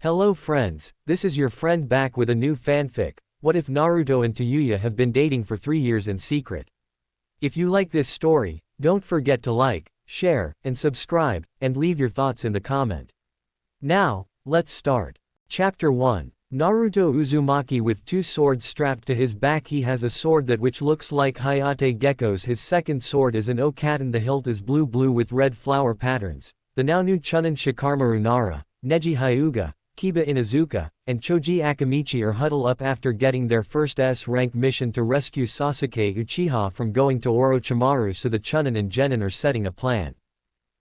Hello friends, this is your friend back with a new fanfic. What if Naruto and Tayuya have been dating for 3 years in secret? If you like this story, don't forget to like, share, and subscribe, and leave your thoughts in the comment. Now, let's start. Chapter 1. Naruto Uzumaki with 2 swords strapped to his back. He has a sword that which looks like Hayate Gecko's. His second sword is an Okaten. The hilt is blue with red flower patterns. The now new Chunin Shikamaru Nara, Neji Hyuga, Kiba Inuzuka, and Choji Akamichi are huddled up after getting their first S-rank mission to rescue Sasuke Uchiha from going to Orochimaru, so the Chunin and Genin are setting a plan.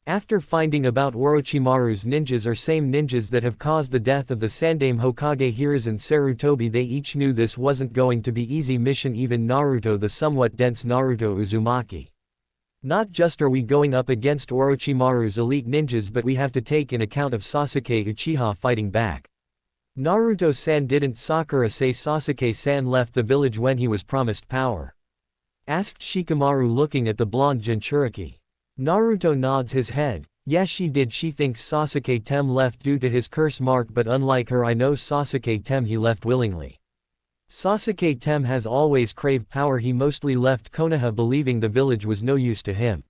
After finding about Orochimaru's ninjas are same ninjas that have caused the death of the Sandaime Hokage Hiruzen Sarutobi, they each knew this wasn't going to be easy mission, even Naruto, the somewhat dense Naruto Uzumaki. Not just are we going up against Orochimaru's elite ninjas, but we have to take in account of Sasuke Uchiha fighting back. Naruto-san, didn't Sakura say Sasuke-san left the village when he was promised power? Asked Shikamaru, looking at the blonde Jinchuriki. Naruto nods his head. Yes, she did. She thinks Sasuke-tem left due to his curse mark, but unlike her, I know Sasuke-tem he left willingly. Sasuke-tem has always craved power. He mostly left Konoha believing the village was no use to him.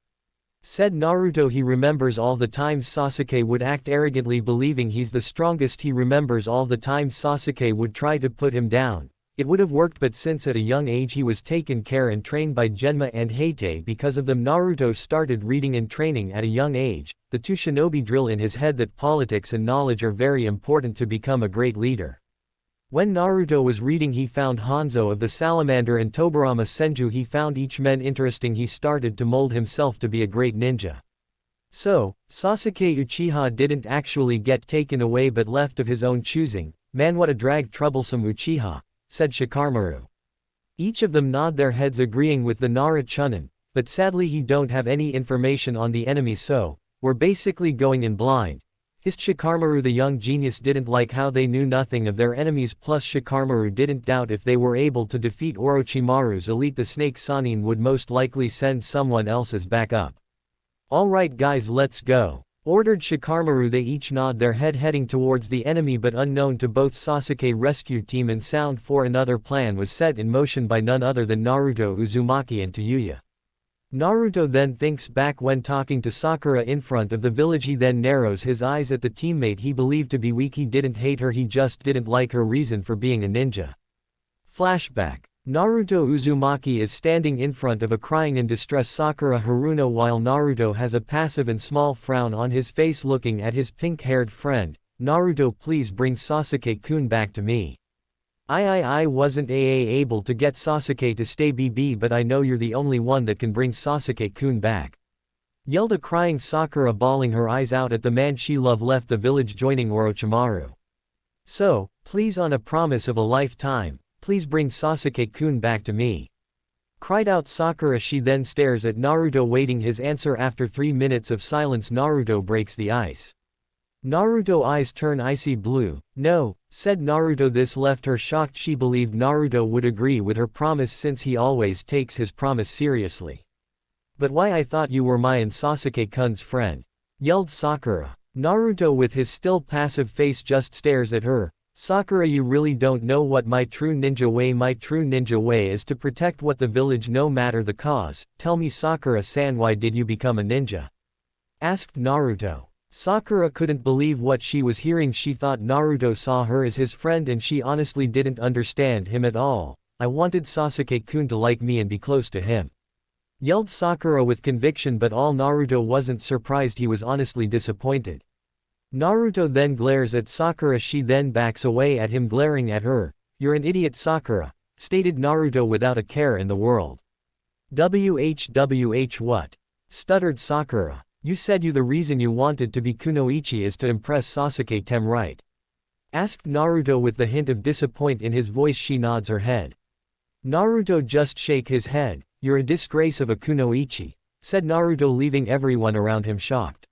Said Naruto. He remembers all the times Sasuke would act arrogantly believing he's the strongest. He remembers all the times Sasuke would try to put him down. It would have worked, but since at a young age he was taken care and trained by Genma and Heite, because of them Naruto started reading and training at a young age. The 2 shinobi drill in his head that politics and knowledge are very important to become a great leader. When Naruto was reading, he found Hanzo of the Salamander and Tobirama Senju. He found each men interesting. He started to mold himself to be a great ninja. So, Sasuke Uchiha didn't actually get taken away but left of his own choosing. Man, what a drag, troublesome Uchiha, said Shikamaru. Each of them nod their heads agreeing with the Nara Chunin, but sadly he don't have any information on the enemy, so we're basically going in blind. Hissed Shikamaru. The young genius didn't like how they knew nothing of their enemies, plus Shikamaru didn't doubt if they were able to defeat Orochimaru's elite, the Snake Sanin would most likely send someone else as backup. Alright guys, let's go, ordered Shikamaru. They each nod their head, heading towards the enemy, but unknown to both Sasuke rescue team and Sound 4 another plan was set in motion by none other than Naruto Uzumaki and Tayuya. Naruto then thinks back when talking to Sakura in front of the village. He then narrows his eyes at the teammate he believed to be weak. He didn't hate her, he just didn't like her reason for being a ninja. Flashback. Naruto Uzumaki is standing in front of a crying in distress Sakura Haruno while Naruto has a passive and small frown on his face looking at his pink-haired friend. Naruto, please bring Sasuke-kun back to me. I wasn't able to get Sasuke to stay BB, but I know you're the only one that can bring Sasuke-kun back. Yelled a crying Sakura, bawling her eyes out at the man she loved left the village joining Orochimaru. So, please, on a promise of a lifetime, please bring Sasuke-kun back to me. Cried out Sakura. She then stares at Naruto waiting his answer. After 3 minutes of silence, Naruto breaks the ice. Naruto eyes turn icy blue. No, said Naruto. This left her shocked. She believed Naruto would agree with her promise since he always takes his promise seriously. But why? I thought you were my and Sasuke-kun's friend, yelled Sakura. Naruto with his still passive face just stares at her. Sakura, you really don't know what my true ninja way. My true ninja way is to protect what the village no matter the cause. Tell me Sakura-san, why did you become a ninja? Asked Naruto. Sakura couldn't believe what she was hearing. She thought Naruto saw her as his friend and she honestly didn't understand him at all. I wanted Sasuke-kun to like me and be close to him, yelled Sakura with conviction, but all Naruto wasn't surprised, he was honestly disappointed. Naruto then glares at Sakura. She then backs away at him, glaring at her. You're an idiot, Sakura, stated Naruto without a care in the world. WHWH what? Stuttered Sakura. You said the reason you wanted to be kunoichi is to impress Sasuke-tem, right? Asked Naruto with the hint of disappointment in his voice. She nods her head. Naruto just shake his head. You're a disgrace of a kunoichi, said Naruto, leaving everyone around him shocked.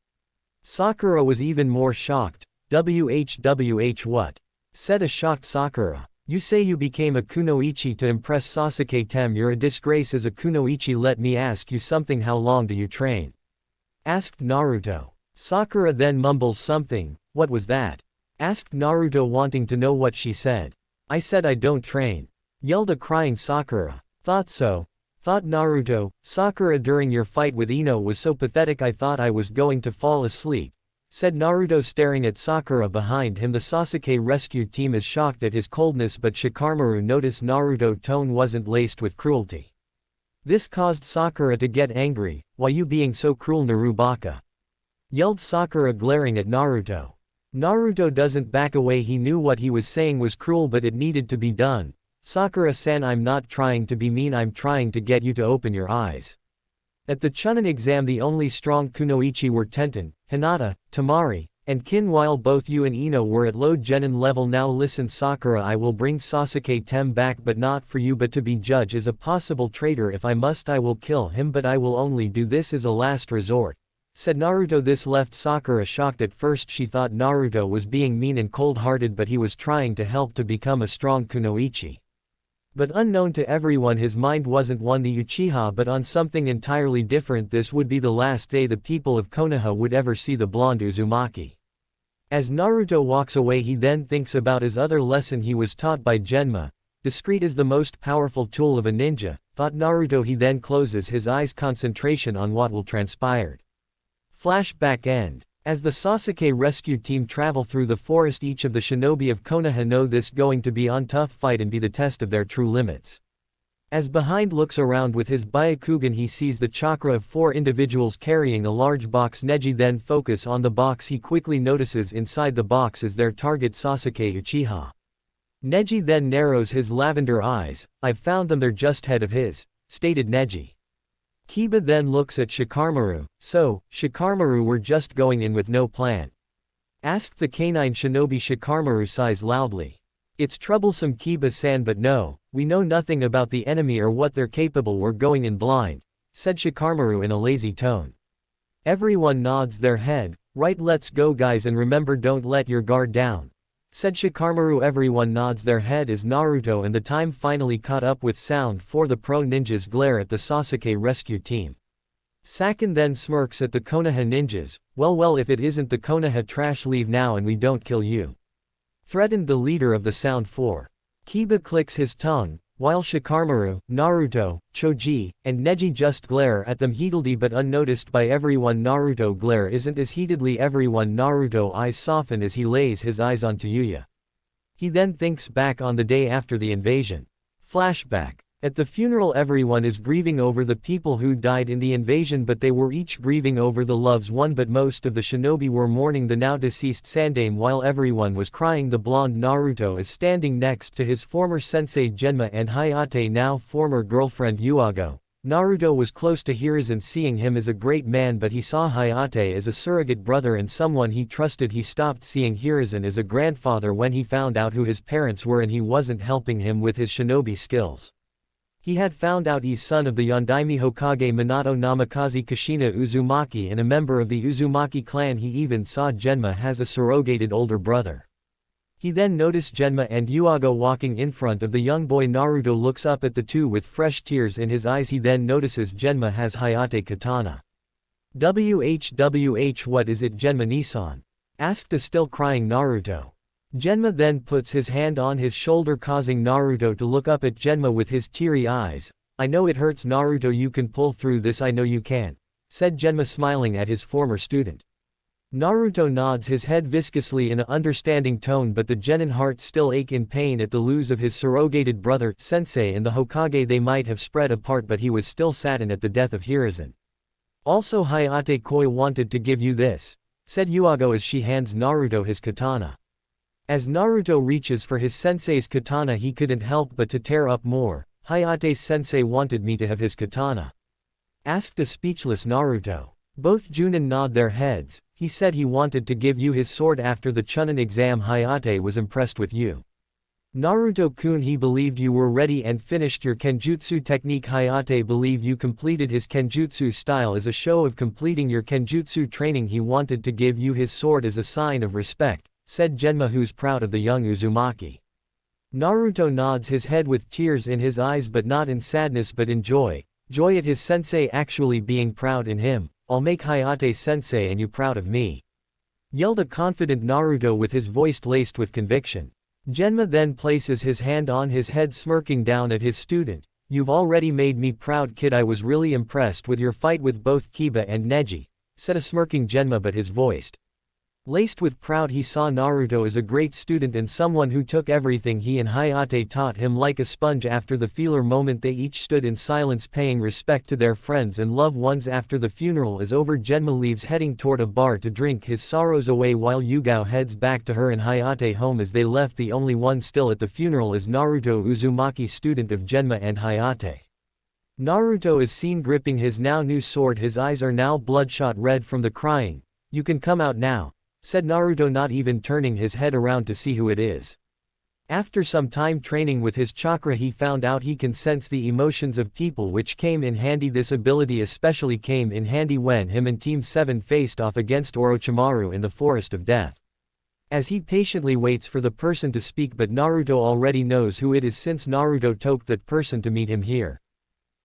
Sakura was even more shocked. WHWH what? Said a shocked Sakura. You say you became a kunoichi to impress Sasuke-tem. You're a disgrace as a kunoichi. Let me ask you something, how long do you train? Asked Naruto. Sakura then mumbles something. What was that? Asked Naruto, wanting to know what she said. I said I don't train. Yelled a crying Sakura. Thought so. Thought Naruto. Sakura, during your fight with Ino was so pathetic I thought I was going to fall asleep, said Naruto, staring at Sakura behind him. The Sasuke rescue team is shocked at his coldness, but Shikamaru noticed Naruto's tone wasn't laced with cruelty. This caused Sakura to get angry. Why you being so cruel, Narubaka? Yelled Sakura, glaring at Naruto. Naruto doesn't back away. He knew what he was saying was cruel, but it needed to be done. Sakura-san, I'm not trying to be mean, I'm trying to get you to open your eyes. At the Chunin exam the only strong kunoichi were Tenten, Hinata, Temari, and Kin, while both you and Ino were at low genin level. Now listen Sakura, I will bring Sasuke Tem back, but not for you, but to be judged as a possible traitor. If I must I will kill him, but I will only do this as a last resort, said Naruto. This left Sakura shocked. At first she thought Naruto was being mean and cold-hearted, but he was trying to help to become a strong kunoichi. But unknown to everyone, his mind wasn't on the Uchiha but on something entirely different. This would be the last day the people of Konoha would ever see the blonde Uzumaki. As Naruto walks away, he then thinks about his other lesson he was taught by Genma. Discreet is the most powerful tool of a ninja, thought Naruto. He then closes his eyes, concentration on what will transpire. Flashback end. As the Sasuke rescue team travel through the forest, each of the shinobi of Konoha know this going to be on tough fight and be the test of their true limits. As Behind looks around with his Byakugan, he sees the chakra of 4 individuals carrying a large box. Neji then focus on the box. He quickly notices inside the box is their target, Sasuke Uchiha. Neji then narrows his lavender eyes. I've found them, they're just ahead of his, stated Neji. Kiba then looks at Shikamaru. So, Shikamaru, we're just going in with no plan? Asked the canine shinobi. Shikamaru sighs loudly. It's troublesome, Kiba-san, but no, we know nothing about the enemy or what they're capable. We're going in blind, said Shikamaru in a lazy tone. Everyone nods their head. Right, let's go guys, and remember, don't let your guard down, said Shikamaru. Everyone nods their head as Naruto and the time finally caught up with sound. 4 the pro ninjas glare at the Sasuke rescue team. Sakin then smirks at the Konoha ninjas. Well, if it isn't the Konoha trash, leave now and we don't kill you, threatened the leader of the Sound 4. Kiba clicks his tongue, while Shikamaru, Naruto, Choji, and Neji just glare at them heatedly but unnoticed by everyone. Naruto glare isn't as heatedly everyone. Naruto eyes soften as he lays his eyes on Tayuya. He then thinks back on the day after the invasion. Flashback. At the funeral, everyone is grieving over the people who died in the invasion, but they were each grieving over the loves won. But most of the shinobi were mourning the now deceased Sandaime. While everyone was crying, the blonde Naruto is standing next to his former sensei Genma and Hayate, now former girlfriend Yuago. Naruto was close to Hiruzen, seeing him as a great man, but he saw Hayate as a surrogate brother and someone he trusted. He stopped seeing Hiruzen as a grandfather when he found out who his parents were and he wasn't helping him with his shinobi skills. He had found out he's son of the Yondaime Hokage Minato Namikaze Kushina Uzumaki and a member of the Uzumaki clan. He even saw Genma has a surrogated older brother. He then noticed Genma and Yuago walking in front of the young boy. Naruto looks up at the two with fresh tears in his eyes. He then notices Genma has Hayate katana. WHWH, what is it, Genma Nissan? Asked the still crying Naruto. Genma then puts his hand on his shoulder, causing Naruto to look up at Genma with his teary eyes. I know it hurts, Naruto, you can pull through this, I know you can, said Genma, smiling at his former student. Naruto nods his head viscously in an understanding tone, but the genin heart still ache in pain at the lose of his surrogated brother, Sensei and the Hokage. They might have spread apart, but he was still saddened at the death of Hiruzen. Also, Hayate Koi wanted to give you this, said Yuago as she hands Naruto his katana. As Naruto reaches for his sensei's katana, he couldn't help but to tear up more. Hayate's sensei wanted me to have his katana, asked the speechless Naruto. Both Junin nod their heads. He said he wanted to give you his sword after the Chunin exam. Hayate was impressed with you, Naruto-kun. He believed you were ready and finished your kenjutsu technique. Hayate believed you completed his kenjutsu style. As a show of completing your kenjutsu training, he wanted to give you his sword as a sign of respect, said Genma, who's proud of the young Uzumaki. Naruto nods his head with tears in his eyes, but not in sadness but in joy. Joy at his sensei actually being proud in him. I'll make Hayate sensei and you proud of me. yelled a confident Naruto with his voice laced with conviction. Genma then places his hand on his head, smirking down at his student. "You've already made me proud, kid. I was really impressed with your fight with both Kiba and Neji," said a smirking Genma, but his voice laced with proud. He saw Naruto as a great student and someone who took everything he and Hayate taught him like a sponge. After the feeler moment, they each stood in silence, paying respect to their friends and loved ones. After the funeral is over, Genma leaves, heading toward a bar to drink his sorrows away, while Yugao heads back to her and Hayate home. As they left, the only one still at the funeral is Naruto Uzumaki, student of Genma and Hayate. Naruto is seen gripping his now new sword. His eyes are now bloodshot red from the crying. "You can come out now," said Naruto, not even turning his head around to see who it is. After some time training with his chakra, he found out he can sense the emotions of people, which came in handy. This ability especially came in handy when him and Team 7 faced off against Orochimaru in the Forest of Death. As he patiently waits for the person to speak, but Naruto already knows who it is since Naruto took that person to meet him here.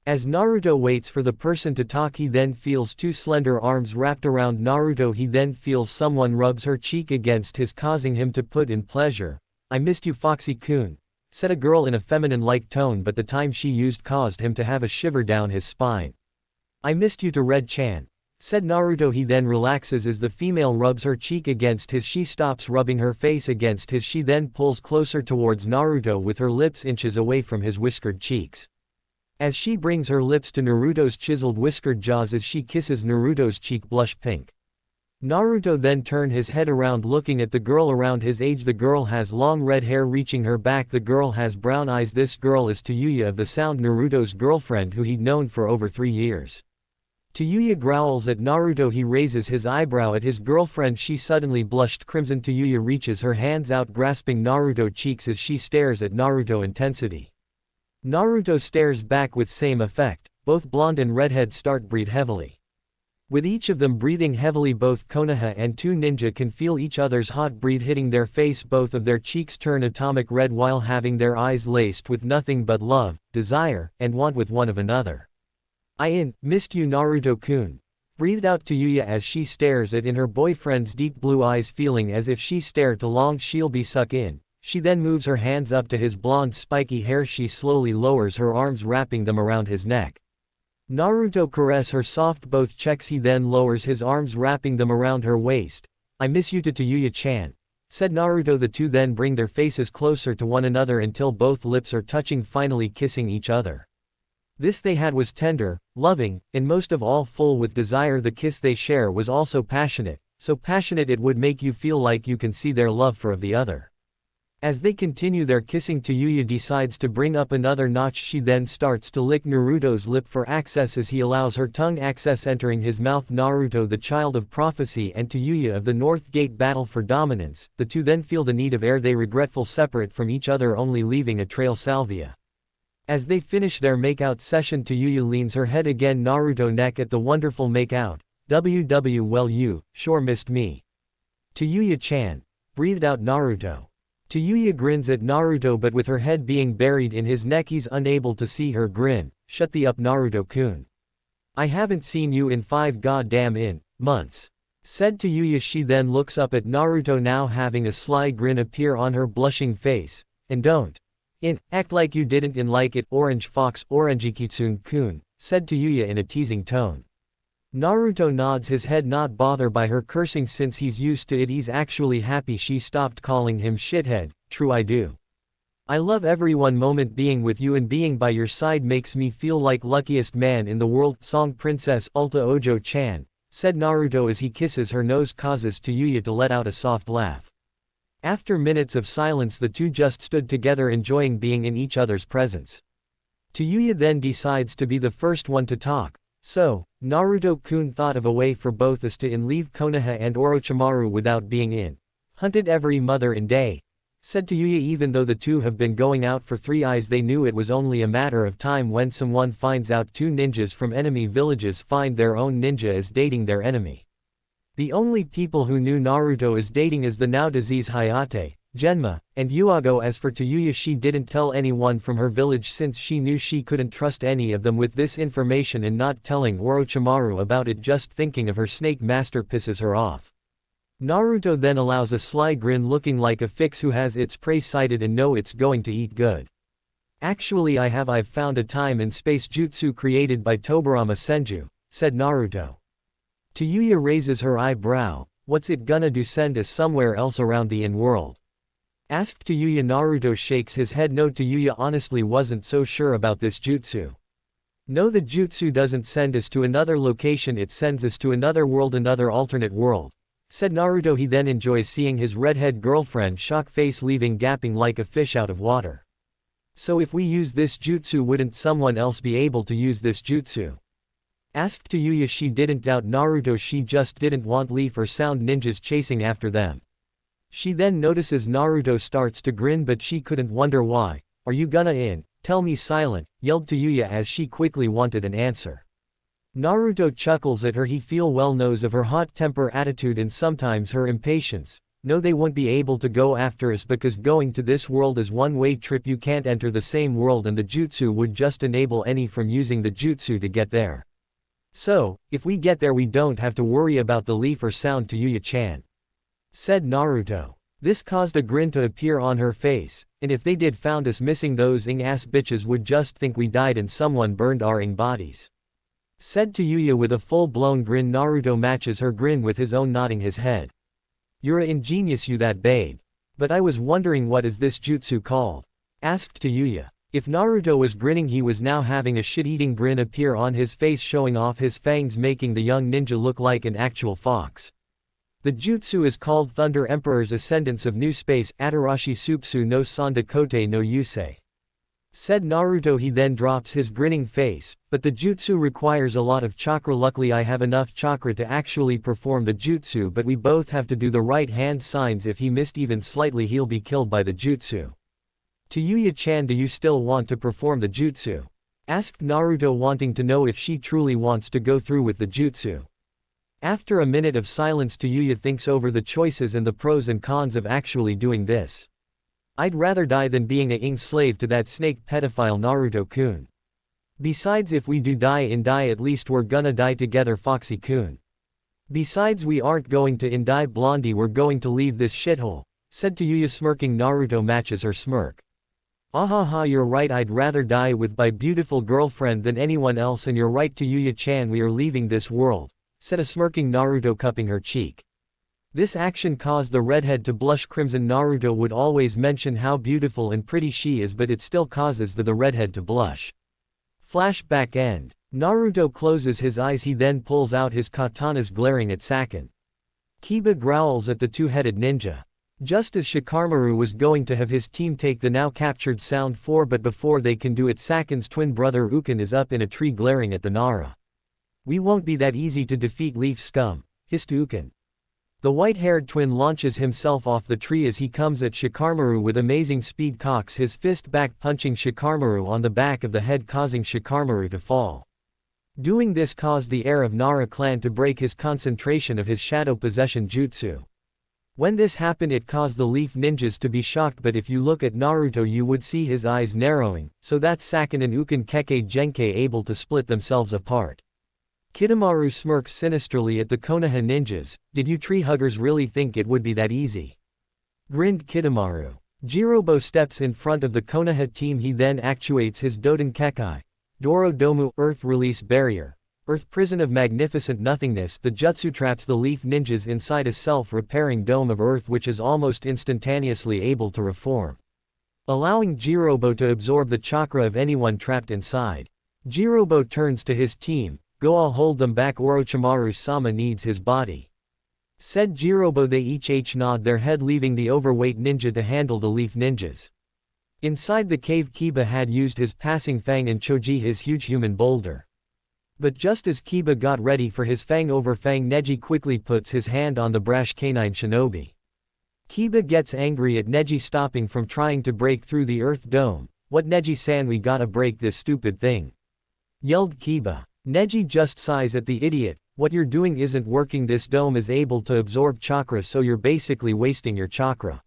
As Naruto waits for the person to talk, he then feels two slender arms wrapped around Naruto. He then feels someone rubs her cheek against his, causing him to put in pleasure. "I missed you, Foxy-kun," said a girl in a feminine-like tone, but the time she used caused him to have a shiver down his spine. "I missed you to Red-chan," said Naruto. He then relaxes as the female rubs her cheek against his. She stops rubbing her face against his. She then pulls closer towards Naruto with her lips inches away from his whiskered cheeks. As she brings her lips to Naruto's chiseled whiskered jaws, as she kisses Naruto's cheek blush pink. Naruto then turned his head around, looking at the girl around his age. The girl has long red hair reaching her back. The girl has brown eyes. This girl is Tayuya of the Sound, Naruto's girlfriend, who he'd known for over 3 years. Tayuya growls at Naruto. He raises his eyebrow at his girlfriend. She suddenly blushed crimson. Tayuya reaches her hands out, grasping Naruto's cheeks as she stares at Naruto intensity. Naruto stares back with same effect. Both blonde and redhead start breathe heavily. With each of them breathing heavily, both Konoha and two ninja can feel each other's hot breath hitting their face. Both of their cheeks turn atomic red while having their eyes laced with nothing but love, desire, and want with one of another. "I missed you, Naruto-kun," breathed out Tayuya as she stares at in her boyfriend's deep blue eyes, feeling as if she stared too long she'll be sucked in. She then moves her hands up to his blonde spiky hair. She slowly lowers her arms, wrapping them around his neck. Naruto caresses her soft both checks. He then lowers his arms, wrapping them around her waist. "I miss you to Tayuya-chan," said Naruto. The two then bring their faces closer to one another until both lips are touching, finally kissing each other. This they had was tender, loving, and most of all full with desire. The kiss they share was also passionate, so passionate it would make you feel like you can see their love for the other. As they continue their kissing, Tayuya decides to bring up another notch. She then starts to lick Naruto's lip for access as he allows her tongue access entering his mouth. Naruto, the child of prophecy, and Tayuya of the North Gate battle for dominance. The two then feel the need of air. They regretful separate from each other, only leaving a trail salvia. As they finish their makeout session, Tayuya leans her head again Naruto neck at the wonderful makeout. "WW, well you sure missed me, Tayuya-chan," breathed out Naruto. Tayuya grins at Naruto, but with her head being buried in his neck he's unable to see her grin. "Shut the up, Naruto-kun. I haven't seen you in 5 goddamn months," said Tayuya. She then looks up at Naruto, now having a sly grin appear on her blushing face. "And don't act like you didn't like it, Orange Fox Orangekitsune-kun," said Tayuya in a teasing tone. Naruto nods his head, not bothered by her cursing since he's used to it. He's actually happy she stopped calling him shithead. "True, I do. I love every one moment being with you, and being by your side makes me feel like luckiest man in the world. Song Princess Ulta Ojo-chan," said Naruto as he kisses her nose, causes Tayuya to let out a soft laugh. After minutes of silence, the two just stood together, enjoying being in each other's presence. Tayuya then decides to be the first one to talk. "So, Naruto-kun thought of a way for both us to leave Konoha and Orochimaru without being hunted every mother and day," said Tayuya. Even though the two have been going out for 3 years, they knew it was only a matter of time when someone finds out two ninjas from enemy villages find their own ninja as dating their enemy. The only people who knew Naruto is dating is the now deceased Hayate, Genma, and Yuago. As for Tayuya, she didn't tell anyone from her village since she knew she couldn't trust any of them with this information, and not telling Orochimaru about it, just thinking of her snake master pisses her off. Naruto then allows a sly grin looking like a fox who has its prey sighted and know it's going to eat good. Actually I've found a time and space jutsu created by Tobirama Senju, said Naruto. Tayuya raises her eyebrow, what's it gonna do send us somewhere else around the in-world? Asked Tayuya. Naruto shakes his head no, Tayuya honestly wasn't so sure about this jutsu. No, the jutsu doesn't send us to another location, it sends us to another world, another alternate world, said Naruto. He then enjoys seeing his redhead girlfriend shock face leaving gaping like a fish out of water. So if we use this jutsu, wouldn't someone else be able to use this jutsu? Asked Tayuya. She didn't doubt Naruto, she just didn't want leaf or sound ninjas chasing after them. She then notices Naruto starts to grin but she couldn't wonder why. Are you gonna tell me silent, yelled Tayuya as she quickly wanted an answer. Naruto chuckles at her. He well knows of her hot temper attitude and sometimes her impatience. No, they won't be able to go after us because going to this world is one-way trip, you can't enter the same world and the jutsu would just enable any from using the jutsu to get there. So, if we get there we don't have to worry about the leaf or sound, Tayuya-chan, said Naruto. This caused a grin to appear on her face, and if they did found us missing, those ass bitches would just think we died and someone burned our bodies, said Tayuya with a full-blown grin. Naruto matches her grin with his own, nodding his head. You're a ingenious you that babe. But I was wondering, what is this jutsu called? Asked Tayuya. If Naruto was grinning, he was now having a shit-eating grin appear on his face, showing off his fangs, making the young ninja look like an actual fox. The jutsu is called Thunder Emperor's Ascendance of New Space, Atarashi Supsu no Sandakote no Yusei, said Naruto. He then drops his grinning face, but the jutsu requires a lot of chakra. Luckily I have enough chakra to actually perform the jutsu, but we both have to do the right hand signs. If he missed even slightly he'll be killed by the jutsu. Tayuya-chan, do you still want to perform the jutsu? Asked Naruto, wanting to know if she truly wants to go through with the jutsu. After a minute of silence, Tayuya thinks over the choices and the pros and cons of actually doing this. I'd rather die than being a slave to that snake pedophile, Naruto-kun. Besides, if we do die, at least we're gonna die together, Foxy-kun. Besides, we aren't going to die, Blondie, we're going to leave this shithole, said Tayuya, smirking. Naruto matches her smirk. Ahaha, you're right, I'd rather die with my beautiful girlfriend than anyone else, and you're right Tayuya-chan, we are leaving this world, said a smirking Naruto, cupping her cheek. This action caused the redhead to blush crimson. Naruto would always mention how beautiful and pretty she is, but it still causes the redhead to blush. Flashback end. Naruto closes his eyes, he then pulls out his katanas, glaring at Sakin. Kiba growls at the two-headed ninja. Just as Shikamaru was going to have his team take the now captured Sound 4, but before they can do it, Sakin's twin brother Ukin is up in a tree glaring at the Nara. We won't be that easy to defeat, leaf scum, hissed Ukin. The white-haired twin launches himself off the tree as he comes at Shikamaru with amazing speed, cocks his fist back, punching Shikamaru on the back of the head, causing Shikamaru to fall. Doing this caused the heir of Nara clan to break his concentration of his shadow possession jutsu. When this happened, it caused the leaf ninjas to be shocked, but if you look at Naruto you would see his eyes narrowing, so that's Sakin and Ukin Keke Genkai able to split themselves apart. Kidomaru smirks sinisterly at the Konoha ninjas. Did you tree huggers really think it would be that easy? Grinned Kidomaru. Jirobo steps in front of the Konoha team, he then actuates his Doden Kekai, Doro Domu, Earth Release Barrier, Earth Prison of Magnificent Nothingness. The jutsu traps the leaf ninjas inside a self-repairing dome of earth which is almost instantaneously able to reform, allowing Jirobo to absorb the chakra of anyone trapped inside. Jirobo turns to his team. Go, I'll hold them back, Orochimaru-sama needs his body, said Jirobo. They each nod their head, leaving the overweight ninja to handle the leaf ninjas. Inside the cave, Kiba had used his passing fang and Choji his huge human boulder. But just as Kiba got ready for his fang over fang, Neji quickly puts his hand on the brash canine shinobi. Kiba gets angry at Neji stopping from trying to break through the earth dome. What, Neji-san, we gotta break this stupid thing, yelled Kiba. Neji just sighs at the idiot. What you're doing isn't working, this dome is able to absorb chakra, so you're basically wasting your chakra.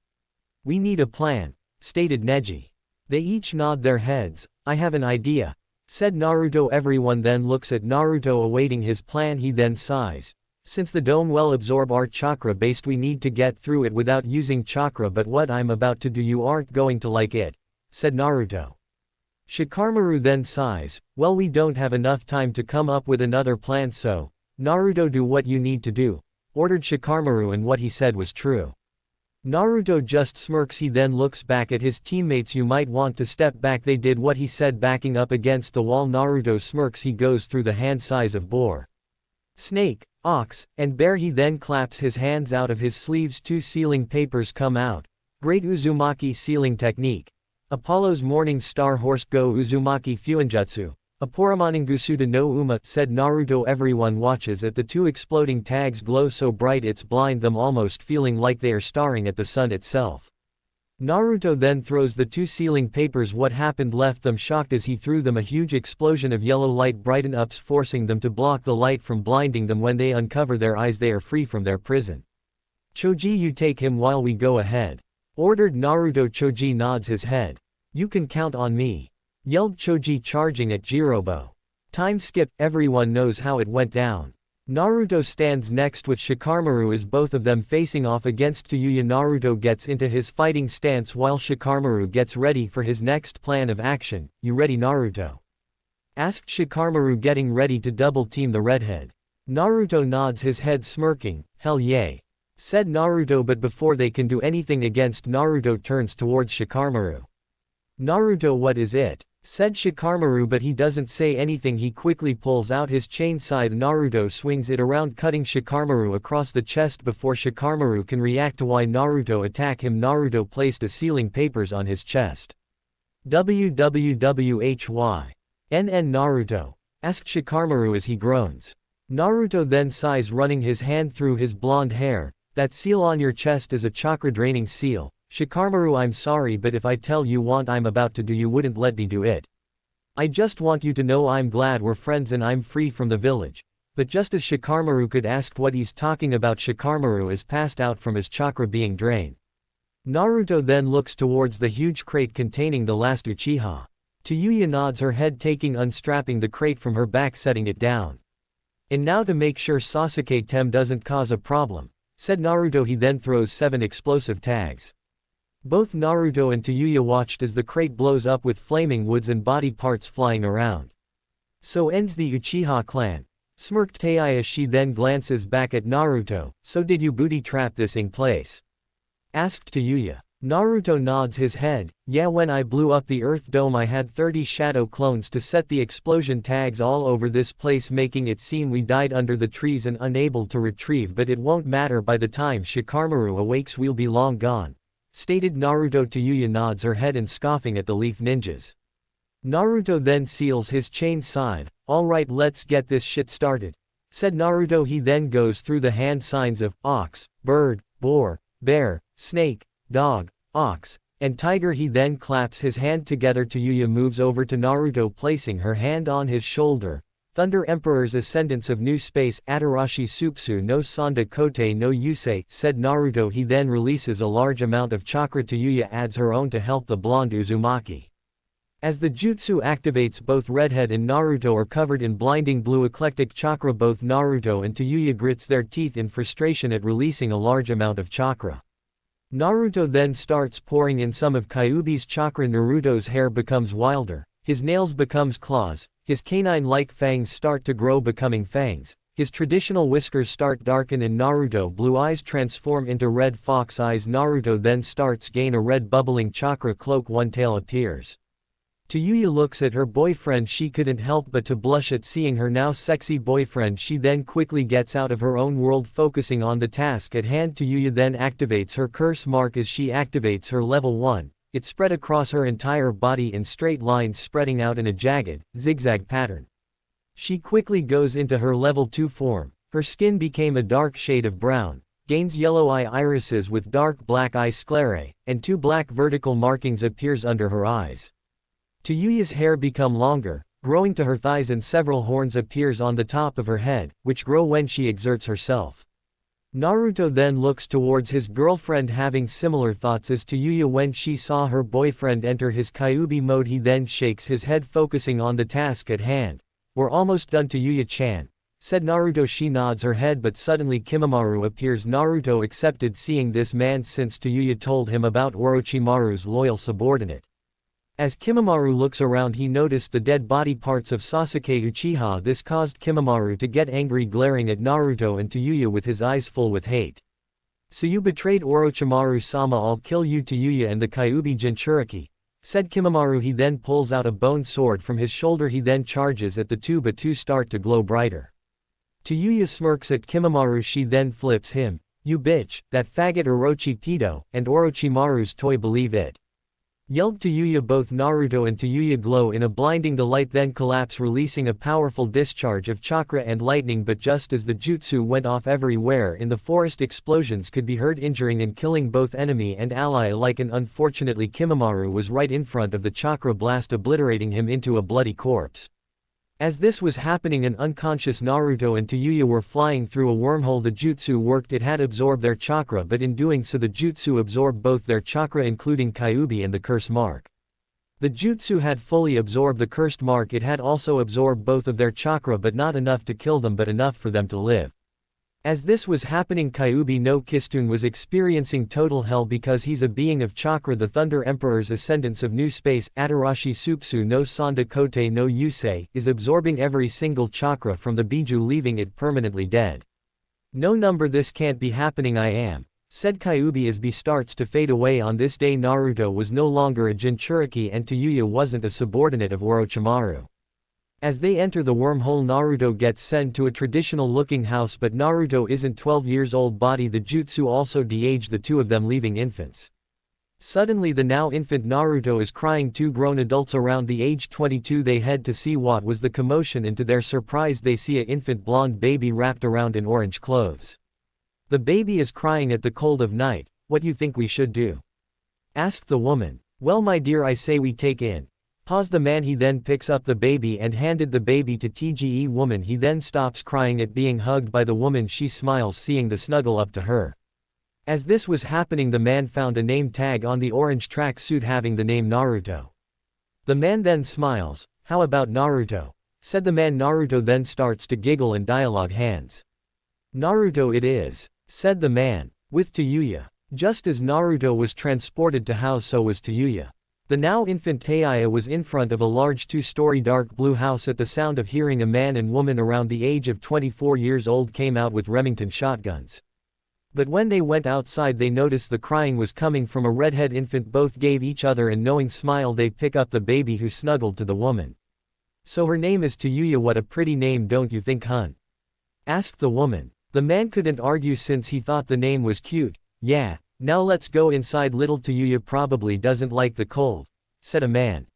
We need a plan, stated Neji. They each nod their heads. I have an idea, said Naruto. Everyone then looks at Naruto awaiting his plan. He then sighs. Since the dome will absorb our chakra based, we need to get through it without using chakra, but what I'm about to do you aren't going to like it, said Naruto. Shikamaru then sighs, well, we don't have enough time to come up with another plan, so, Naruto, do what you need to do, ordered Shikamaru, and what he said was true. Naruto just smirks. He then looks back at his teammates. You might want to step back. They did what he said, backing up against the wall. Naruto smirks. He goes through the hand size of boar, snake, ox, and bear. He then claps his hands out of his sleeves. 2 sealing papers come out. Great Uzumaki sealing technique. Apollo's morning star horse go Uzumaki Fuinjutsu. Aporomaningusuda no Uma, said Naruto. Everyone watches at the 2 exploding tags glow so bright it's blind them, almost feeling like they are staring at the sun itself. Naruto then throws the 2 sealing papers. What happened left them shocked. As he threw them, a huge explosion of yellow light brighten ups, forcing them to block the light from blinding them. When they uncover their eyes, they are free from their prison. Choji, you take him while we go ahead, ordered Naruto. Choji nods his head. You can count on me, yelled Choji, charging at Jirobo. Time skip. Everyone knows how it went down. Naruto stands next with Shikamaru as both of them facing off against Tayuya. Naruto gets into his fighting stance while Shikamaru gets ready for his next plan of action. You ready, Naruto? Asked Shikamaru, getting ready to double team the redhead. Naruto nods his head, smirking. Hell yay, said Naruto, but before they can do anything against, Naruto turns towards Shikamaru. Naruto, what is it? Said Shikamaru, but he doesn't say anything. He quickly pulls out his chain scythe. Naruto swings it around, cutting Shikamaru across the chest before Shikamaru can react to why Naruto attack him. Naruto placed a sealing papers on his chest. WWWHY. NN Naruto? Asked Shikamaru as he groans. Naruto then sighs, running his hand through his blonde hair. That seal on your chest is a chakra draining seal. Shikamaru, I'm sorry, but if I tell you what I'm about to do, you wouldn't let me do it. I just want you to know I'm glad we're friends and I'm free from the village. But just as Shikamaru could ask what he's talking about, Shikamaru is passed out from his chakra being drained. Naruto then looks towards the huge crate containing the last Uchiha. Tayuya nods her head, taking unstrapping the crate from her back, setting it down. And now to make sure Sasuke Tem doesn't cause a problem, said Naruto. He then throws 7 explosive tags. Both Naruto and Tayuya watched as the crate blows up with flaming woods and body parts flying around. So ends the Uchiha clan, smirked Tayuya. She then glances back at Naruto. So did you booty trap this in place? Asked Tayuya. Naruto nods his head. Yeah, when I blew up the Earth Dome I had 30 shadow clones to set the explosion tags all over this place, making it seem we died under the trees and unable to retrieve, but it won't matter, by the time Shikamaru awakes we'll be long gone, stated Naruto. Tayuya nods her head and scoffing at the leaf ninjas. Naruto then seals his chain scythe. Alright, let's get this shit started, said Naruto. He then goes through the hand signs of ox, bird, boar, bear, snake, dog, ox, and tiger. He then claps his hand together. Tayuya moves over to Naruto, placing her hand on his shoulder. Thunder Emperor's Ascendance of New Space, Atarashi Supsu no Sanda Kote no Yusei, said Naruto. He then releases a large amount of chakra. Tayuya adds her own to help the blonde Uzumaki. As the jutsu activates, both Redhead and Naruto are covered in blinding blue eclectic chakra. Both Naruto and Tayuya grits their teeth in frustration at releasing a large amount of chakra. Naruto then starts pouring in some of Kyuubi's chakra. Naruto's hair becomes wilder, his nails becomes claws, his canine-like fangs start to grow becoming fangs, his traditional whiskers start darken, and Naruto blue eyes transform into red fox eyes. Naruto then starts gain a red bubbling chakra cloak. One tail appears. Tayuya looks at her boyfriend. She couldn't help but to blush at seeing her now sexy boyfriend. She then quickly gets out of her own world, focusing on the task at hand. Tayuya then activates her curse mark. As she activates her level 1, it spread across her entire body in straight lines, spreading out in a jagged, zigzag pattern. She quickly goes into her level 2 form. Her skin became a dark shade of brown, gains yellow eye irises with dark black eye sclerae, and 2 black vertical markings appears under her eyes. Tayuya's hair become longer, growing to her thighs, and several horns appears on the top of her head, which grow when she exerts herself. Naruto then looks towards his girlfriend, having similar thoughts as Tayuya when she saw her boyfriend enter his Kyuubi mode. He then shakes his head, focusing on the task at hand. We're almost done, Tayuya-chan, said Naruto. She nods her head, but suddenly Kimamaru appears. Naruto accepted seeing this man since Tayuya told him about Orochimaru's loyal subordinate. As Kimamaru looks around, he noticed the dead body parts of Sasuke Uchiha. This caused Kimamaru to get angry, glaring at Naruto and Tayuya with his eyes full with hate. So you betrayed Orochimaru-sama, I'll kill you, Tayuya and the Kyuubi Jinchuriki, said Kimamaru. He then pulls out a bone sword from his shoulder. He then charges at the two, but two start to glow brighter. Tayuya smirks at Kimamaru. She then flips him. You bitch, that faggot Orochi pedo, and Orochimaru's toy, believe it, yelled Tayuya. Both Naruto and Tayuya glow in a blinding. The light then collapse, releasing a powerful discharge of chakra and lightning, but just as the jutsu went off, everywhere in the forest explosions could be heard, injuring and killing both enemy and ally alike. And unfortunately Kimamaru was right in front of the chakra blast, obliterating him into a bloody corpse. As this was happening, an unconscious Naruto and Tayuya were flying through a wormhole. The jutsu worked, it had absorbed their chakra, but in doing so the jutsu absorbed both their chakra, including Kyuubi and the curse mark. The jutsu had fully absorbed the cursed mark. It had also absorbed both of their chakra, but not enough to kill them, but enough for them to live. As this was happening, Kyuubi no Kistun was experiencing total hell because he's a being of chakra. The Thunder Emperor's ascendance of new space, Atarashi Supsu no Sanda Kote no Yusei, is absorbing every single chakra from the Biju, leaving it permanently dead. No number, this can't be happening, I am, said Kyuubi as B starts to fade away. On this day Naruto was no longer a Jinchuriki and Tayuya wasn't a subordinate of Orochimaru. As they enter the wormhole, Naruto gets sent to a traditional-looking house, but Naruto isn't 12 years old. Body the jutsu also de-aged the two of them, leaving infants. Suddenly the now infant Naruto is crying. Two grown adults around the age 22. They head to see what was the commotion, and to their surprise they see an infant blonde baby wrapped around in orange clothes. The baby is crying at the cold of night. What you think we should do? Asked the woman. Well, my dear, I say we take in. Pause the man. He then picks up the baby and handed the baby to TGE woman. He then stops crying at being hugged by the woman. She smiles seeing the snuggle up to her. As this was happening, the man found a name tag on the orange track suit having the name Naruto. The man then smiles. How about Naruto? Said the man. Naruto then starts to giggle and dialogue hands. Naruto it is, said the man, with Tayuya. Just as Naruto was transported to house, so was Tayuya. The now infant Tayuya was in front of a large two-story dark blue house. At the sound of hearing, a man and woman around the age of 24 years old came out with Remington shotguns. But when they went outside they noticed the crying was coming from a redhead infant. Both gave each other a knowing smile. They pick up the baby who snuggled to the woman. So her name is Tayuya. What a pretty name, don't you think, hun? Asked the woman. The man couldn't argue since he thought the name was cute. Yeah. Now let's go inside. Little Tayuya probably doesn't like the cold, said a man.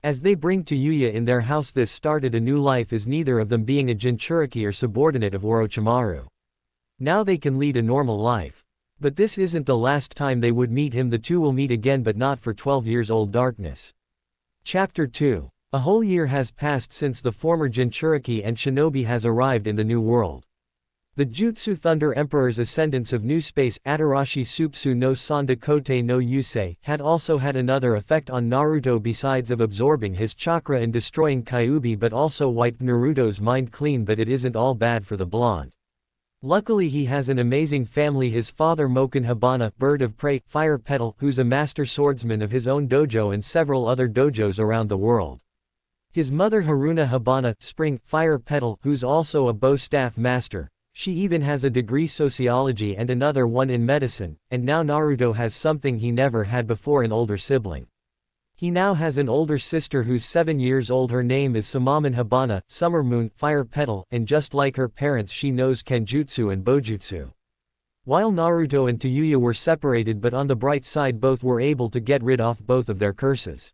As they bring Tayuya in their house, this started a new life, as neither of them being a Jinchuriki or subordinate of Orochimaru. Now they can lead a normal life. But this isn't the last time they would meet him. The two will meet again, but not for 12 years old darkness. Chapter 2. A whole year has passed since the former Jinchuriki and shinobi has arrived in the new world. The Jutsu Thunder Emperor's ascendance of new space, Atarashi Supsu no Sanda Kote no Yusei, had also had another effect on Naruto besides of absorbing his chakra and destroying Kyuubi, but also wiped Naruto's mind clean. But it isn't all bad for the blonde. Luckily he has an amazing family. His father Moken Hibana, Bird of Prey, Fire Petal, who's a master swordsman of his own dojo and several other dojos around the world. His mother Haruna Hibana, Spring, Fire Petal, who's also a bow staff master. She even has a degree sociology and another one in medicine, and now Naruto has something he never had before, an older sibling. He now has an older sister who's 7 years old. Her name is Samaman Hibana, Summer Moon, Fire Petal, and just like her parents she knows Kenjutsu and Bojutsu. While Naruto and Tayuya were separated, but on the bright side both were able to get rid of both of their curses.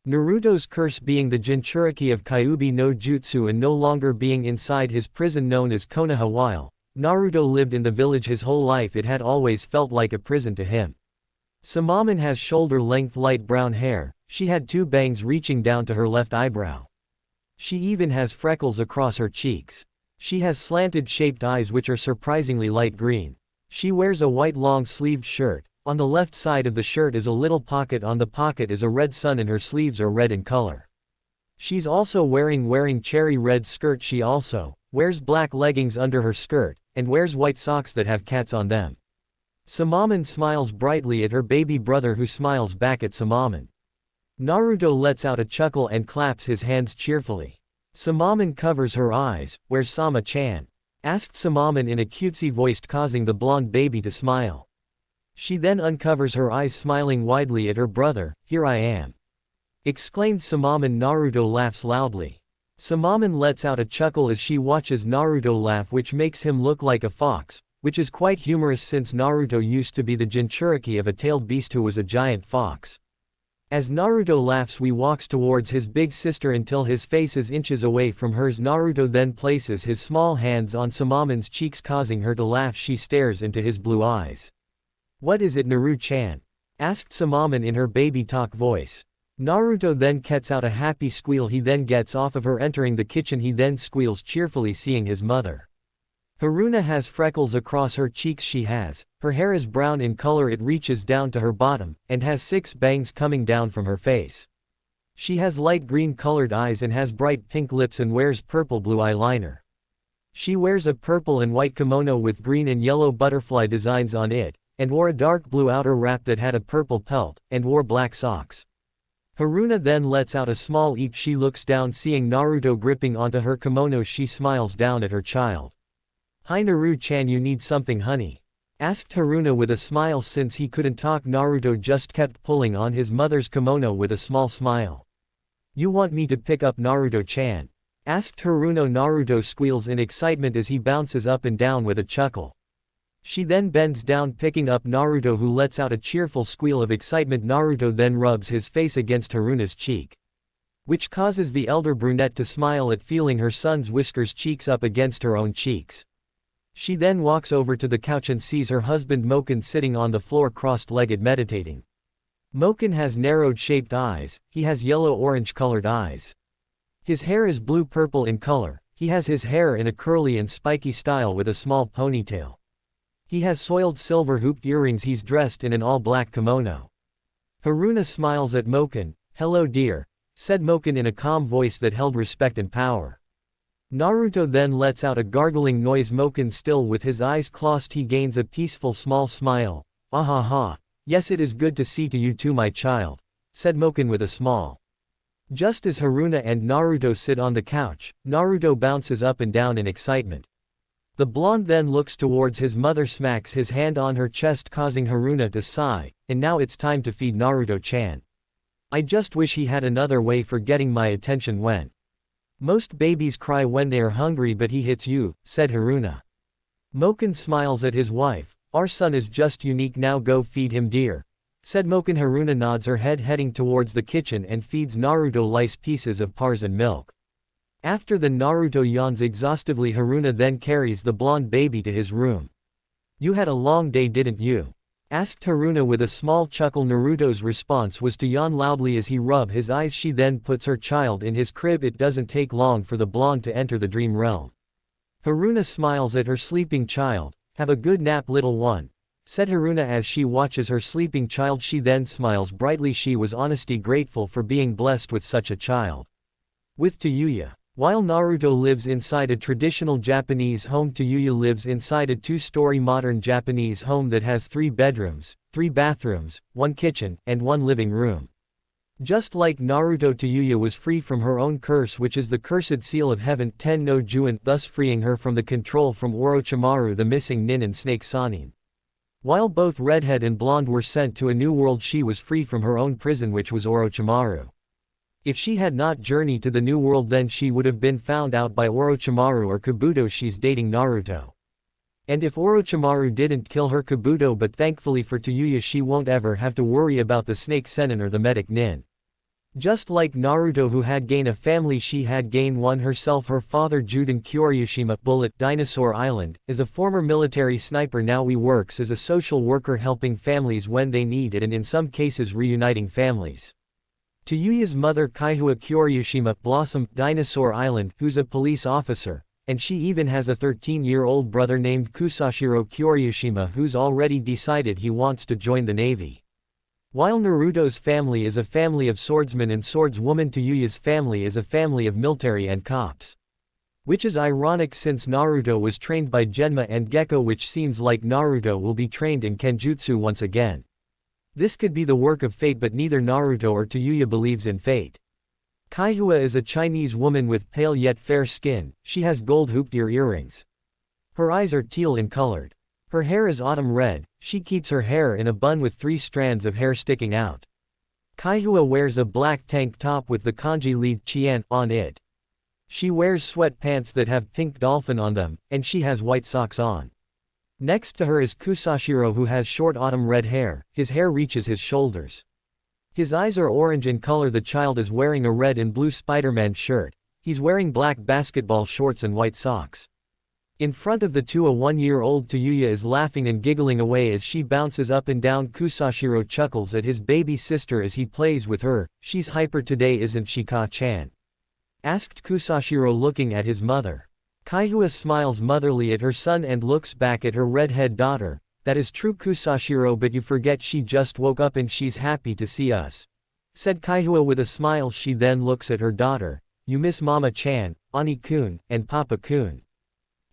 Naruto's curse being the Jinchuriki of Kyuubi no Jutsu and no longer being inside his prison known as Konoha. While Naruto lived in the village his whole life, it had always felt like a prison to him. Samaman has shoulder-length light brown hair. She had 2 bangs reaching down to her left eyebrow. She even has freckles across her cheeks. She has slanted shaped eyes which are surprisingly light green. She wears a white long-sleeved shirt. On the left side of the shirt is a little pocket. On the pocket is a red sun and her sleeves are red in color. She's also wearing cherry red skirt. She also wears black leggings under her skirt, and wears white socks that have cats on them. Samaman smiles brightly at her baby brother who smiles back at Samaman. Naruto lets out a chuckle and claps his hands cheerfully. Samaman covers her eyes. "Where's Sama-chan?" asked Samaman in a cutesy voice, causing the blonde baby to smile. She then uncovers her eyes, smiling widely at her brother. "Here I am," exclaimed Samaman. Naruto laughs loudly. Samaman lets out a chuckle as she watches Naruto laugh, which makes him look like a fox, which is quite humorous since Naruto used to be the Jinchuriki of a tailed beast who was a giant fox. As Naruto laughs, he walks towards his big sister until his face is inches away from hers. Naruto then places his small hands on Samaman's cheeks, causing her to laugh. She stares into his blue eyes. "What is it, Naru-chan?" asked Samaman in her baby talk voice. Naruto then lets out a happy squeal. He then gets off of her, entering the kitchen. He then squeals cheerfully, seeing his mother. Haruna has freckles across her cheeks. Her hair is brown in color, it reaches down to her bottom, and has 6 bangs coming down from her face. She has light green colored eyes and has bright pink lips and wears purple-blue eyeliner. She wears a purple and white kimono with green and yellow butterfly designs on it, and wore a dark blue outer wrap that had a purple pelt, and wore black socks. Haruna then lets out a small eep. She looks down, seeing Naruto gripping onto her kimono. She smiles down at her child. "Hi Naru-chan, you need something, honey?" asked Haruna with a smile. Since he couldn't talk, Naruto just kept pulling on his mother's kimono with a small smile. "You want me to pick up Naruto-chan?" asked Haruna. Naruto squeals in excitement as he bounces up and down with a chuckle. She then bends down, picking up Naruto, who lets out a cheerful squeal of excitement. Naruto then rubs his face against Haruna's cheek, which causes the elder brunette to smile at feeling her son's whiskers cheeks up against her own cheeks. She then walks over to the couch and sees her husband Moken sitting on the floor crossed-legged meditating. Moken has narrowed shaped eyes. He has yellow-orange colored eyes. His hair is blue-purple in color. He has his hair in a curly and spiky style with a small ponytail. He has soiled silver hooped earrings. He's dressed in an all-black kimono. Haruna smiles at Moken. "Hello dear," said Moken in a calm voice that held respect and power. Naruto then lets out a gargling noise. Moken, still with his eyes closed, he gains a peaceful small smile. "Ah ha ha. Yes, it is good to see to you too, my child," said Moken with a smile. Just as Haruna and Naruto sit on the couch, Naruto bounces up and down in excitement. The blonde then looks towards his mother, smacks his hand on her chest, causing Haruna to sigh. "And now it's time to feed Naruto-chan. I just wish he had another way for getting my attention when most babies cry when they are hungry, but he hits you," said Haruna. Moken smiles at his wife. "Our son is just unique. Now go feed him, dear," said Moken. Haruna nods her head, heading towards the kitchen, and feeds Naruto lice pieces of pars and milk. After the Naruto yawns exhaustively. Haruna then carries the blonde baby to his room. "You had a long day, didn't you?" asked Haruna with a small chuckle. Naruto's response was to yawn loudly as he rubbed his eyes. She then puts her child in his crib. It doesn't take long for the blonde to enter the dream realm. Haruna smiles at her sleeping child. "Have a good nap, little one," said Haruna as she watches her sleeping child. She then smiles brightly. She was honestly grateful for being blessed with such a child. With Tayuya. While Naruto lives inside a traditional Japanese home, Tayuya lives inside a 2-story modern Japanese home that has 3 bedrooms, 3 bathrooms, 1 kitchen, and 1 living room. Just like Naruto, Tayuya was free from her own curse, which is the cursed seal of heaven, Ten no Juin, thus freeing her from the control from Orochimaru, the missing nin, and Snake Sanin. While both Redhead and Blonde were sent to a new world, she was free from her own prison, which was Orochimaru. If she had not journeyed to the new world, then she would have been found out by Orochimaru or Kabuto. She's dating Naruto. And if Orochimaru didn't kill her, Kabuto, but thankfully for Tayuya, she won't ever have to worry about the Snake Sennin or the Medic Nin. Just like Naruto, who had gained a family, she had gained one herself. Her father, Juden Kyoryoshima Bullet Dinosaur Island, is a former military sniper. Now he works as a social worker, helping families when they need it and in some cases reuniting families. Tayuya's mother, Kaihua Kyoryoshima Blossom Dinosaur Island, who's a police officer, and she even has a 13-year-old brother named Kusashiro Kyoryoshima, who's already decided he wants to join the Navy. While Naruto's family is a family of swordsmen and swordswoman, Tayuya's family is a family of military and cops. Which is ironic since Naruto was trained by Genma and Gekko, which seems like Naruto will be trained in Kenjutsu once again. This could be the work of fate, but neither Naruto or Tayuya believes in fate. Kaihua is a Chinese woman with pale yet fair skin. She has gold hooped earrings. Her eyes are teal in colored. Her hair is autumn red. She keeps her hair in a bun with 3 strands of hair sticking out. Kaihua wears a black tank top with the kanji lead Qian on it. She wears sweatpants that have pink dolphin on them, and she has white socks on. Next to her is Kusashiro, who has short autumn red hair. His hair reaches his shoulders. His eyes are orange in color. The child is wearing a red and blue Spider-Man shirt. He's wearing black basketball shorts and white socks. In front of the two, a 1-year-old Tayuya is laughing and giggling away as she bounces up and down. Kusashiro chuckles at his baby sister as he plays with her. She's hyper today, isn't she, Ka-chan? Asked Kusashiro, looking at his mother. Kaihua smiles motherly at her son and looks back at her redhead daughter. That is true, Kusashiro, but you forget she just woke up and she's happy to see us, said Kaihua with a smile. She then looks at her daughter. You miss Mama-chan, Ani-kun, and Papa-kun?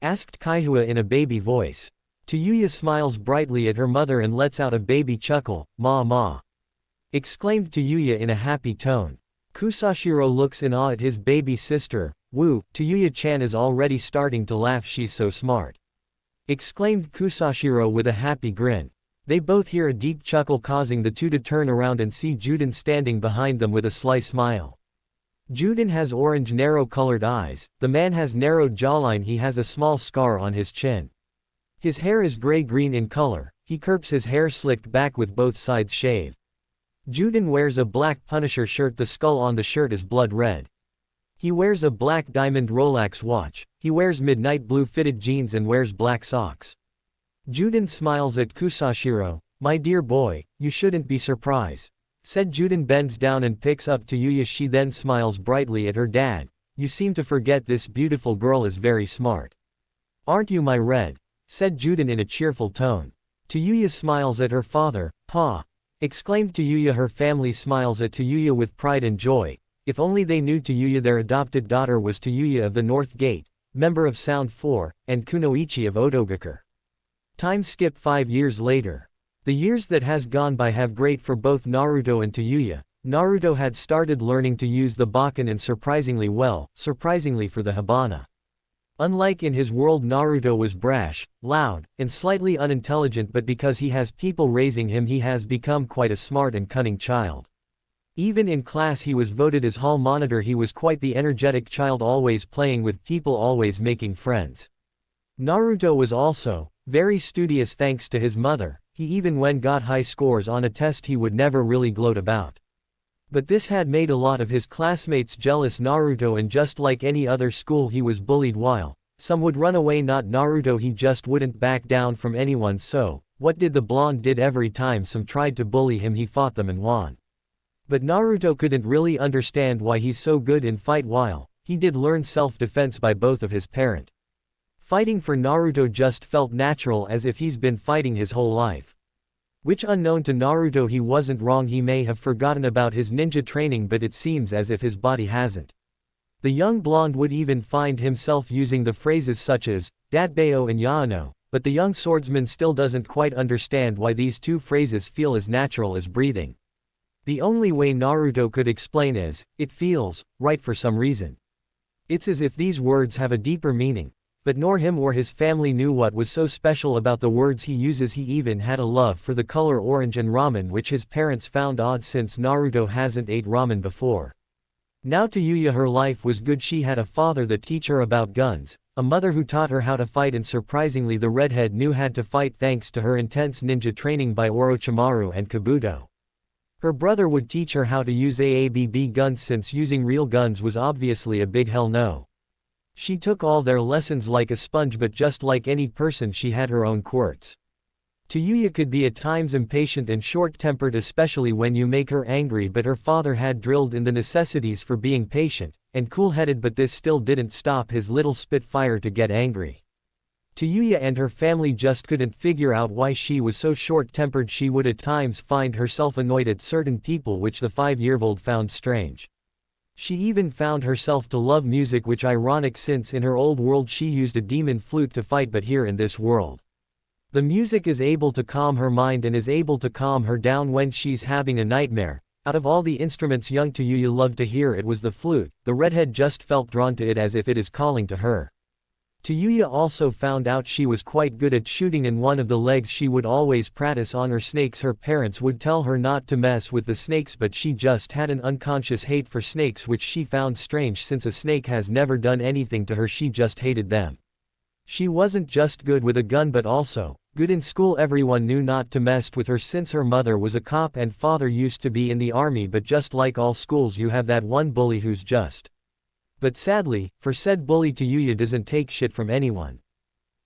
Asked Kaihua in a baby voice. Tayuya smiles brightly at her mother and lets out a baby chuckle. Ma ma! Exclaimed Tayuya in a happy tone. Kusashiro looks in awe at his baby sister. Woo, Tayuya-chan is already starting to laugh. She's so smart, exclaimed Kusashiro with a happy grin. They both hear a deep chuckle, causing the two to turn around and see Juden standing behind them with a sly smile. Juden has orange narrow-colored eyes. The man has narrowed jawline. He has a small scar on his chin. His hair is gray-green in color. He keeps his hair slicked back with both sides shaved. Juden wears a black Punisher shirt. The skull on the shirt is blood red. He wears a black diamond Rolex watch. He wears midnight blue fitted jeans and wears black socks. Juden smiles at Kusashiro. My dear boy, you shouldn't be surprised, said Juden. Bends down and picks up Tayuya. She then smiles brightly at her dad. You seem to forget this beautiful girl is very smart. Aren't you, my red? Said Juden in a cheerful tone. Tayuya smiles at her father. Pa! Exclaimed Tayuya. Her family smiles at Tayuya with pride and joy. If only they knew Tayuya, their adopted daughter, was Tayuya of the North Gate, member of Sound 4, and kunoichi of Otogakure. Time skip 5 years later. The years that has gone by have great for both Naruto and Tayuya. Naruto had started learning to use the Bakken and surprisingly well, surprisingly for the Hibana. Unlike in his world, Naruto was brash, loud, and slightly unintelligent, but because he has people raising him, he has become quite a smart and cunning child. Even in class he was voted as hall monitor. He was quite the energetic child, always playing with people, always making friends. Naruto was also very studious thanks to his mother. He even when got high scores on a test he would never really gloat about. But this had made a lot of his classmates jealous. Naruto, and just like any other school, he was bullied. While some would run away, not Naruto. He just wouldn't back down from anyone. So what did the blonde did every time some tried to bully him, he fought them and won. But Naruto couldn't really understand why he's so good in fight. While he did learn self-defense by both of his parents, fighting for Naruto just felt natural, as if he's been fighting his whole life. Which unknown to Naruto, he wasn't wrong. He may have forgotten about his ninja training, but it seems as if his body hasn't. The young blonde would even find himself using the phrases such as Datbeo and Yaano, but the young swordsman still doesn't quite understand why these two phrases feel as natural as breathing. The only way Naruto could explain is, it feels right for some reason. It's as if these words have a deeper meaning, but nor him or his family knew what was so special about the words he uses. He even had a love for the color orange and ramen, which his parents found odd since Naruto hasn't ate ramen before. Now Tayuya, her life was good. She had a father that teach her about guns, a mother who taught her how to fight, and surprisingly the redhead knew how to fight thanks to her intense ninja training by Orochimaru and Kabuto. Her brother would teach her how to use AABB guns, since using real guns was obviously a big hell no. She took all their lessons like a sponge, but just like any person she had her own quirks. Tayuya could be at times impatient and short-tempered, especially when you make her angry, but her father had drilled in the necessities for being patient and cool-headed, but this still didn't stop his little spitfire to get angry. Tayuya and her family just couldn't figure out why she was so short-tempered. She would at times find herself annoyed at certain people, which the 5-year-old found strange. She even found herself to love music, which ironic since in her old world she used a demon flute to fight, but here in this world, the music is able to calm her mind and is able to calm her down when she's having a nightmare. Out of all the instruments young Tayuya loved to hear, it was the flute. The redhead just felt drawn to it as if it is calling to her. Tayuya also found out she was quite good at shooting in one of the legs. She would always practice on her snakes. Her parents would tell her not to mess with the snakes, but she just had an unconscious hate for snakes, which she found strange since a snake has never done anything to her. She just hated them. She wasn't just good with a gun but also good in school. Everyone knew not to mess with her since her mother was a cop and father used to be in the army, but just like all schools you have that one bully who's just. But sadly, for said bully, Tayuya doesn't take shit from anyone.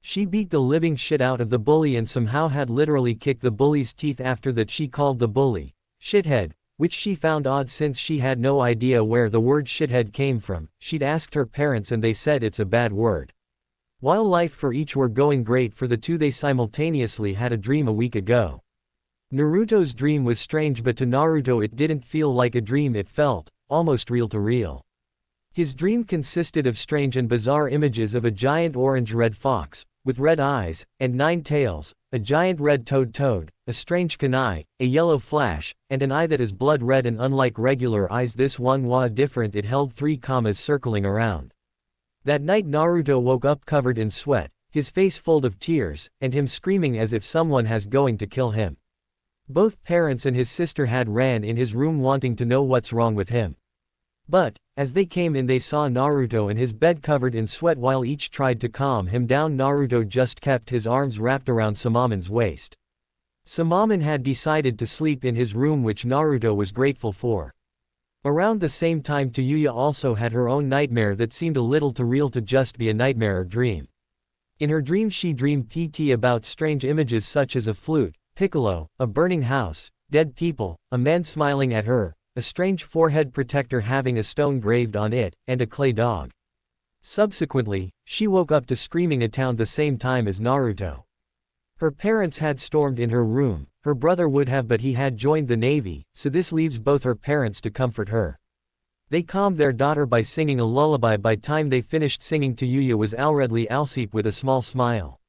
She beat the living shit out of the bully and somehow had literally kicked the bully's teeth. After that she called the bully shithead, which she found odd since she had no idea where the word shithead came from. She'd asked her parents and they said it's a bad word. While life for each were going great for the two, they simultaneously had a dream a week ago. Naruto's dream was strange, but to Naruto it didn't feel like a dream, it felt almost real to real. His dream consisted of strange and bizarre images of a giant orange-red fox, with red eyes, and 9 tails, a giant red toad, a strange kunai, a yellow flash, and an eye that is blood red, and unlike regular eyes this one was different. It held 3 commas circling around. That night Naruto woke up covered in sweat, his face full of tears, and him screaming as if someone has going to kill him. Both parents and his sister had ran in his room wanting to know what's wrong with him. But, as they came in they saw Naruto in his bed covered in sweat. While each tried to calm him down, Naruto just kept his arms wrapped around Samamon's waist. Samamon had decided to sleep in his room, which Naruto was grateful for. Around the same time Tayuya also had her own nightmare that seemed a little too real to just be a nightmare or dream. In her dream she dreamed about strange images such as a flute, Piccolo, a burning house, dead people, a man smiling at her, a strange forehead protector having a stone graved on it, and a clay dog. Subsequently, she woke up to screaming at town the same time as Naruto. Her parents had stormed in her room. Her brother would have, but he had joined the navy, so this leaves both her parents to comfort her. They calmed their daughter by singing a lullaby. By time they finished singing, Tayuya was already asleep with a small smile.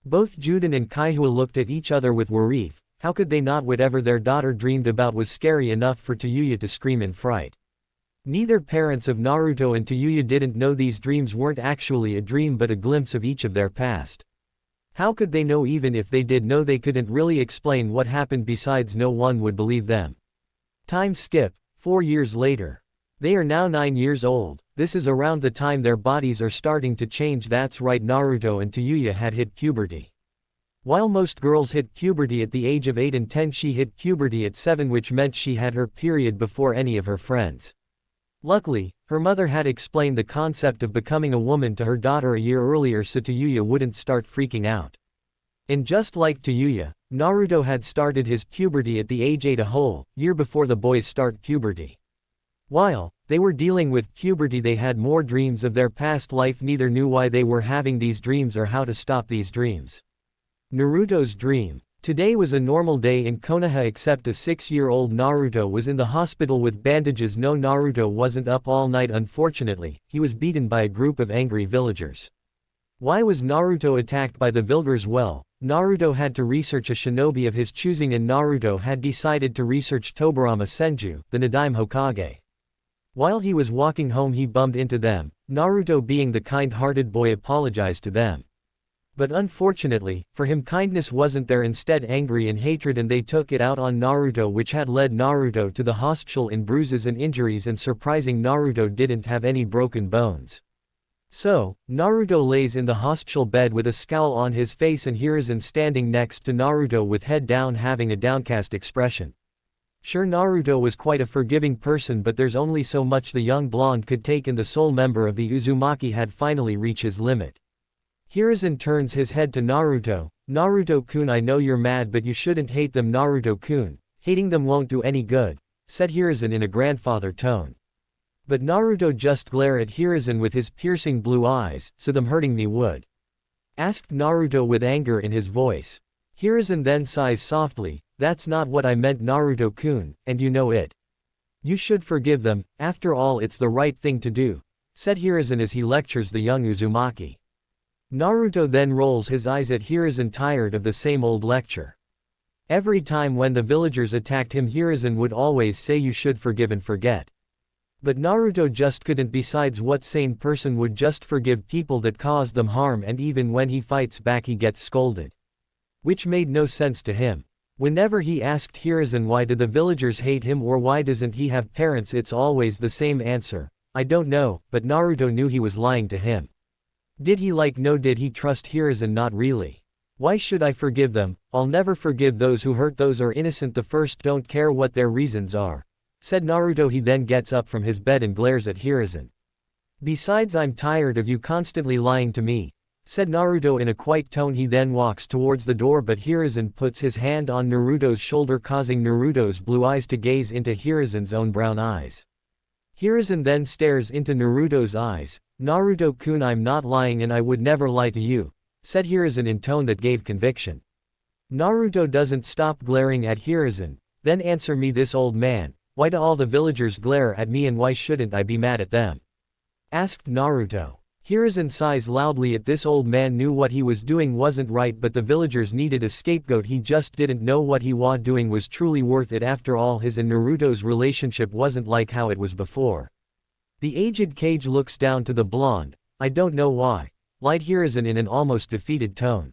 Both Juden and Kaihua looked at each other with worry. How could they not? Whatever their daughter dreamed about was scary enough for Tayuya to scream in fright. Neither parents of Naruto and Tayuya didn't know these dreams weren't actually a dream but a glimpse of each of their past. How could they know? Even if they did know, they couldn't really explain what happened. Besides, no one would believe them. Time skip, 4 years later. They are now 9 years old. This is around the time their bodies are starting to change. That's right, Naruto and Tayuya had hit puberty. While most girls hit puberty at the age of 8 and 10, she hit puberty at 7, which meant she had her period before any of her friends. Luckily, her mother had explained the concept of becoming a woman to her daughter a year earlier so Tayuya wouldn't start freaking out. And just like Tayuya, Naruto had started his puberty at the age 8, a whole year before the boys start puberty. While they were dealing with puberty, they had more dreams of their past life. Neither knew why they were having these dreams or how to stop these dreams. Naruto's dream. Today was a normal day in Konoha, except a 6-year-old Naruto was in the hospital with bandages. No, Naruto wasn't up all night. Unfortunately, he was beaten by a group of angry villagers. Why was Naruto attacked by the villagers? Well, Naruto had to research a shinobi of his choosing, and Naruto had decided to research Tobirama Senju, the Nadaime Hokage. While he was walking home he bumped into them. Naruto, being the kind-hearted boy, apologized to them. But unfortunately, for him kindness wasn't there, instead angry and hatred, and they took it out on Naruto, which had led Naruto to the hospital in bruises and injuries, and surprising, Naruto didn't have any broken bones. So, Naruto lays in the hospital bed with a scowl on his face, and Hiruzen standing next to Naruto with head down, having a downcast expression. Sure, Naruto was quite a forgiving person, but there's only so much the young blonde could take, and the sole member of the Uzumaki had finally reached his limit. Hiruzen turns his head to Naruto. Naruto-kun, I know you're mad, but you shouldn't hate them. Naruto-kun, hating them won't do any good, said Hiruzen in a grandfather tone. But Naruto just glared at Hiruzen with his piercing blue eyes, so them hurting me would. Asked Naruto with anger in his voice. Hiruzen then sighs softly, "That's not what I meant, Naruto-kun, and you know it. You should forgive them, after all it's the right thing to do," said Hiruzen as he lectures the young Uzumaki. Naruto then rolls his eyes at Hiruzen, tired of the same old lecture. Every time when the villagers attacked him, Hiruzen would always say you should forgive and forget. But Naruto just couldn't. Besides, what sane person would just forgive people that caused them harm, and even when he fights back he gets scolded? Which made no sense to him. Whenever he asked Hiruzen why do the villagers hate him or why doesn't he have parents, it's always the same answer, "I don't know," but Naruto knew he was lying to him. Did he know? Did he trust Hiruzen? Not really. Why should I forgive them? I'll never forgive those who hurt. Those are innocent. The first don't care what their reasons are, said Naruto. He then gets up from his bed and glares at Hiruzen. Besides, I'm tired of you constantly lying to me, said Naruto in a quiet tone. He then walks towards the door, but Hiruzen puts his hand on Naruto's shoulder, causing Naruto's blue eyes to gaze into Hiruzen's own brown eyes. Hiruzen then stares into Naruto's eyes. "Naruto-kun, I'm not lying and I would never lie to you," said Hiruzen in tone that gave conviction. Naruto doesn't stop glaring at Hiruzen. "Then answer me this, old man. Why do all the villagers glare at me and why shouldn't I be mad at them?" asked Naruto. Hiruzen sighs loudly at this. Old man knew what he was doing wasn't right, but the villagers needed a scapegoat. He just didn't know what he was doing was truly worth it. After all, his and Naruto's relationship wasn't like how it was before. The aged Kage looks down to the blonde. "I don't know why," lied Hiruzen in an almost defeated tone.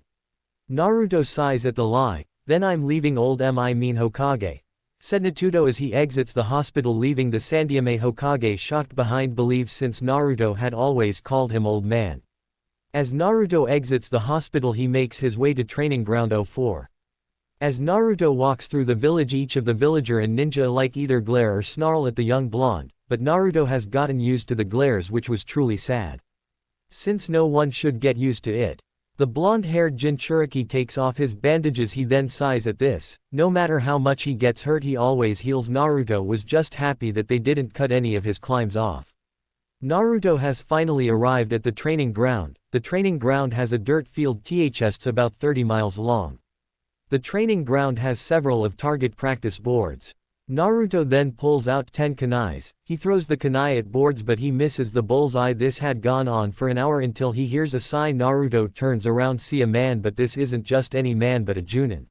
Naruto sighs at the lie. "Then I'm leaving, old M. I mean Hokage," said Naruto as he exits the hospital, leaving the Sandaime Hokage shocked behind belief since Naruto had always called him old man. As Naruto exits the hospital, he makes his way to Training Ground 04. As Naruto walks through the village, each of the villager and ninja alike either glare or snarl at the young blonde, but Naruto has gotten used to the glares, which was truly sad. Since no one should get used to it. The blonde-haired Jinchuriki takes off his bandages. He then sighs at this. No matter how much he gets hurt, he always heals. Naruto was just happy that they didn't cut any of his climbs off. Naruto has finally arrived at the training ground. The training ground has a dirt field ths about 30 miles long. The training ground has several of target practice boards. Naruto then pulls out 10 kunais. He throws the kunai at boards, but he misses the bullseye. This had gone on for an hour until he hears a sigh. Naruto turns around, see a man, but this isn't just any man but a Junin.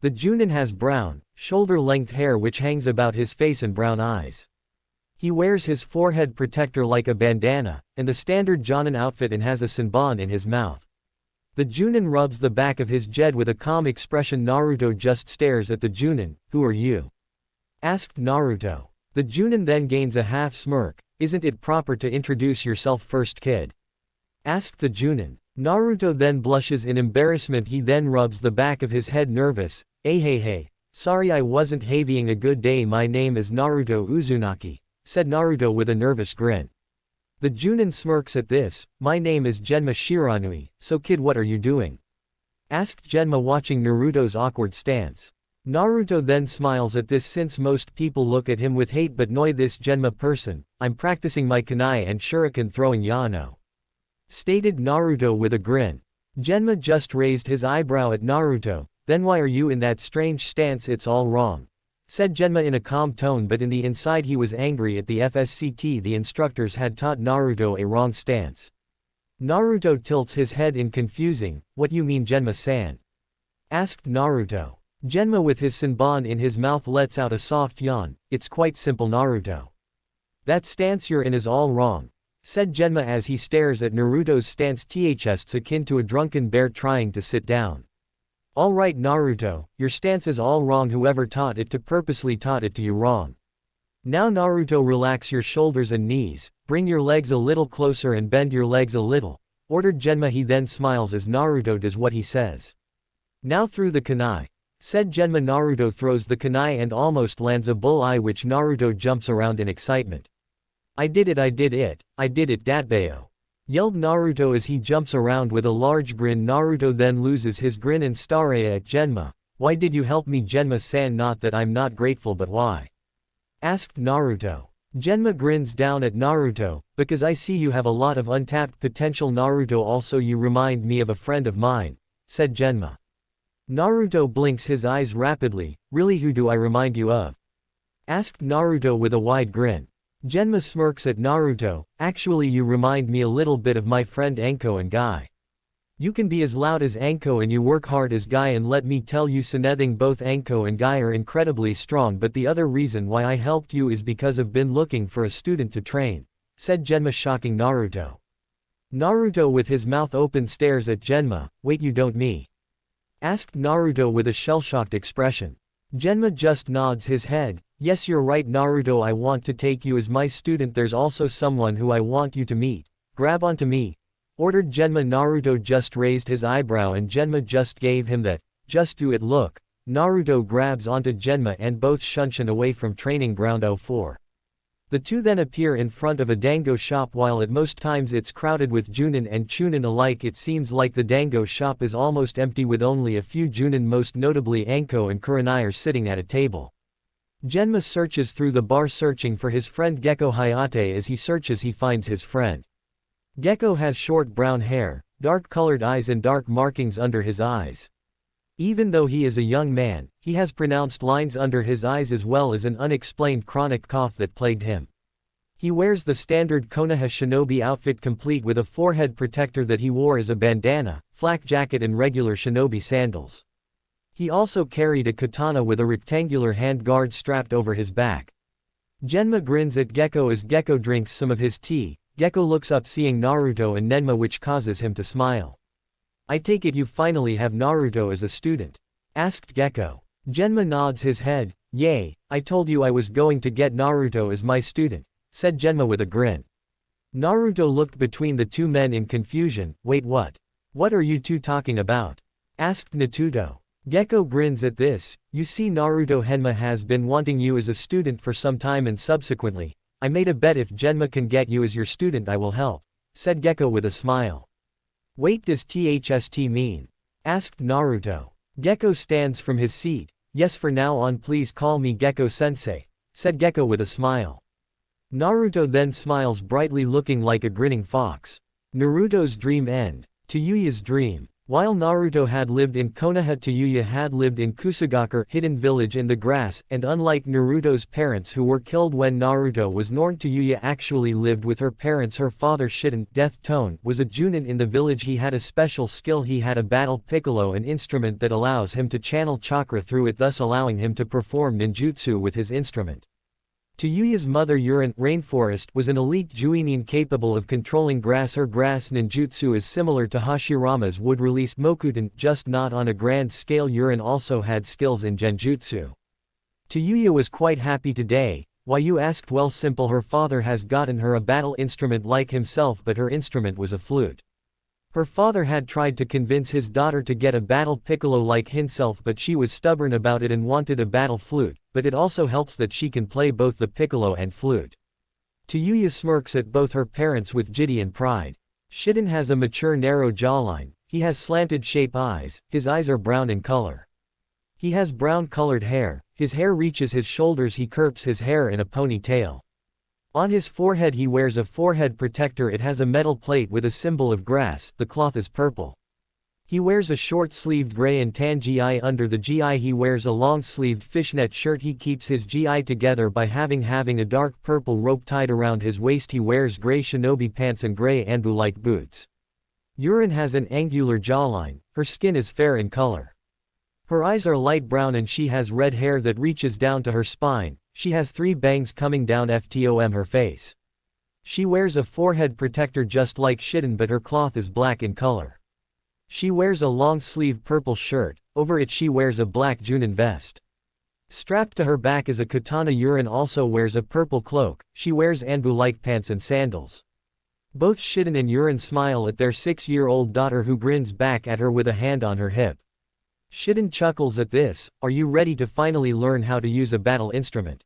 The Junin has brown, shoulder-length hair which hangs about his face and brown eyes. He wears his forehead protector like a bandana, and the standard Jonin outfit, and has a senbon in his mouth. The Junin rubs the back of his head with a calm expression. Naruto just stares at the Junin. "Who are you?" asked Naruto. The Junin then gains a half smirk. "Isn't it proper to introduce yourself first, kid?" asked the Junin. Naruto then blushes in embarrassment. He then rubs the back of his head, nervous. Hey, sorry, I wasn't having a good day. My name is Naruto Uzumaki," said Naruto with a nervous grin. The Junin smirks at this. "My name is Genma Shiranui. So kid, what are you doing?" asked Genma, watching Naruto's awkward stance. Naruto then smiles at this, since most people look at him with hate, but no, this Genma person, "I'm practicing my kunai and shuriken throwing, Yano," stated Naruto with a grin. Genma just raised his eyebrow at Naruto. "Then why are you in that strange stance? It's all wrong," said Genma in a calm tone, but in the inside he was angry at the FSCT. The instructors had taught Naruto a wrong stance. Naruto tilts his head in confusing. "What you mean, Genma-san?" asked Naruto. Genma, with his senbon in his mouth, lets out a soft yawn. "It's quite simple, Naruto. That stance you're in is all wrong," said Genma as he stares at Naruto's stance ths akin to a drunken bear trying to sit down. "All right, Naruto, your stance is all wrong. Whoever taught it to purposely taught it to you wrong. Now Naruto, relax your shoulders and knees, bring your legs a little closer and bend your legs a little," ordered Genma. He then smiles as Naruto does what he says. "Now through the kunai," said Genma. Naruto throws the kunai and almost lands a bull eye, which Naruto jumps around in excitement. I did it, Datbayo," yelled Naruto as he jumps around with a large grin. Naruto then loses his grin and stares at Genma. "Why did you help me, Genma-san?" "Not that I'm not grateful, but why?" asked Naruto. Genma grins down at Naruto, because I see you have a lot of untapped potential. Naruto, also you remind me of a friend of mine, said Genma. Naruto blinks his eyes rapidly. Really, who do I remind you of? Asked Naruto with a wide grin. Genma smirks at Naruto. Actually, you remind me a little bit of my friend Anko and Guy. You can be as loud as Anko and you work hard as Guy, and let me tell you something, both Anko and Guy are incredibly strong, but the other reason why I helped you is because I've been looking for a student to train, said Genma, shocking Naruto. Naruto with his mouth open stares at Genma. Wait, you don't me? Asked Naruto with a shell-shocked expression. Genma just nods his head. Yes, you're right Naruto, I want to take you as my student. There's also someone who I want you to meet. Grab onto me, ordered Genma. Naruto just raised his eyebrow and Genma just gave him that "just do it" look. Naruto grabs onto Genma and both shunshin away from training ground 04. The two then appear in front of a dango shop. While at most times it's crowded with Junin and Chunin alike, it seems like the dango shop is almost empty with only a few Junin, most notably Anko and Kurenai, are sitting at a table. Genma searches through the bar searching for his friend Gecko Hayate. As he searches he finds his friend. Gecko has short brown hair, dark-colored eyes and dark markings under his eyes. Even though he is a young man, he has pronounced lines under his eyes as well as an unexplained chronic cough that plagued him. He wears the standard Konoha shinobi outfit complete with a forehead protector that he wore as a bandana, flak jacket and regular shinobi sandals. He also carried a katana with a rectangular hand guard strapped over his back. Genma grins at Gecko as Gecko drinks some of his tea. Gecko looks up seeing Naruto and Nenma, which causes him to smile. I take it you finally have Naruto as a student? Asked Gecko. Genma nods his head. Yay, I told you I was going to get Naruto as my student, said Genma with a grin. Naruto looked between the two men in confusion. Wait, what? What are you two talking about? Asked Naruto. Gecko grins at this. You see Naruto, Henma has been wanting you as a student for some time, and subsequently, I made a bet if Genma can get you as your student I will help, said Gecko with a smile. Wait, does THST mean? Asked Naruto. Gecko stands from his seat. Yes, for now on please call me Gecko-sensei, said Gecko with a smile. Naruto then smiles brightly, looking like a grinning fox. Naruto's dream end. Tayuya's dream. While Naruto had lived in Konoha, Tayuya had lived in Kusagakure, hidden village in the grass, and unlike Naruto's parents who were killed when Naruto was born, Tayuya actually lived with her parents. Her father, Shiden, Death Tone, was a Junin in the village. He had a special skill. He had a battle piccolo, an instrument that allows him to channel chakra through it, thus allowing him to perform ninjutsu with his instrument. Tayuya's mother, Urin Rainforest, was an elite Juinin capable of controlling grass. Her grass ninjutsu is similar to Hashirama's wood-released Mokuten, just not on a grand scale. Urin also had skills in genjutsu. Tayuya was quite happy today. Why, you asked? Well, simple. Her father has gotten her a battle instrument like himself, but her instrument was a flute. Her father had tried to convince his daughter to get a battle piccolo like himself, but she was stubborn about it and wanted a battle flute, but it also helps that she can play both the piccolo and flute. Tayuya smirks at both her parents with Gideon pride. Shiden has a mature narrow jawline. He has slanted shape eyes. His eyes are brown in color. He has brown colored hair. His hair reaches his shoulders. He curls his hair in a ponytail. On his forehead he wears a forehead protector. It has a metal plate with a symbol of grass. The cloth is purple. He wears a short-sleeved gray and tan gi. Under the gi he wears a long-sleeved fishnet shirt. He keeps his gi together by having a dark purple rope tied around his waist. He wears gray shinobi pants and gray anbu-like boots. Urin has an angular jawline. Her skin is fair in color. Her eyes are light brown and she has red hair that reaches down to her spine. She has 3 bangs coming down from her face. She wears a forehead protector just like Shiden, but her cloth is black in color. She wears a long-sleeved purple shirt. Over it she wears a black Junin vest. Strapped to her back is a katana. Urin also wears a purple cloak. She wears anbu-like pants and sandals. Both Shiden and Urin smile at their 6-year-old daughter, who grins back at her with a hand on her hip. Shiden chuckles at this. Are you ready to finally learn how to use a battle instrument?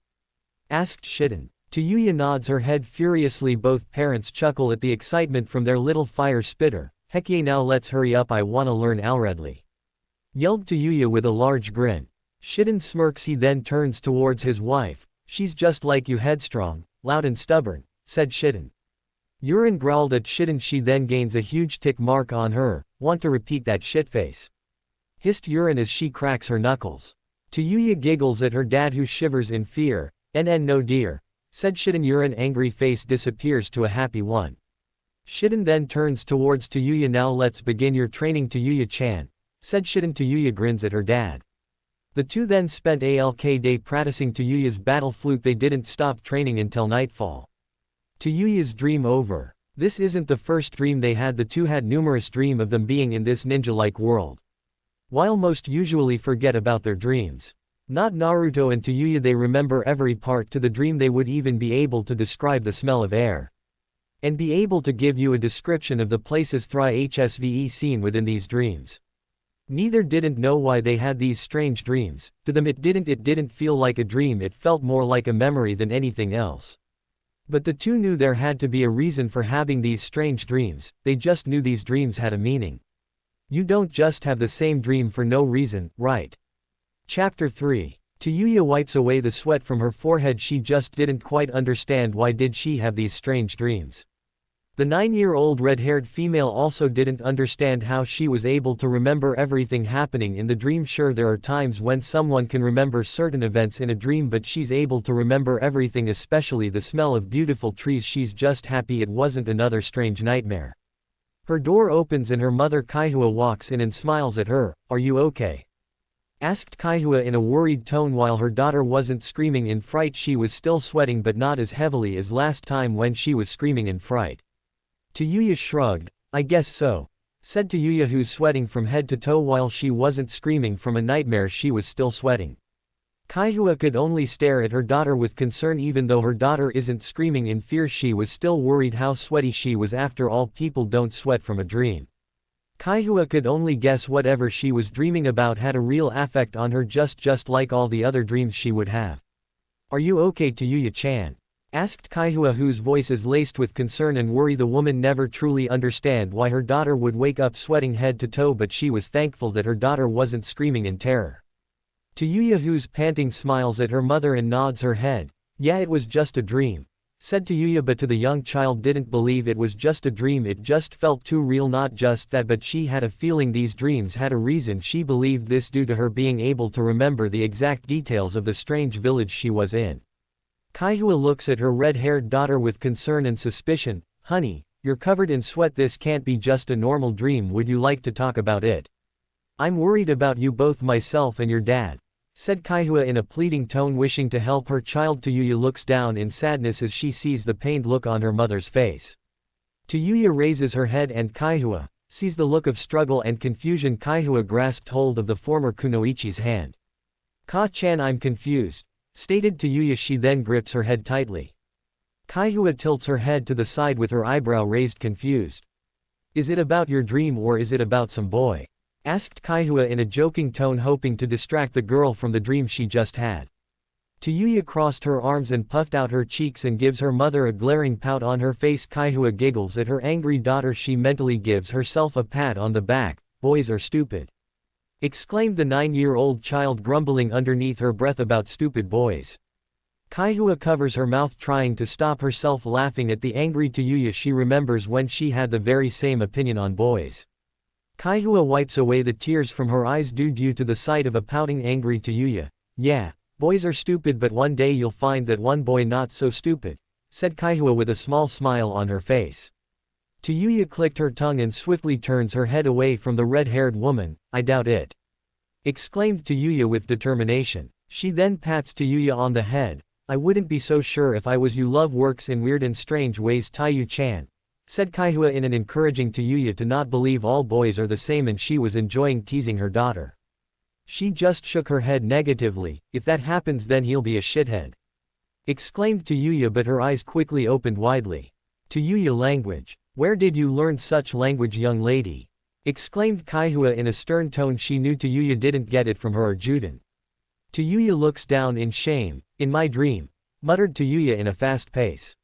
Asked Shiden. Tayuya nods her head furiously. Both parents chuckle at the excitement from their little fire spitter. Heck yeah, now let's hurry up, I wanna learn already, yelled Tayuya with a large grin. Shiden smirks. He then turns towards his wife. She's just like you, headstrong. loud and stubborn, said Shiden. Yurin growled at Shiden. She then gains a huge tick mark on her, want to repeat that shitface. Hissed Yurin as she cracks her knuckles. Tayuya giggles at her dad who shivers in fear. No dear, said Shiden. Yurin angry face disappears to a happy one. Shiden then turns towards Tayuya. Now let's begin your training, Tayuya-chan, said Shiden. Tayuya grins at her dad. The two then spent ALK day practicing Tayuya's battle flute. They didn't stop training until nightfall. Tayuya's dream over. This isn't the first dream they had. The two had numerous dreams of them being in this ninja-like world. While most usually forget about their dreams. Not Naruto and Tayuya, they remember every part to the dream. They would even be able to describe the smell of air. And be able to give you a description of the places through HSVE seen within these dreams. Neither didn't know why they had these strange dreams. To them it didn't feel like a dream, it felt more like a memory than anything else. But the two knew there had to be a reason for having these strange dreams, they just knew these dreams had a meaning. You don't just have the same dream for no reason, right? Chapter 3. Tayuya wipes away the sweat from her forehead. She just didn't quite understand why did she have these strange dreams. The 9-year-old red-haired female also didn't understand how she was able to remember everything happening in the dream. Sure, there are times when someone can remember certain events in a dream, but she's able to remember everything, especially the smell of beautiful trees. She's just happy it wasn't another strange nightmare. Her door opens and her mother Kaihua walks in and smiles at her. "Are you okay?" asked Kaihua in a worried tone. While her daughter wasn't screaming in fright, she was still sweating, but not as heavily as last time when she was screaming in fright. Tayuya shrugged. "I guess so," said Tayuya, who's sweating from head to toe. While she wasn't screaming from a nightmare, she was still sweating. Kaihua could only stare at her daughter with concern. Even though her daughter isn't screaming in fear, she was still worried how sweaty she was. After all, people don't sweat from a dream. Kaihua could only guess whatever she was dreaming about had a real effect on her, just like all the other dreams she would have. "Are you okay, Tayuya-chan?" asked Kaihua, whose voice is laced with concern and worry. The woman never truly understood why her daughter would wake up sweating head to toe, but she was thankful that her daughter wasn't screaming in terror. Tayuya, who's panting, smiles at her mother and nods her head. "Yeah, it was just a dream," said Tayuya, but to the young child didn't believe it was just a dream. It just felt too real. Not just that, but she had a feeling these dreams had a reason. She believed this due to her being able to remember the exact details of the strange village she was in. Kaihua looks at her red-haired daughter with concern and suspicion. "Honey, you're covered in sweat. This can't be just a normal dream. Would you like to talk about it? I'm worried about you both, myself and your dad," said Kaihua in a pleading tone, wishing to help her child. Tayuya looks down in sadness as she sees the pained look on her mother's face. Tayuya raises her head and Kaihua sees the look of struggle and confusion. Kaihua grasped hold of the former kunoichi's hand. "Ka-chan, I'm confused," stated Tayuya. She then grips her head tightly. Kaihua tilts her head to the side with her eyebrow raised, confused. "Is it about your dream or is it about some boy?" asked Kaihua in a joking tone, hoping to distract the girl from the dream she just had. Tayuya crossed her arms and puffed out her cheeks and gives her mother a glaring pout on her face. Kaihua giggles at her angry daughter. She mentally gives herself a pat on the back. "Boys are stupid," exclaimed the 9-year-old child, grumbling underneath her breath about stupid boys. Kaihua covers her mouth, trying to stop herself laughing at the angry Tayuya. She remembers when she had the very same opinion on boys. Kaihua wipes away the tears from her eyes due to the sight of a pouting, angry Tayuya. "Yeah, boys are stupid, but one day you'll find that one boy not so stupid," said Kaihua with a small smile on her face. Tayuya clicked her tongue and swiftly turns her head away from the red-haired woman. "I doubt it," exclaimed Tayuya with determination. She then pats Tayuya on the head. "I wouldn't be so sure if I was you. Love works in weird and strange ways, Tayuya-chan," said Kaihua in an encouraging Tayuya to not believe all boys are the same, and she was enjoying teasing her daughter. She just shook her head negatively. "If that happens, then he'll be a shithead," exclaimed Tayuya, but her eyes quickly opened widely. "Tayuya language? Where did you learn such language, young lady?" exclaimed Kaihua in a stern tone. She knew Tayuya didn't get it from her Arjuden. Tayuya looks down in shame. "In my dream," muttered Tayuya in a fast pace.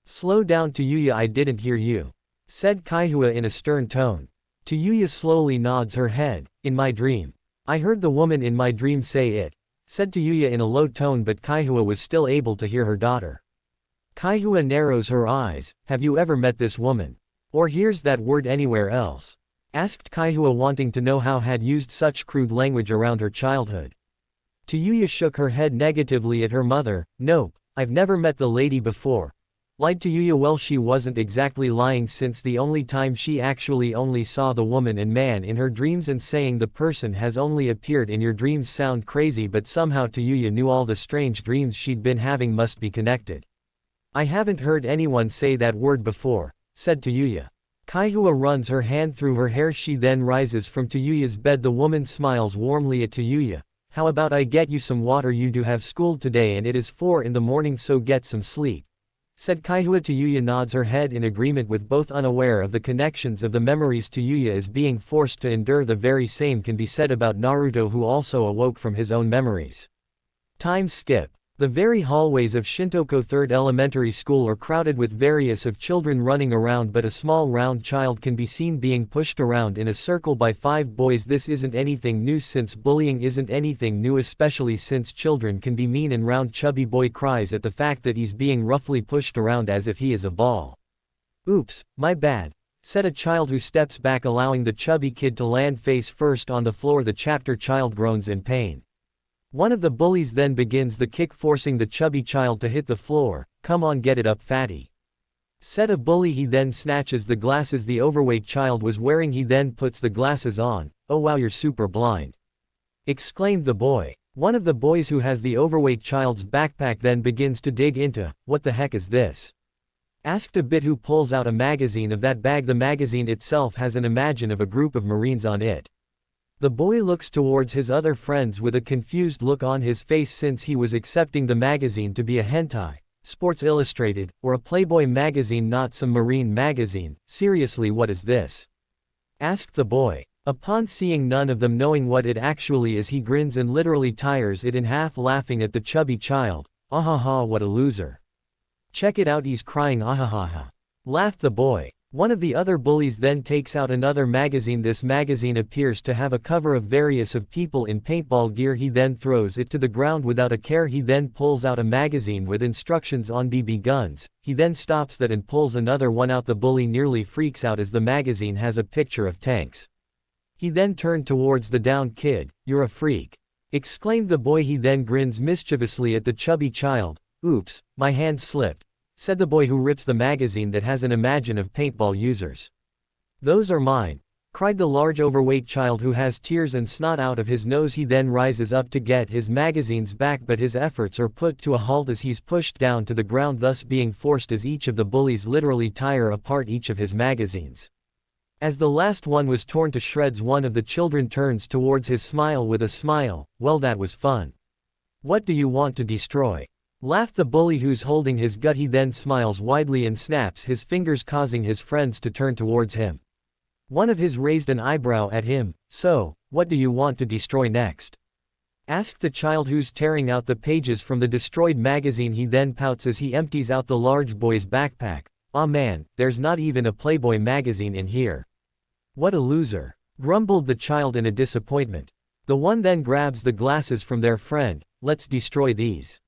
"Slow down, Tayuya, I didn't hear you," said Kaihua in a stern tone. Tayuya slowly nods her head. "In my dream. I heard the woman in my dream say it," said Tayuya in a low tone, but Kaihua was still able to hear her daughter. Kaihua narrows her eyes. Have you ever met this woman? Or hears that word anywhere else? Asked Kaihua, wanting to know how had used such crude language around her childhood. Tayuya shook her head negatively at her mother. Nope, I've never met the lady before. Lied Tayuya. Well, she wasn't exactly lying, since the only time she actually only saw the woman and man in her dreams, and saying the person has only appeared in your dreams sound crazy, but somehow Tayuya knew all the strange dreams she'd been having must be connected. I haven't heard anyone say that word before, said Tayuya. Kaihua runs her hand through her hair. She then rises from Tayuya's bed. The woman smiles warmly at Tayuya. How about I get you some water? You do have school today and it is 4 in the morning, so get some sleep, said Kaihua. Tayuya nods her head in agreement, with both unaware of the connections of the memories Tayuya is being forced to endure. The very same can be said about Naruto, who also awoke from his own memories. Time skip. The very hallways of Shintoko 3rd Elementary School are crowded with various of children running around, but a small round child can be seen being pushed around in a circle by 5 boys. This isn't anything new, since bullying isn't anything new, especially since children can be mean, and round chubby boy cries at the fact that he's being roughly pushed around as if he is a ball. Oops, my bad, said a child who steps back, allowing the chubby kid to land face first on the floor. The chapter child groans in pain. One of the bullies then begins the kick, forcing the chubby child to hit the floor. Come on, get it up, fatty, said a bully. He then snatches the glasses the overweight child was wearing. He then puts the glasses on. Oh wow, you're super blind, exclaimed the boy. One of the boys who has the overweight child's backpack then begins to dig into. What the heck is this? Asked a bit, who pulls out a magazine of that bag. The magazine itself has an image of a group of Marines on it. The boy looks towards his other friends with a confused look on his face, since he was accepting the magazine to be a hentai, Sports Illustrated, or a Playboy magazine, not some Marine magazine. Seriously, what is this? Asked the boy. Upon seeing none of them knowing what it actually is, he grins and literally tears it in half, laughing at the chubby child. Ahaha, what a loser. Check it out, he's crying. Ahahaha, laughed the boy. One of the other bullies then takes out another magazine. This magazine appears to have a cover of various of people in paintball gear. He then throws it to the ground without a care. He then pulls out a magazine with instructions on BB guns. He then stops that and pulls another one out. The bully nearly freaks out as the magazine has a picture of tanks. He then turned towards the downed kid. You're a freak, exclaimed the boy. He then grins mischievously at the chubby child. Oops, my hand slipped, said the boy, who rips the magazine that has an image of paintball users. Those are mine, cried the large overweight child, who has tears and snot out of his nose. He then rises up to get his magazines back, but his efforts are put to a halt as he's pushed down to the ground, thus being forced as each of the bullies literally tear apart each of his magazines. As the last one was torn to shreds, one of the children turns towards his smile with a smile. Well, that was fun. What do you want to destroy? Laughed the bully who's holding his gut. He then smiles widely and snaps his fingers, causing his friends to turn towards him. One of his raised an eyebrow at him. So, what do you want to destroy next? Asked the child who's tearing out the pages from the destroyed magazine. He then pouts as he empties out the large boy's backpack. Aw man, there's not even a Playboy magazine in here. What a loser, grumbled the child in a disappointment. The one then grabs the glasses from their friend. Let's destroy these,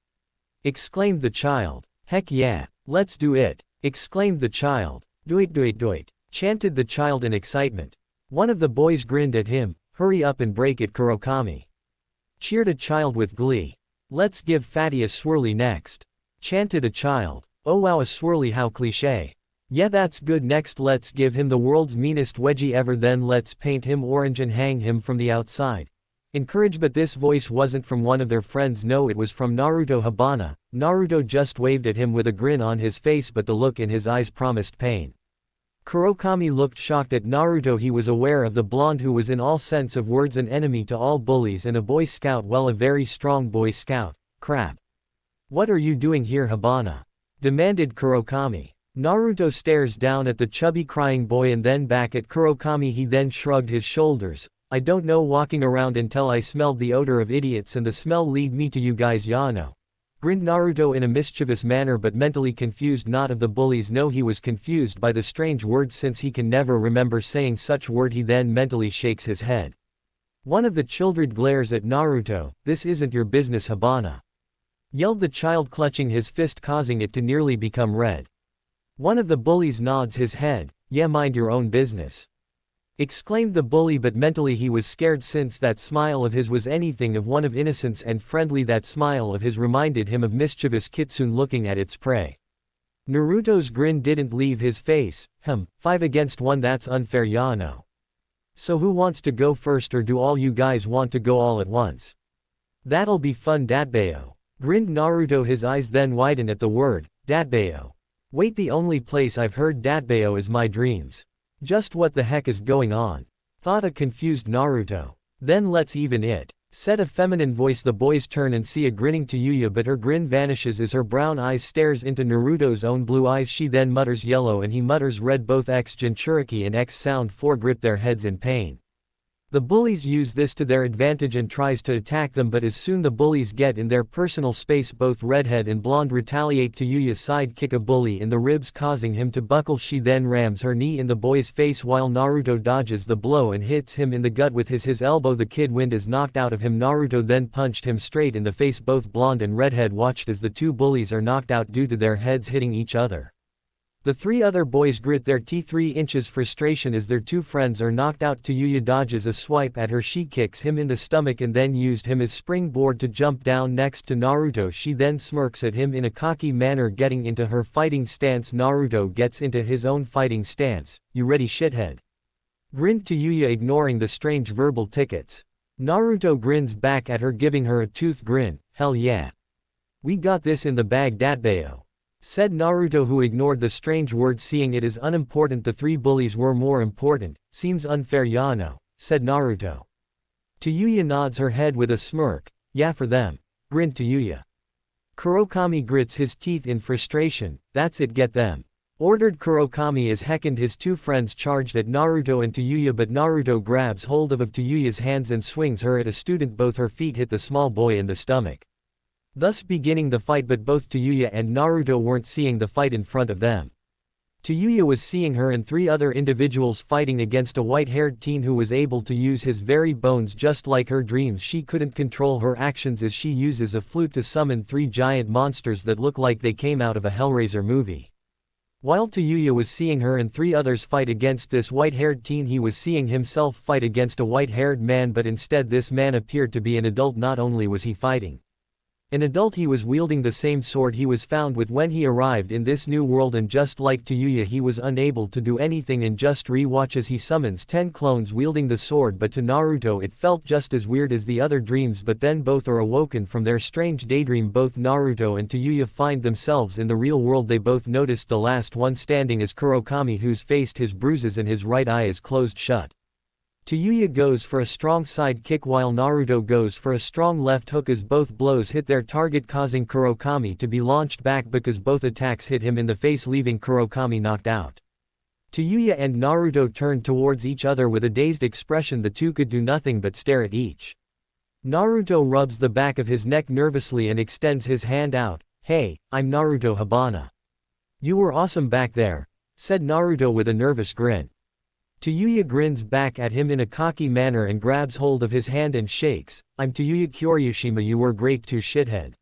exclaimed the child. Heck yeah, let's do it, exclaimed the child. Do it, chanted the child in excitement. One of the boys grinned at him. Hurry up and break it, Kurokami, cheered a child with glee. Let's give Fatty a swirly next, chanted a child. Oh wow, a swirly, how cliche. Yeah, that's good. Next let's give him the world's meanest wedgie ever, then let's paint him orange and hang him from the outside. Encouraged, but this voice wasn't from one of their friends, no, it was from Naruto. Hibana. Naruto just waved at him with a grin on his face, but the look in his eyes promised pain. Kurokami looked shocked at Naruto. He was aware of the blonde, who was in all sense of words an enemy to all bullies and a Boy Scout, well, a very strong Boy Scout. Crap. What are you doing here, Hibana? Demanded Kurokami. Naruto stares down at the chubby crying boy and then back at Kurokami. He then shrugged his shoulders. I don't know, walking around until I smelled the odor of idiots and the smell lead me to you guys, Yano. Grinned Naruto in a mischievous manner, but mentally confused. Not of the bullies, no, he was confused by the strange words, since he can never remember saying such word. He then mentally shakes his head. One of the children glares at Naruto. This isn't your business, Hibana. yelled the child, clutching his fist, causing it to nearly become red. One of the bullies nods his head. Yeah, mind your own business, exclaimed the bully, but mentally he was scared since that smile of his was anything of one of innocence and friendly. That smile of his reminded him of mischievous kitsune looking at its prey. Naruto's grin didn't leave his face. 5 against 1, that's unfair, Yano. So who wants to go first, or do all you guys want to go all at once? That'll be fun, Datbeo, grinned Naruto, his eyes then widen at the word, Datbeo. Wait, the only place I've heard Datbeo is my dreams. Just what the heck is going on? Thought a confused Naruto. Then let's even it, said a feminine voice. The boys turn and see a grinning Tayuya, but her grin vanishes as her brown eyes stares into Naruto's own blue eyes. She then mutters yellow and he mutters red. Both X Jinchuriki and X Sound 4 grip their heads in pain. The bullies use this to their advantage and tries to attack them, but as soon the bullies get in their personal space, both Redhead and Blonde retaliate. Tayuya side kick a bully in the ribs, causing him to buckle. She then rams her knee in the boy's face while Naruto dodges the blow and hits him in the gut with his elbow. The kid wind is knocked out of him. Naruto then punched him straight in the face. Both Blonde and Redhead watched as the two bullies are knocked out due to their heads hitting each other. The three other boys grit their teeth. 3 inches frustration as their two friends are knocked out. Tayuya dodges a swipe at her. She kicks him in the stomach and then used him as springboard to jump down next to Naruto. She then smirks at him in a cocky manner, getting into her fighting stance. Naruto gets into his own fighting stance. You ready, shithead? Grinned Tayuya, ignoring the strange verbal tickets. Naruto grins back at her, giving her a tooth grin. Hell yeah. We got this in the bag, Datbeo, said Naruto, who ignored the strange words, seeing it as unimportant. The 3 bullies were more important. Seems unfair, Yano, said Naruto. Tayuya nods her head with a smirk. Yeah, for them, grinned Tayuya. Kurokami grits his teeth in frustration. That's it, get them, ordered Kurokami as heck and his 2 friends charged at Naruto and Tayuya, but Naruto grabs hold of Tayuya's hands and swings her at a student. Both her feet hit the small boy in the stomach, thus beginning the fight, but both Tayuya and Naruto weren't seeing the fight in front of them. Tayuya was seeing her and 3 other individuals fighting against a white-haired teen who was able to use his very bones just like her dreams. She couldn't control her actions as she uses a flute to summon 3 giant monsters that look like they came out of a Hellraiser movie. While Tayuya was seeing her and 3 others fight against this white-haired teen, he was seeing himself fight against a white-haired man, but instead this man appeared to be an adult. Not only was he fighting an adult, he was wielding the same sword he was found with when he arrived in this new world, and just like Tayuya, he was unable to do anything and just re-watch as he summons 10 clones wielding the sword. But to Naruto it felt just as weird as the other dreams. But then both are awoken from their strange daydream. Both Naruto and Tayuya find themselves in the real world. They both noticed the last one standing as Kurokami, who's faced his bruises and his right eye is closed shut. Tayuya goes for a strong side kick while Naruto goes for a strong left hook as both blows hit their target, causing Kurokami to be launched back because both attacks hit him in the face, leaving Kurokami knocked out. Tayuya and Naruto turned towards each other with a dazed expression. The two could do nothing but stare at each. Naruto rubs the back of his neck nervously and extends his hand out. Hey, I'm Naruto Habana. You were awesome back there, said Naruto with a nervous grin. Tayuya grins back at him in a cocky manner and grabs hold of his hand and shakes. I'm Tayuya Kyoryushima, you were great too, shithead,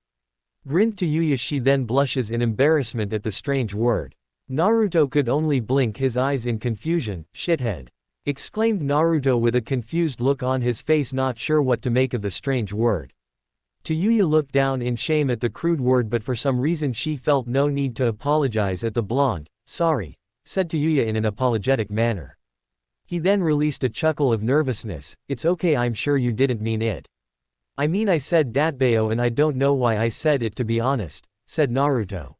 grinned Tayuya. She then blushes in embarrassment at the strange word. Naruto could only blink his eyes in confusion. Shithead, exclaimed Naruto with a confused look on his face, not sure what to make of the strange word. Tayuya looked down in shame at the crude word, but for some reason she felt no need to apologize at the blonde. Sorry, said Tayuya in an apologetic manner. He then released a chuckle of nervousness. It's okay, I'm sure you didn't mean it. I mean, I said Datbeo and I don't know why I said it, to be honest, said Naruto.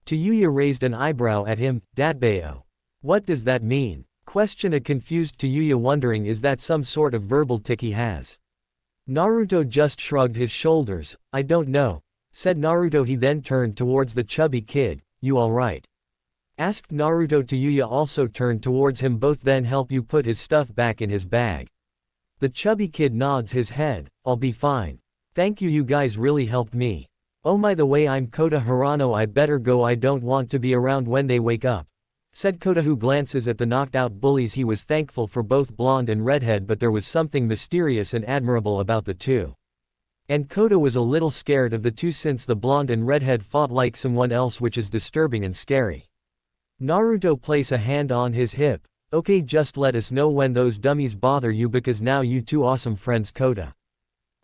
Tayuya raised an eyebrow at him. Datbeo, what does that mean? Questioned a confused Tayuya, wondering is that some sort of verbal tic he has. Naruto just shrugged his shoulders. I don't know, said Naruto. He then turned towards the chubby kid. You alright? Asked Naruto. Tayuya also turned towards him. Both then help you put his stuff back in his bag. The chubby kid nods his head. I'll be fine. Thank you, you guys really helped me. Oh, by the way, I'm Kota Hirano, I better go, I don't want to be around when they wake up, said Kota, who glances at the knocked out bullies. He was thankful for both Blonde and Redhead, but there was something mysterious and admirable about the two. And Kota was a little scared of the two since the blonde and redhead fought like someone else, which is disturbing and scary. Naruto place a hand on his hip. Okay, just let us know when those dummies bother you because now you two awesome friends, Kota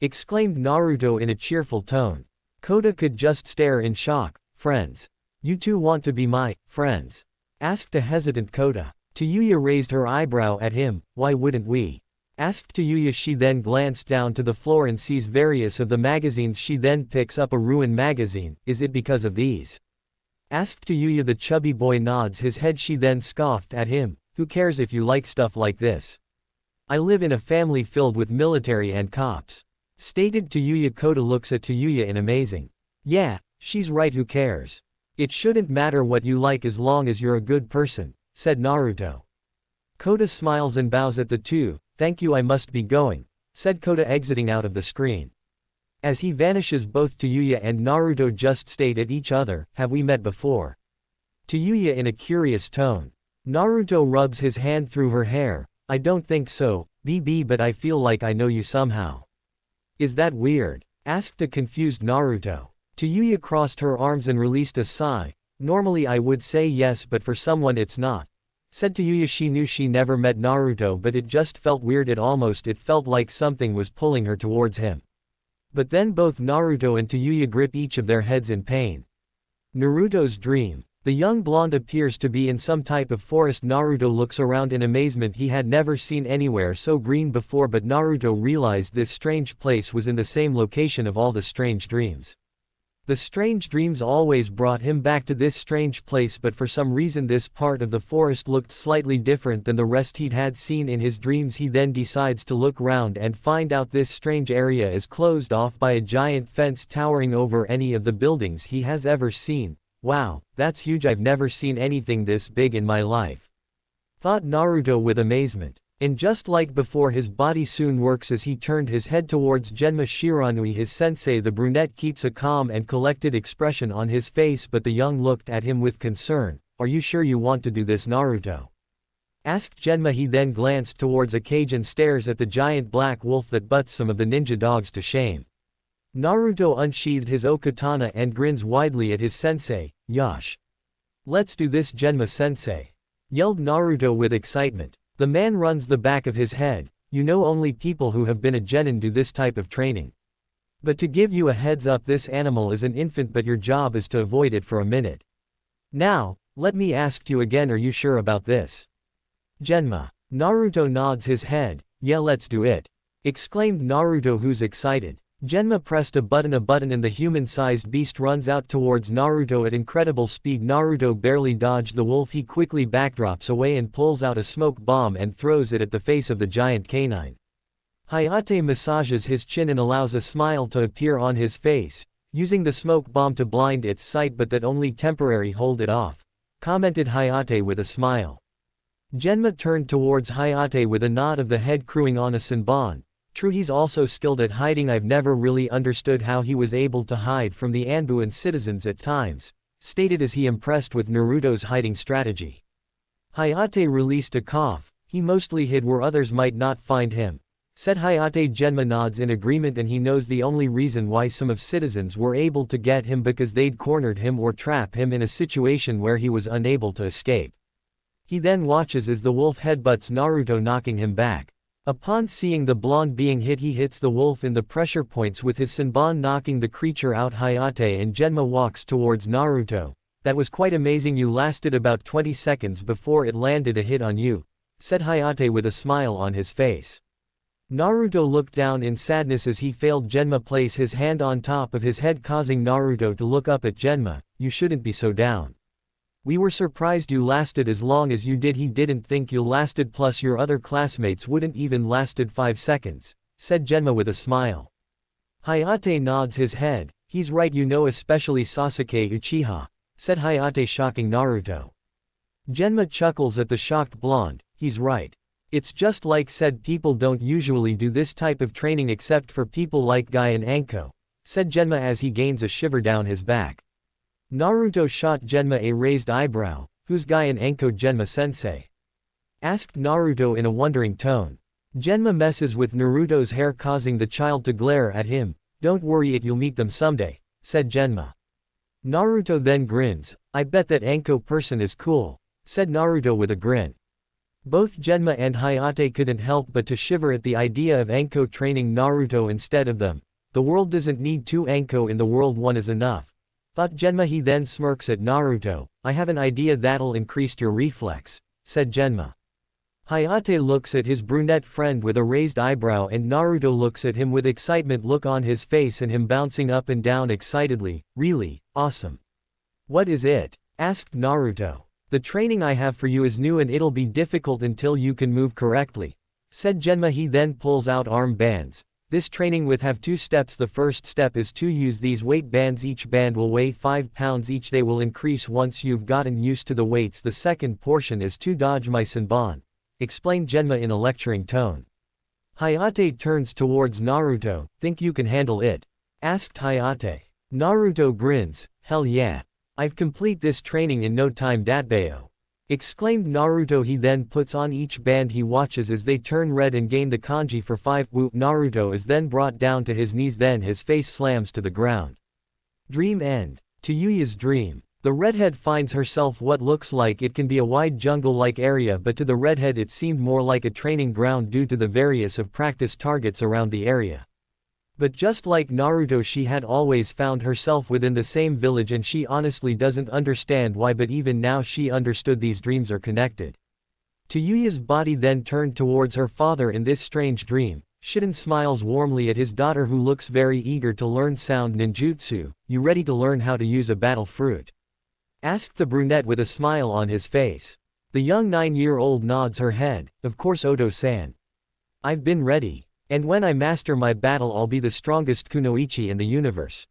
exclaimed Naruto in a cheerful tone. Kota could just stare in shock. Friends? You two want to be my friends? Asked a hesitant Kota. Tayuya raised her eyebrow at him. Why wouldn't we? Asked Tayuya. She then glanced down to the floor and sees various of the magazines. She then picks up a ruined magazine. Is it because of these? Asked Tayuya. The chubby boy nods his head. She then scoffed at him. Who cares if you like stuff like this? I live in a family filled with military and cops. Stated Tayuya. Kota looks at Tayuya in amazing. Yeah, she's right, who cares? It shouldn't matter what you like as long as you're a good person, said Naruto. Kota smiles and bows at the two. Thank you, I must be going, said Kota exiting out of the screen. As he vanishes, both Tayuya and Naruto just stayed at each other. Have we met before? Tayuya in a curious tone. Naruto rubs his hand through her hair. I don't think so, BB, but I feel like I know you somehow. Is that weird? Asked a confused Naruto. Tayuya crossed her arms and released a sigh. Normally I would say yes, but for someone it's not, said Tayuya. She knew she never met Naruto, but it just felt weird. It felt like something was pulling her towards him. But then both Naruto and Tayuya grip each of their heads in pain. Naruto's dream. The young blonde appears to be in some type of forest. Naruto looks around in amazement. He had never seen anywhere so green before, but Naruto realized this strange place was in the same location of all the strange dreams. The strange dreams always brought him back to this strange place, but for some reason this part of the forest looked slightly different than the rest he'd had seen in his dreams. He then decides to look round and find out this strange area is closed off by a giant fence towering over any of the buildings he has ever seen. Wow, that's huge, I've never seen anything this big in my life, thought Naruto with amazement. And just like before, his body soon works as he turned his head towards Genma Shiranui, his sensei. The brunette keeps a calm and collected expression on his face, but the young looked at him with concern. Are you sure you want to do this, Naruto? Asked Genma. He then glanced towards a cage and stares at the giant black wolf that butts some of the ninja dogs to shame. Naruto unsheathed his okatana and grins widely at his sensei. Yosh. Let's do this, Genma sensei, yelled Naruto with excitement. The man runs the back of his head. You know, only people who have been a genin do this type of training. But to give you a heads up, this animal is an infant, but your job is to avoid it for a minute. Now, let me ask you again, are you sure about this? Genma. Naruto nods his head. Yeah, let's do it, exclaimed Naruto, who's excited. Genma pressed a button and the human-sized beast runs out towards Naruto at incredible speed. Naruto barely dodged the wolf. He quickly backdrops away and pulls out a smoke bomb and throws it at the face of the giant canine. Hayate massages his chin and allows a smile to appear on his face, using the smoke bomb to blind its sight, but that only temporary. Hold it off, commented Hayate with a smile. Genma turned towards Hayate with a nod of the head, crewing on a Senbon. True, he's also skilled at hiding. I've never really understood how he was able to hide from the Anbu and citizens at times, stated as he impressed with Naruto's hiding strategy. Hayate released a cough. He mostly hid where others might not find him, said Hayate. Genma nods in agreement, and he knows the only reason why some of citizens were able to get him because they'd cornered him or trap him in a situation where he was unable to escape. He then watches as the wolf headbutts Naruto, knocking him back. Upon seeing the blonde being hit, he hits the wolf in the pressure points with his Senbon, knocking the creature out. Hayate and Genma walks towards Naruto. That was quite amazing. You lasted about 20 seconds before it landed a hit on you, said Hayate with a smile on his face. Naruto looked down in sadness as he failed. Genma place his hand on top of his head, causing Naruto to look up at Genma. You shouldn't be so down. We were surprised you lasted as long as you did. He didn't think you lasted, plus your other classmates wouldn't even lasted 5 seconds, said Genma with a smile. Hayate nods his head. He's right, you know, especially Sasuke Uchiha, said Hayate, shocking Naruto. Genma chuckles at the shocked blonde. He's right. It's just like said, people don't usually do this type of training except for people like Guy and Anko, said Genma as he gains a shiver down his back. Naruto shot Genma a raised eyebrow. Who's Guy and Anko, Genma sensei? Asked Naruto in a wondering tone. Genma messes with Naruto's hair, causing the child to glare at him. don't worry you'll meet them someday, said Genma. Naruto then grins, I bet that Anko person is cool, said Naruto with a grin. Both Genma and Hayate couldn't help but to shiver at the idea of Anko training Naruto instead of them. The world doesn't need two Anko in the world, one is enough, thought Genma. He then smirks at Naruto, I have an idea that'll increase your reflex, said Genma. Hayate looks at his brunette friend with a raised eyebrow and Naruto looks at him with excitement look on his face and him bouncing up and down excitedly, really, awesome. What is it? Asked Naruto. The training I have for you is new and it'll be difficult until you can move correctly, said Genma. He then pulls out arm bands. This training will have 2 steps. The first step is to use these weight bands. Each band will weigh 5 pounds each. They will increase once you've gotten used to the weights. The second portion is to dodge my Senbon, explained Genma in a lecturing tone. Hayate turns towards Naruto, think you can handle it? Asked Hayate. Naruto grins, hell yeah. I've complete this training in no time datbayo, exclaimed Naruto. He then puts on each band. He watches as they turn red and gain the kanji for 5. Whoop. Naruto is then brought down to his knees, then his face slams to the ground. Dream end. Tayuya's dream. The redhead finds herself what looks like it can be a wide jungle-like area, but to the redhead it seemed more like a training ground due to the various of practice targets around the area. But just like Naruto, she had always found herself within the same village and she honestly doesn't understand why, but even now she understood these dreams are connected. Tayuya's body then turned towards her father in this strange dream. Shiden smiles warmly at his daughter who looks very eager to learn sound ninjutsu. You ready to learn how to use a battle fruit? Asked the brunette with a smile on his face. The young 9-year-old nods her head, of course Oto-san. I've been ready. And when I master my battle I'll be the strongest kunoichi in the universe,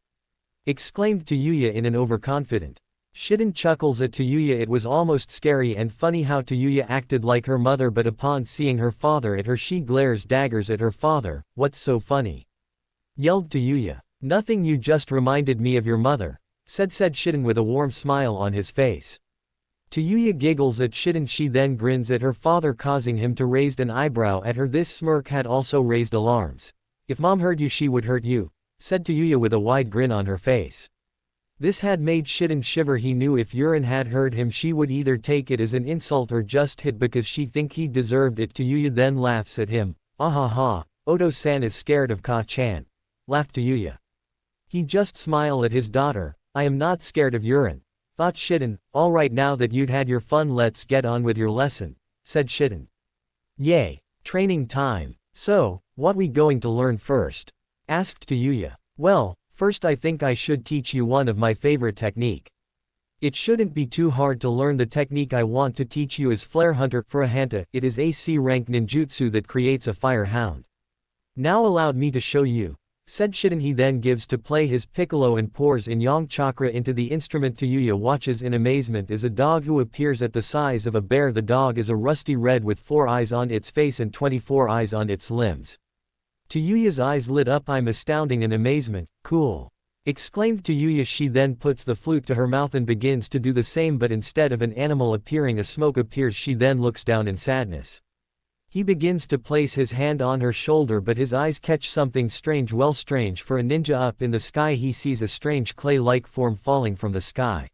exclaimed Tayuya in an overconfident. Shiden chuckles at Tayuya. It was almost scary and funny how Tayuya acted like her mother, but upon seeing her father at her she glares daggers at her father. What's so funny? Yelled Tayuya. Nothing, you just reminded me of your mother, said Shiden with a warm smile on his face. Tayuya giggles at Shiden. She then grins at her father, causing him to raise an eyebrow at her. This smirk had also raised alarms. If mom heard you she would hurt you, said Tayuya with a wide grin on her face. This had made Shiden shiver. He knew if Yurin had heard him she would either take it as an insult or just hit because she think he deserved it. Tayuya then laughs at him. Ahaha, Oto-san is scared of Ka-chan, laughed Tayuya. He just smiled at his daughter. I am not scared of Yurin, thought Shiden. Alright, now that you'd had your fun let's get on with your lesson, said Shiden. Yay, training time. So, what we going to learn first? Asked Tayuya. Well, first I think I should teach you one of my favorite technique. It shouldn't be too hard to learn. The technique I want to teach you is Flare Hunter Furahanta. It is a C-rank ninjutsu that creates a fire hound. Now allowed me to show you, said Shiden. He then gives to play his piccolo and pours in yang chakra into the instrument. Tayuya watches in amazement as a dog who appears at the size of a bear. The dog is a rusty red with 4 eyes on its face and 24 eyes on its limbs. Tayuya's eyes lit up. I'm astounding in amazement. Cool, exclaimed Tayuya. She then puts the flute to her mouth and begins to do the same, but instead of an animal appearing a smoke appears. She then looks down in sadness. He begins to place his hand on her shoulder, but his eyes catch something strange. Well, strange for a ninja. Up in the sky he sees a strange clay-like form falling from the sky.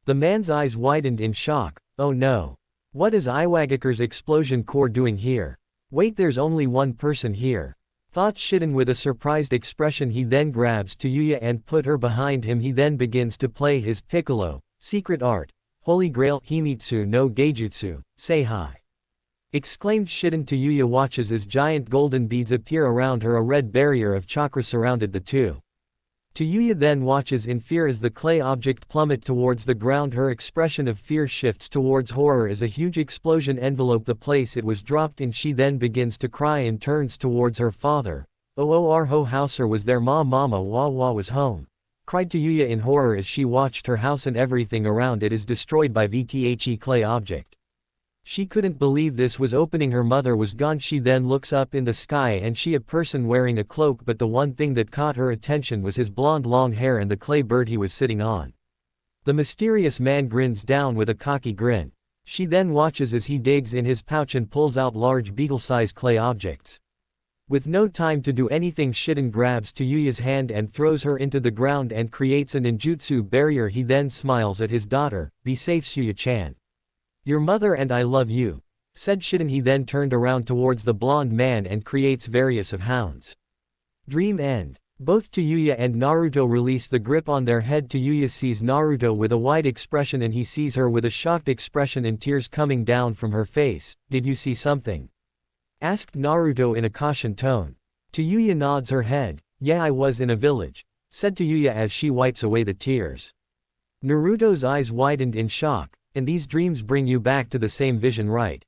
The man's eyes widened in shock. Oh no. What is Iwagaker's explosion core doing here? Wait, there's only one person here, thought Shiden with a surprised expression. He then grabs Tayuya and put her behind him. He then begins to play his piccolo, secret art, holy grail, Himitsu no Geijutsu, say hi, exclaimed Shiden. Tayuya watches as giant golden beads appear around her. A red barrier of chakra surrounded the two. Tayuya then watches in fear as the clay object plummet towards the ground. Her expression of fear shifts towards horror as a huge explosion enveloped the place it was dropped in. She then begins to cry and turns towards her father. Oh, our ho houser was there, mama wa was home, cried Tayuya in horror as she watched her house and everything around it is destroyed by VTHE clay object. She couldn't believe this was opening. Her mother was gone. She then looks up in the sky and she a person wearing a cloak, but the one thing that caught her attention was his blonde long hair and the clay bird he was sitting on. The mysterious man grins down with a cocky grin. She then watches as he digs in his pouch and pulls out large beetle-sized clay objects. With no time to do anything, Shiden grabs Tayuya's hand and throws her into the ground and creates a ninjutsu barrier. He then smiles at his daughter. "Be safe, Tayuya-chan. Your mother and I love you," said Shiden. He then turned around towards the blonde man and creates various of hounds. Dream end. Both Tayuya and Naruto release the grip on their head. Tayuya sees Naruto with a wide expression and he sees her with a shocked expression and tears coming down from her face. "Did you see something?" asked Naruto in a caution tone. Tayuya nods her head. "Yeah, I was in a village," said Tayuya as she wipes away the tears. Naruto's eyes widened in shock. "And these dreams bring you back to the same vision, right?"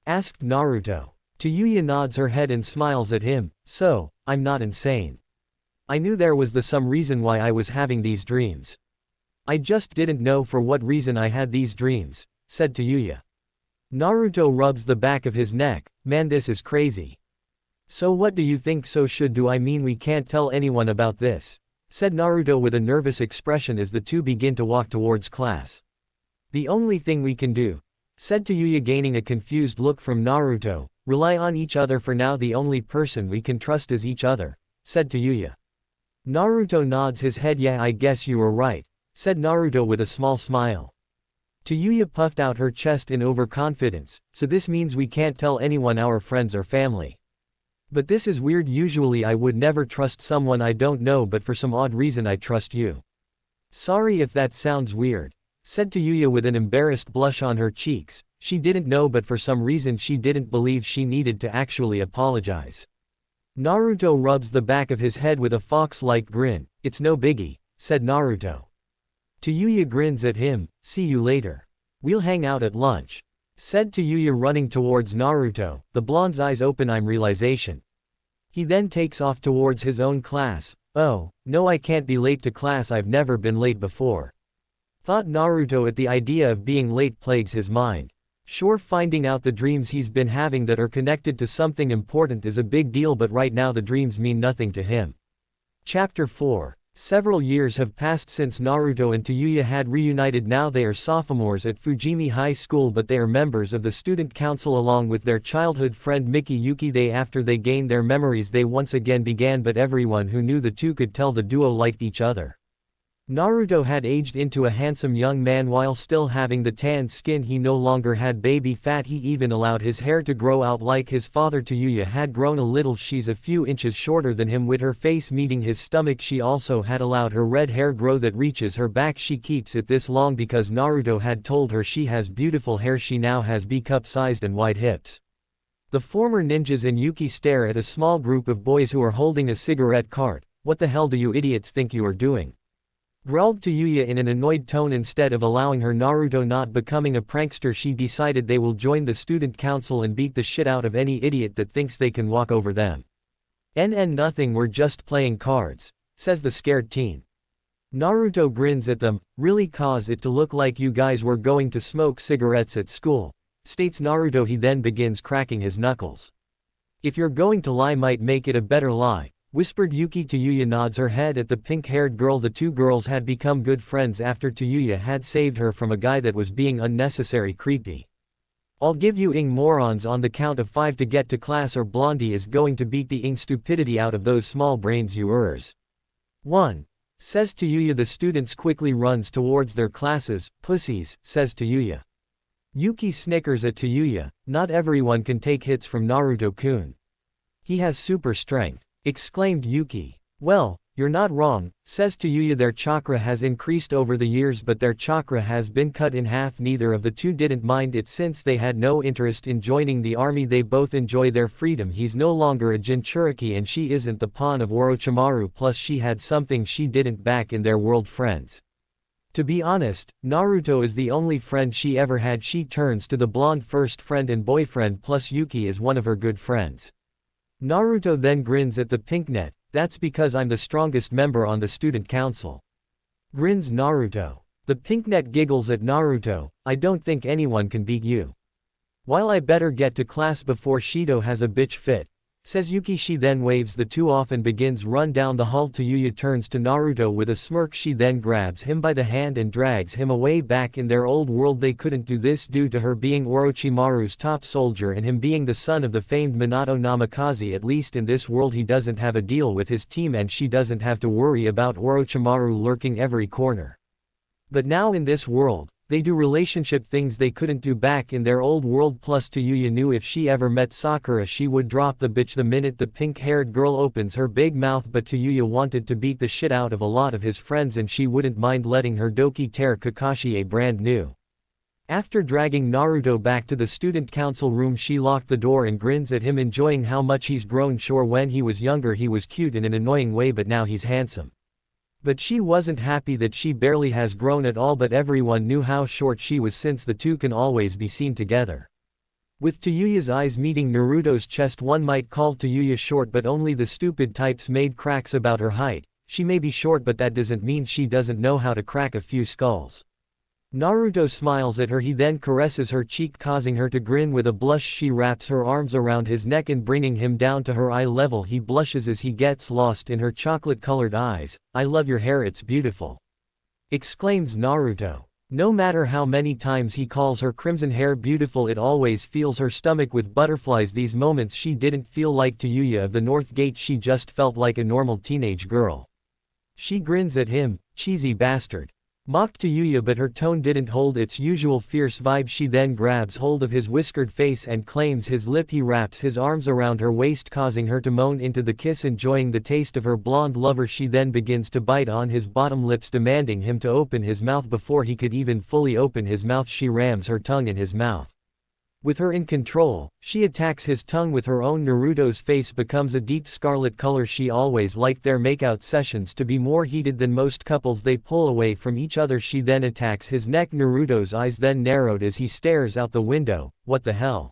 asked Naruto. Tayuya nods her head and smiles at him. "So, I'm not insane. I knew there was some reason why I was having these dreams. I just didn't know for what reason I had these dreams," said Tayuya. Naruto rubs the back of his neck. "Man, this is crazy." "So what do you think? So do I mean we can't tell anyone about this?" said Naruto with a nervous expression as the two begin to walk towards class. "The only thing we can do," said Tayuya gaining a confused look from Naruto, "rely on each other for now. The only person we can trust is each other," said Tayuya. Naruto nods his head. "Yeah, I guess you were right," said Naruto with a small smile. Tayuya puffed out her chest in overconfidence. "So this means we can't tell anyone, our friends or family. But this is weird. Usually I would never trust someone I don't know, but for some odd reason I trust you." "Sorry if that sounds weird," said Tayuya with an embarrassed blush on her cheeks. She didn't know, but for some reason she didn't believe she needed to actually apologize. Naruto rubs the back of his head with a fox-like grin. "It's no biggie," said Naruto. Tayuya grins at him. "See you later. We'll hang out at lunch," said Tayuya running towards Naruto, the blonde's eyes open in realization. He then takes off towards his own class. "Oh, no, I can't be late to class. I've never been late before," thought Naruto at the idea of being late plagues his mind. Sure, finding out the dreams he's been having that are connected to something important is a big deal, but right now the dreams mean nothing to him. Chapter 4. Several years have passed since Naruto and Tayuya had reunited. Now they are sophomores at Fujimi High School, but they are members of the student council along with their childhood friend Miki Yuki. After they gained their memories, they once again began, but everyone who knew the two could tell the duo liked each other. Naruto had aged into a handsome young man while still having the tanned skin. He no longer had baby fat. He even allowed his hair to grow out like his father. Tayuya had grown a little. She's a few inches shorter than him, with her face meeting his stomach. She also had allowed her red hair grow that reaches her back. She keeps it this long because Naruto had told her she has beautiful hair. She now has B-cup-sized and wide hips. The former ninjas and Yuki stare at a small group of boys who are holding a cigarette cart. "What the hell do you idiots think you are doing?" growled Tayuya in an annoyed tone. Instead of allowing her Naruto not becoming a prankster, she decided they will join the student council and beat the shit out of any idiot that thinks they can walk over them. Nothing, we're just playing cards," says the scared teen. Naruto grins at them. "Really cause it to look like you guys were going to smoke cigarettes at school," states Naruto. He then begins cracking his knuckles. "If you're going to lie, might make it a better lie," whispered Yuki. Tayuya nods her head at the pink-haired girl. The two girls had become good friends after Tayuya had saved her from a guy that was being unnecessary creepy. "I'll give you morons on the count of 5 to get to class, or Blondie is going to beat the stupidity out of those small brains yours." 1. Says Tayuya. The students quickly runs towards their classes. "Pussies," says Tayuya. Yuki snickers at Tayuya. "Not everyone can take hits from Naruto-kun. He has super strength," exclaimed Yuki. "Well, you're not wrong," says Tayuya. "Their chakra has increased over the years, but their chakra has been cut in half." Neither of the two didn't mind it since they had no interest in joining the army. They both enjoy their freedom. He's no longer a Jinchuriki and she isn't the pawn of Orochimaru, plus she had something she didn't back in their world, friends. To be honest, Naruto is the only friend she ever had. She turns to the blonde first friend and boyfriend, plus Yuki is one of her good friends. Naruto then grins at the pinknet. "That's because I'm the strongest member on the student council," grins Naruto. The pinknet giggles at Naruto. "I don't think anyone can beat you. While I better get to class before Shido has a bitch fit," says Yuki. She then waves the two off and begins run down the hall. Tayuya turns to Naruto with a smirk. She then grabs him by the hand and drags him away. Back in their old world they couldn't do this due to her being Orochimaru's top soldier and him being the son of the famed Minato Namikaze. At least in this world he doesn't have a deal with his team and she doesn't have to worry about Orochimaru lurking every corner. But now in this world, they do relationship things they couldn't do back in their old world. Plus Tayuya knew if she ever met Sakura she would drop the bitch the minute the pink-haired girl opens her big mouth. But Tayuya wanted to beat the shit out of a lot of his friends and she wouldn't mind letting her doki tear Kakashi a brand new. After dragging Naruto back to the student council room she locked the door and grins at him, enjoying how much he's grown. Sure, when he was younger he was cute in an annoying way, but now he's handsome. But she wasn't happy that she barely has grown at all, but everyone knew how short she was since the two can always be seen together. With Tayuya's eyes meeting Naruto's chest, one might call Tayuya short, but only the stupid types made cracks about her height. She may be short but that doesn't mean she doesn't know how to crack a few skulls. Naruto smiles at her. He then caresses her cheek, causing her to grin with a blush. She wraps her arms around his neck and bringing him down to her eye level. He blushes as he gets lost in her chocolate-colored eyes. "I love your hair, it's beautiful," exclaims Naruto. No matter how many times he calls her crimson hair beautiful, it always fills her stomach with butterflies. These moments she didn't feel like Tayuya of the North Gate, she just felt like a normal teenage girl. She grins at him, "Cheesy bastard," mocked Tayuya, but her tone didn't hold its usual fierce vibe. She then grabs hold of his whiskered face and claims his lip. He wraps his arms around her waist, causing her to moan into the kiss, enjoying the taste of her blonde lover. She then begins to bite on his bottom lips, demanding him to open his mouth. Before he could even fully open his mouth, she rams her tongue in his mouth. With her in control, she attacks his tongue with her own. Naruto's face becomes a deep scarlet color. She always liked their makeout sessions to be more heated than most couples. They pull away from each other. She then attacks his neck. Naruto's eyes then narrowed as he stares out the window. "What the hell?"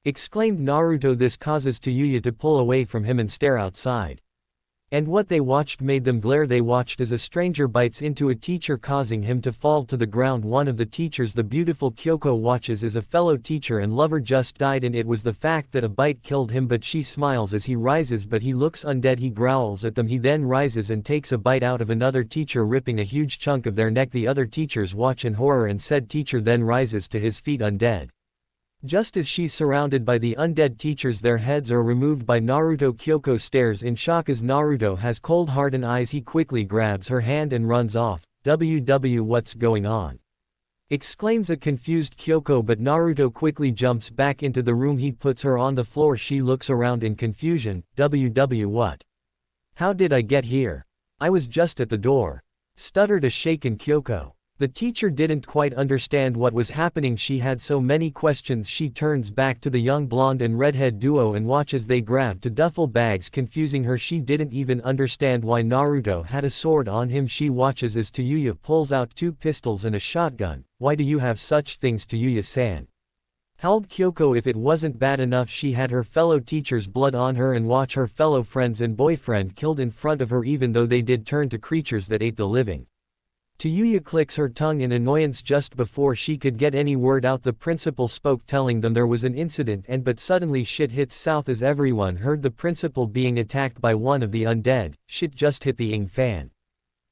exclaimed Naruto. This causes Tayuya to pull away from him and stare outside. And what they watched made them glare. They watched as a stranger bites into a teacher, causing him to fall to the ground. One of the teachers, the beautiful Kyoko, watches as a fellow teacher and lover just died, and it was the fact that a bite killed him. But she smiles as he rises, but he looks undead. He growls at them. He then rises and takes a bite out of another teacher, ripping a huge chunk of their neck. The other teachers watch in horror, and said teacher then rises to his feet undead. Just as she's surrounded by the undead teachers, their heads are removed by Naruto. Kyoko stares in shock as Naruto has cold hardened eyes. He quickly grabs her hand and runs off. What's going on?" exclaims a confused Kyoko, but Naruto quickly jumps back into the room. He puts her on the floor. She looks around in confusion. What? How did I get here? I was just at the door," stuttered a shaken Kyoko. The teacher didn't quite understand what was happening. She had so many questions. She turns back to the young blonde and redhead duo and watches they grab to duffel bags, confusing her. She didn't even understand why Naruto had a sword on him. She watches as Tayuya pulls out 2 pistols and a shotgun. "Why do you have such things, Tayuya-san?" howled Kyoko. If it wasn't bad enough, she had her fellow teacher's blood on her and watch her fellow friends and boyfriend killed in front of her, even though they did turn to creatures that ate the living. Tayuya clicks her tongue in annoyance. Just before she could get any word out, the principal spoke, telling them there was an incident, but suddenly shit hits south as everyone heard the principal being attacked by one of the undead. "Shit just hit the ing fan,"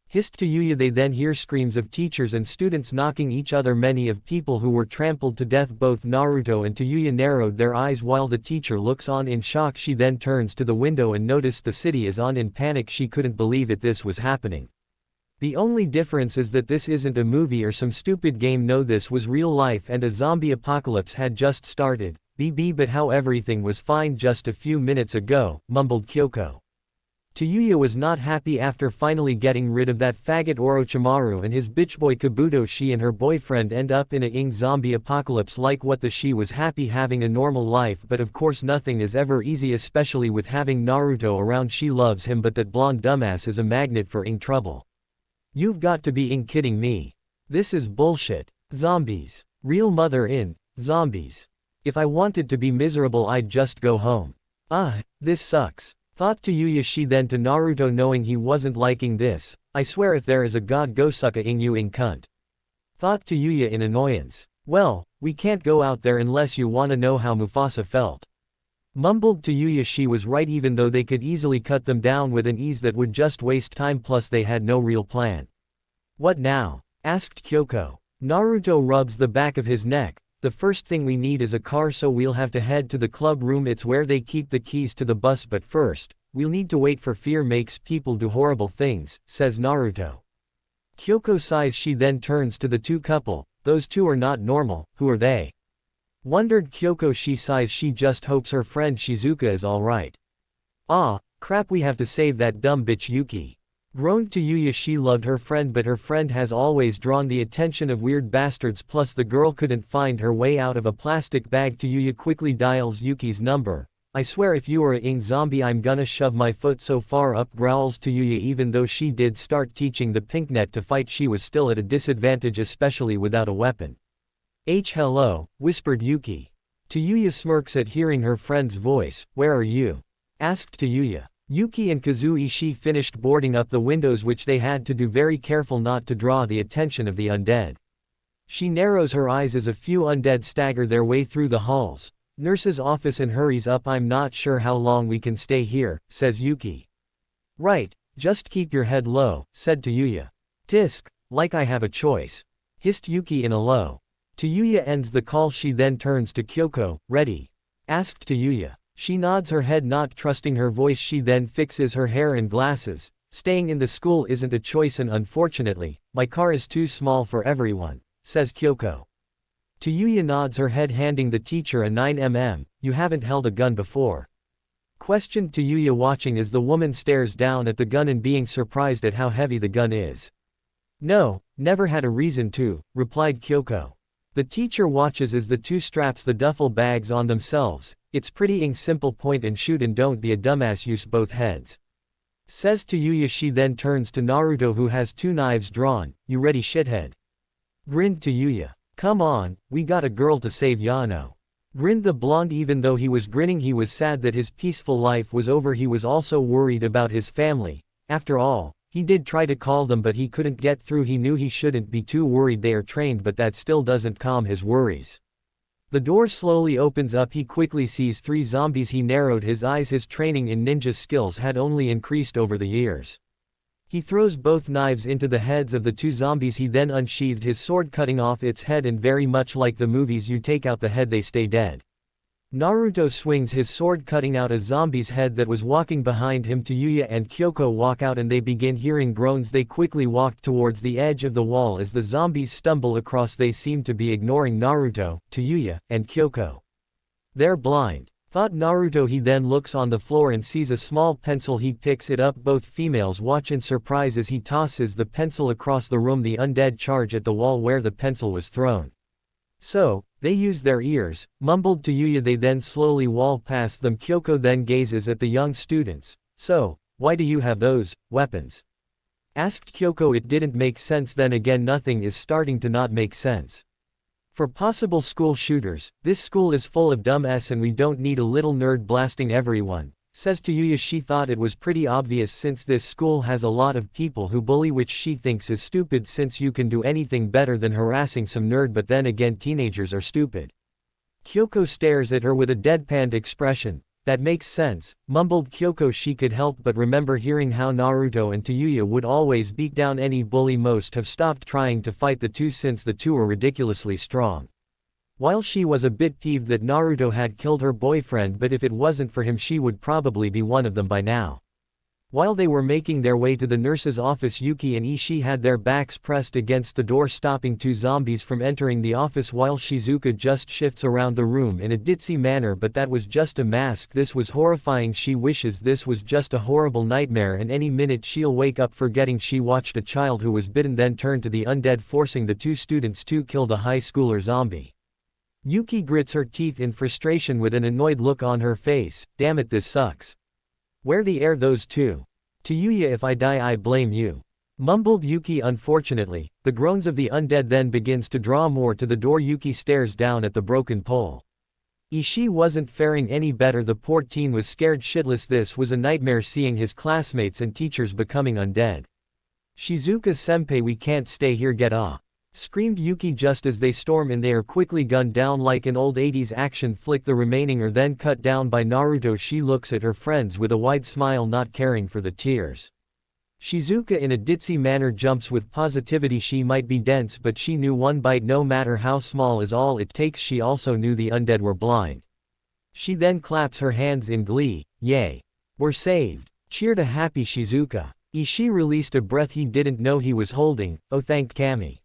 hissed Tayuya. They then hear screams of teachers and students knocking each other, many of people who were trampled to death. Both Naruto and Tayuya narrowed their eyes while the teacher looks on in shock. She then turns to the window and noticed the city is on. In panic, she couldn't believe it. This was happening. The only difference is that this isn't a movie or some stupid game. No, this was real life and a zombie apocalypse had just started. But how everything was fine just a few minutes ago," mumbled Kyoko. Tayuya was not happy after finally getting rid of that faggot Orochimaru and his bitchboy Kabuto. She and her boyfriend end up in a zombie apocalypse. Like what the she was happy having a normal life, but of course nothing is ever easy, especially with having Naruto around. She loves him, but that blonde dumbass is a magnet for trouble. "You've got to be kidding me. This is bullshit. Zombies. Real mother in zombies. If I wanted to be miserable, I'd just go home. This sucks," thought Tayuya. She then to Naruto, knowing he wasn't liking this. "I swear if there is a god, go suck a you cunt," thought Tayuya in annoyance. "Well, we can't go out there unless you wanna know how Mufasa felt," Mumbled Tayuya. She was right, even though they could easily cut them down with an ease that would just waste time, plus they had no real plan. What now? Asked Kyoko. Naruto rubs the back of his neck. The first thing we need is a car, so we'll have to head to the club room. It's where they keep the keys to the bus, but first, we'll need to wait for fear makes people do horrible things, says Naruto. Kyoko sighs. She then turns to the two couple. Those two are not normal, who are they? Wondered Kyoko. She sighs. She just hopes her friend Shizuka is alright. Ah, crap, we have to save that dumb bitch Yuki. Groaned Tayuya. She loved her friend, but her friend has always drawn the attention of weird bastards, plus the girl couldn't find her way out of a plastic bag. Tayuya quickly dials Yuki's number. I swear if you are a ing zombie I'm gonna shove my foot so far up, growls Tayuya. Even though she did start teaching the pinknet to fight, she was still at a disadvantage, especially without a weapon. Hello, whispered Yuki. Tayuya smirks at hearing her friend's voice. Where are you? Asked Tayuya. Yuki and Kazuishi finished boarding up the windows, which they had to do very careful not to draw the attention of the undead. She narrows her eyes as a few undead stagger their way through the halls. Nurse's office and hurries up. I'm not sure how long we can stay here, says Yuki. Right, just keep your head low, said Tayuya. Tisk, like I have a choice. Hissed Yuki in a low. Tayuya ends the call. She then turns to Kyoko. Ready? Asked Tayuya. She nods her head, not trusting her voice. She then fixes her hair and glasses. Staying in the school isn't a choice, and unfortunately, my car is too small for everyone, says Kyoko. Tayuya nods her head, handing the teacher a 9mm. You haven't held a gun before? Questioned Tayuya, watching as the woman stares down at the gun and being surprised at how heavy the gun is. No, never had a reason to, replied Kyoko. The teacher watches as the two straps the duffel bags on themselves. It's pretty simple, point and shoot and don't be a dumbass, use both heads. Says Tayuya. She then turns to Naruto, who has two knives drawn. You ready, shithead? Grinned Tayuya. Come on, we got a girl to save, Yano. Grinned the blonde. Even though he was grinning, he was sad that his peaceful life was over. He was also worried about his family. After all, he did try to call them, but he couldn't get through. He knew he shouldn't be too worried, they are trained, but that still doesn't calm his worries. The door slowly opens up. He quickly sees three zombies. He narrowed his eyes. His training in ninja skills had only increased over the years. He throws both knives into the heads of the two zombies. He then unsheathed his sword, cutting off its head, and very much like the movies, you take out the head, they stay dead. Naruto swings his sword, cutting out a zombie's head that was walking behind him. Tayuya and Kyoko walk out and they begin hearing groans. They quickly walked towards the edge of the wall. As the zombies stumble across, they seem to be ignoring Naruto, Tayuya, and Kyoko. They're blind, thought Naruto. He then looks on the floor and sees a small pencil. He picks it up. Both females watch in surprise as he tosses the pencil across the room. The undead charge at the wall where the pencil was thrown. So, they use their ears, mumbled Tayuya. They then slowly walk past them. Kyoko then gazes at the young students. So, why do you have those weapons? Asked Kyoko. It didn't make sense. Then again, nothing is starting to not make sense. For possible school shooters, this school is full of dumb s and we don't need a little nerd blasting everyone, says Tayuya. She thought it was pretty obvious since this school has a lot of people who bully, which she thinks is stupid since you can do anything better than harassing some nerd, but then again teenagers are stupid. Kyoko stares at her with a deadpanned expression. That makes sense, mumbled Kyoko. She could help but remember hearing how Naruto and Tayuya would always beat down any bully. Most have stopped trying to fight the two since the two are ridiculously strong. While she was a bit peeved that Naruto had killed her boyfriend, but if it wasn't for him she would probably be one of them by now. While they were making their way to the nurse's office, Yuki and Ishii had their backs pressed against the door, stopping two zombies from entering the office, while Shizuka just shifts around the room in a ditzy manner, but that was just a mask. This was horrifying. She wishes this was just a horrible nightmare and any minute she'll wake up forgetting she watched a child who was bitten, then turn to the undead, forcing the two students to kill the high schooler zombie. Yuki grits her teeth in frustration with an annoyed look on her face. Damn it, this sucks. Where the air those two? Tayuya, if I die I blame you. Mumbled Yuki. Unfortunately, the groans of the undead then begins to draw more to the door. Yuki stares down at the broken pole. Ishii wasn't faring any better. The poor teen was scared shitless. This was a nightmare, seeing his classmates and teachers becoming undead. Shizuka senpai, we can't stay here, get off. Screamed Yuki just as they storm in. They are quickly gunned down like an old 80s action flick. The remaining are then cut down by Naruto. She looks at her friends with a wide smile, not caring for the tears. Shizuka in a ditzy manner jumps with positivity. She might be dense, but she knew one bite, no matter how small, is all it takes. She also knew the undead were blind. She then claps her hands in glee. Yay! We're saved! Cheered a happy Shizuka. Ishii released a breath he didn't know he was holding. Oh, thank Kami.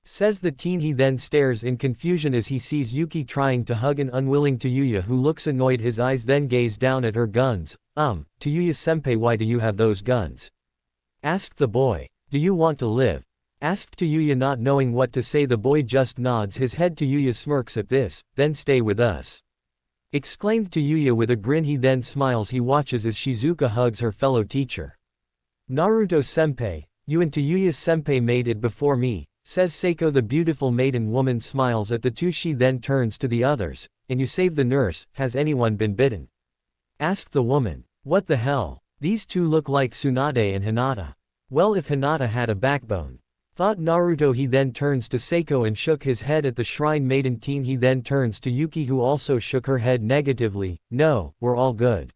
Says the teen. He then stares in confusion as he sees Yuki trying to hug an unwilling Tayuya, who looks annoyed. His eyes then gaze down at her guns. Tayuya-senpai, why do you have those guns? Asked the boy. Do you want to live? Asked Tayuya, not knowing what to say. The boy just nods his head. Tayuya smirks at this. Then stay with us. Exclaimed Tayuya with a grin. He then smiles. He watches as Shizuka hugs her fellow teacher. Naruto-senpai, you and Tayuya-senpai made it before me, says Seiko. The beautiful maiden woman smiles at the two. She then turns to the others. And you saved the nurse. Has anyone been bitten? Asked the woman. What the hell? These two look like Tsunade and Hinata. Well, if Hinata had a backbone. Thought Naruto. He then turns to Seiko and shook his head at the shrine maiden teen. He then turns to Yuki, who also shook her head negatively. No, we're all good.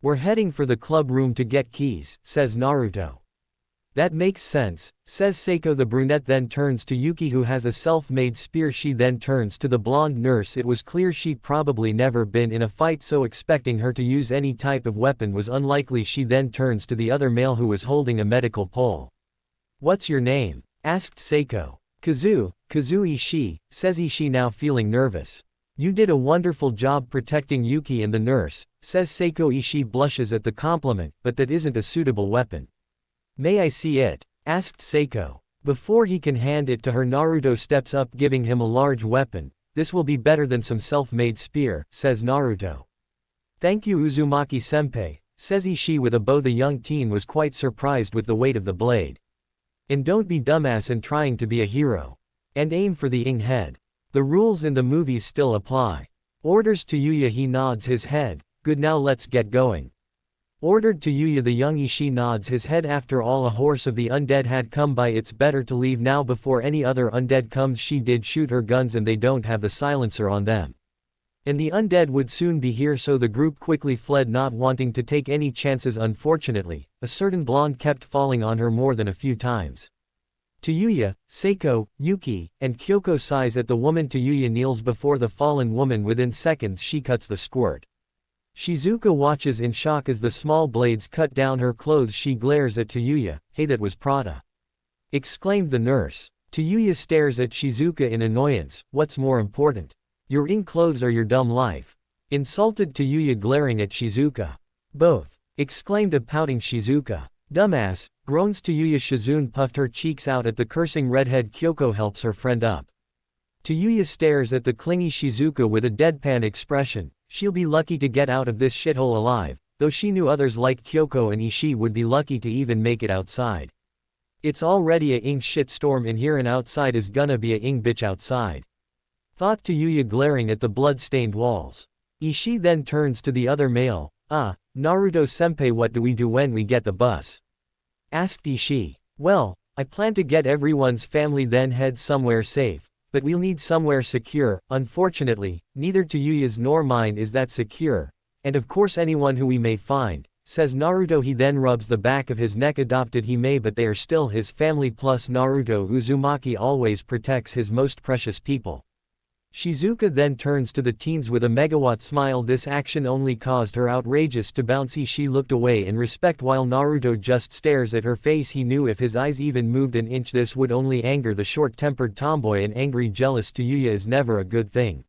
We're heading for the club room to get keys, says Naruto. That makes sense, says Seiko. The brunette then turns to Yuki, who has a self-made spear. She then turns to the blonde nurse. It was clear she'd probably never been in a fight, so expecting her to use any type of weapon was unlikely. She then turns to the other male, who was holding a medical pole. What's your name? Asked Seiko. Kazu Ishii, says Ishii, now feeling nervous. You did a wonderful job protecting Yuki and the nurse, says Seiko. Ishii blushes at the compliment, but that isn't a suitable weapon. May I see it? Asked Seiko. Before he can hand it to her, Naruto steps up, giving him a large weapon. This will be better than some self-made spear, says Naruto. Thank you, Uzumaki-senpai, says Ishii with a bow. The young teen was quite surprised with the weight of the blade. And don't be dumbass and trying to be a hero. And aim for the ing head. The rules in the movies still apply. Orders Tayuya. He nods his head. Good, now let's get going. Ordered Tayuya. The young Ishii nods his head. After all, a horse of the undead had come by. It's better to leave now before any other undead comes. She did shoot her guns and they don't have the silencer on them. And the undead would soon be here, so the group quickly fled, not wanting to take any chances. Unfortunately, a certain blonde kept falling on her more than a few times. Tayuya, Seiko, Yuki, and Kyoko sighs at the woman. Tayuya kneels before the fallen woman. Within seconds she cuts the squirt. Shizuka watches in shock as the small blades cut down her clothes. She glares at Tayuya. Hey, that was Prada! Exclaimed the nurse. Tayuya stares at Shizuka in annoyance. What's more important? Your ing clothes or your dumb life? Insulted Tayuya, glaring at Shizuka. Both! Exclaimed a pouting Shizuka. Dumbass! Groans Tayuya. Shizune puffed her cheeks out at the cursing redhead. Kyoko helps her friend up. Tayuya stares at the clingy Shizuka with a deadpan expression. She'll be lucky to get out of this shithole alive, though she knew others like Kyoko and Ishii would be lucky to even make it outside. It's already a ing shitstorm in here and outside is gonna be a ing bitch outside. Thought Tayuya, glaring at the blood-stained walls. Ishii then turns to the other male. Naruto-senpai, what do we do when we get the bus? Asked Ishii. Well, I plan to get everyone's family then head somewhere safe. But we'll need somewhere secure. Unfortunately, neither Tayuya's nor mine is that secure. And of course anyone who we may find, says Naruto. He then rubs the back of his neck. Adopted he may, but they are still his family. Plus Naruto Uzumaki always protects his most precious people. Shizuka then turns to the teens with a megawatt smile. This action only caused her outrageous to bouncy. She looked away in respect while Naruto just stares at her face. He knew if his eyes even moved an inch this would only anger the short-tempered tomboy, and angry jealous Tayuya is never a good thing.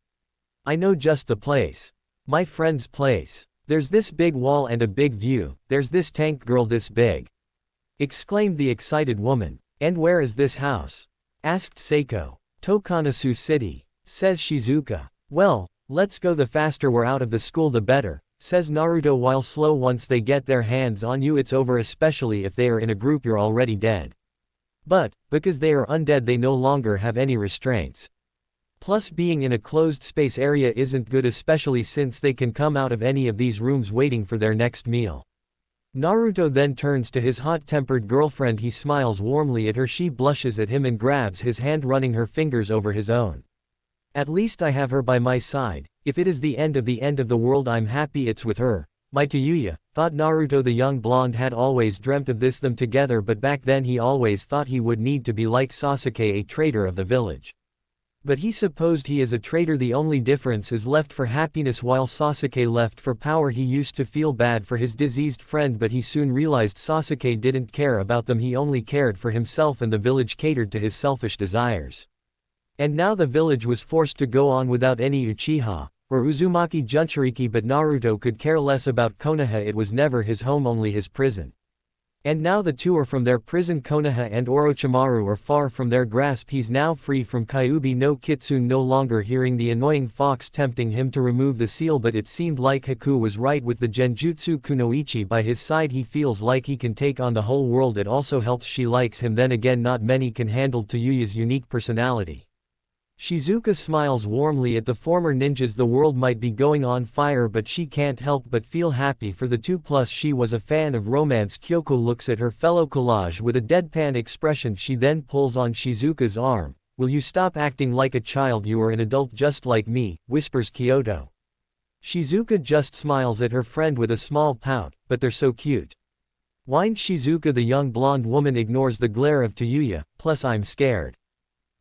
I know just the place. My friend's place. There's this big wall and a big view. There's this tank girl this big. Exclaimed the excited woman. And where is this house? Asked Seiko. Tokanasu City. Says Shizuka. Well, let's go. The faster we're out of the school the better, says Naruto while slow. Once they get their hands on you it's over, especially if they are in a group you're already dead. But, because they are undead they no longer have any restraints. Plus being in a closed space area isn't good, especially since they can come out of any of these rooms waiting for their next meal. Naruto then turns to his hot-tempered girlfriend. He smiles warmly at her. She blushes at him and grabs his hand, running her fingers over his own. At least I have her by my side. If it is the end of the world, I'm happy it's with her. My Tayuya, thought Naruto. The young blonde had always dreamt of them together, but back then he always thought he would need to be like Sasuke, a traitor of the village. But he supposed he is a traitor. The only difference is left for happiness while Sasuke left for power. He used to feel bad for his diseased friend, but he soon realized Sasuke didn't care about them. He only cared for himself, and the village catered to his selfish desires. And now the village was forced to go on without any Uchiha or Uzumaki Jinchuriki, but Naruto could care less about Konoha. It was never his home, only his prison. And now the two are from their prison. Konoha and Orochimaru are far from their grasp. He's now free from Kyuubi no Kitsune, no longer hearing the annoying fox tempting him to remove the seal. But it seemed like Haku was right. With the Genjutsu kunoichi by his side, he feels like he can take on the whole world. It also helps she likes him. Then again, not many can handle Tayuya's unique personality. Shizuka smiles warmly at the former ninjas. The world might be going on fire, but she can't help but feel happy for the two. Plus she was a fan of romance. Kyoko looks at her fellow collage with a deadpan expression. She then pulls on Shizuka's arm. Will you stop acting like a child? You are an adult just like me, whispers Kyoto. Shizuka just smiles at her friend with a small pout, but they're so cute. Whined Shizuka. The young blonde woman ignores the glare of Tayuya. Plus I'm scared,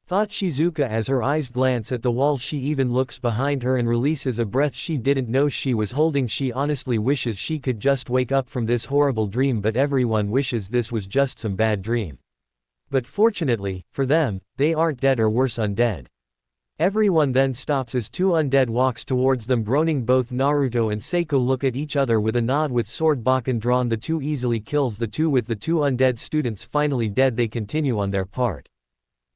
thought Shizuka as her eyes glance at the wall. She even looks behind her and releases a breath she didn't know she was holding. She honestly wishes she could just wake up from this horrible dream, but everyone wishes this was just some bad dream. But fortunately, for them, they aren't dead, or worse, undead. Everyone then stops as two undead walks towards them groaning. Both Naruto and Seiko look at each other with a nod. With sword Bakken drawn, the two easily kills the two. With the two undead students finally dead, they continue on their part.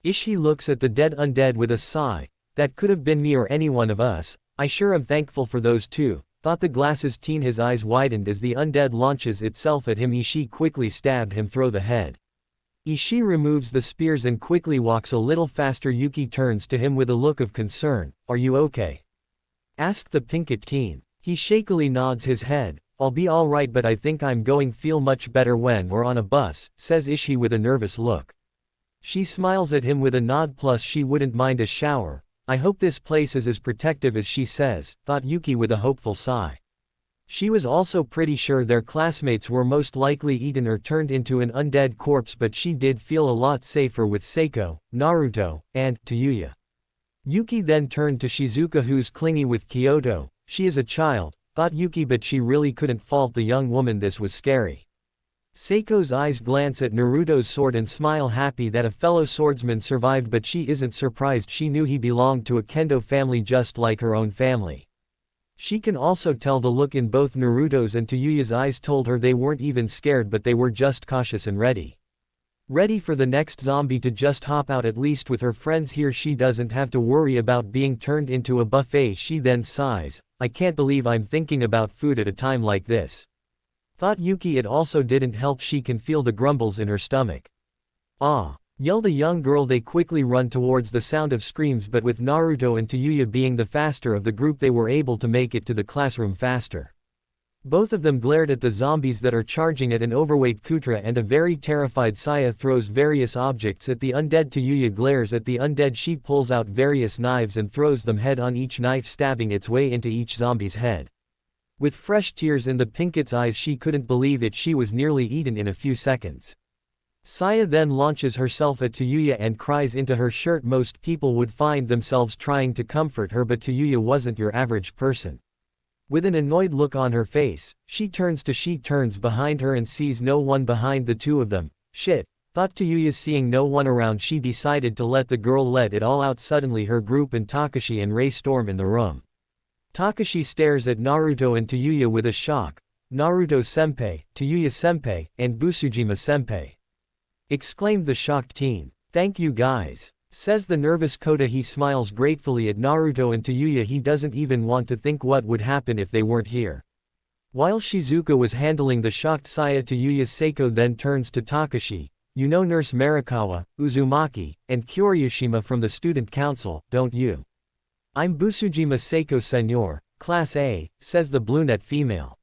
Ishii looks at the dead undead with a sigh. That could have been me or any one of us. I sure am thankful for those two, thought the glasses teen. His eyes widened as the undead launches itself at him. Ishii quickly stabbed him through the head. Ishii removes the spears and quickly walks a little faster. Yuki turns to him with a look of concern. Are you okay? Asked the pinkett teen. He shakily nods his head. I'll be alright, but I think I'm going feel much better when we're on a bus, says Ishii with a nervous look. She smiles at him with a nod. Plus she wouldn't mind a shower. I hope this place is as protective as she says, thought Yuki with a hopeful sigh. She was also pretty sure their classmates were most likely eaten or turned into an undead corpse, but she did feel a lot safer with Seiko, Naruto, and Tayuya. Yuki then turned to Shizuka, who's clingy with Kyoto. She is a child, thought Yuki, but she really couldn't fault the young woman. This was scary. Seiko's eyes glance at Naruto's sword and smile, happy that a fellow swordsman survived, but she isn't surprised. She knew he belonged to a kendo family just like her own family. She can also tell the look in both Naruto's and Tayuya's eyes told her they weren't even scared, but they were just cautious and ready. Ready for the next zombie to just hop out. At least with her friends here she doesn't have to worry about being turned into a buffet. She then sighs. I can't believe I'm thinking about food at a time like this, thought Yuki. It also didn't help. She can feel the grumbles in her stomach. Ah! Yelled a young girl. They quickly run towards the sound of screams, but with Naruto and Tayuya being the faster of the group, they were able to make it to the classroom faster. Both of them glared at the zombies that are charging at an overweight Kutra, and a very terrified Saya throws various objects at the undead. Tayuya glares at the undead. She pulls out various knives and throws them head on, each knife stabbing its way into each zombie's head. With fresh tears in the pinkett's eyes, she couldn't believe it. She was nearly eaten in a few seconds. Saya then launches herself at Tayuya and cries into her shirt. Most people would find themselves trying to comfort her, but Tayuya wasn't your average person. With an annoyed look on her face, she turns behind her and sees no one behind the two of them. Shit, thought Tayuya. Seeing no one around, she decided to let the girl let it all out. Suddenly her group and Takashi and Rei storm in the room. Takashi stares at Naruto and Tayuya with a shock. Naruto-senpai, Tayuya-senpai, and Busujima-senpai, exclaimed the shocked teen. Thank you guys, says the nervous Kota. He smiles gratefully at Naruto and Tayuya. He doesn't even want to think what would happen if they weren't here. While Shizuka was handling the shocked Saya, Tayuya's Seiko then turns to Takashi. You know Nurse Marikawa, Uzumaki, and Kyorishima from the student council, don't you? I'm Busujima Seiko, senor, Class A, says the brunette female.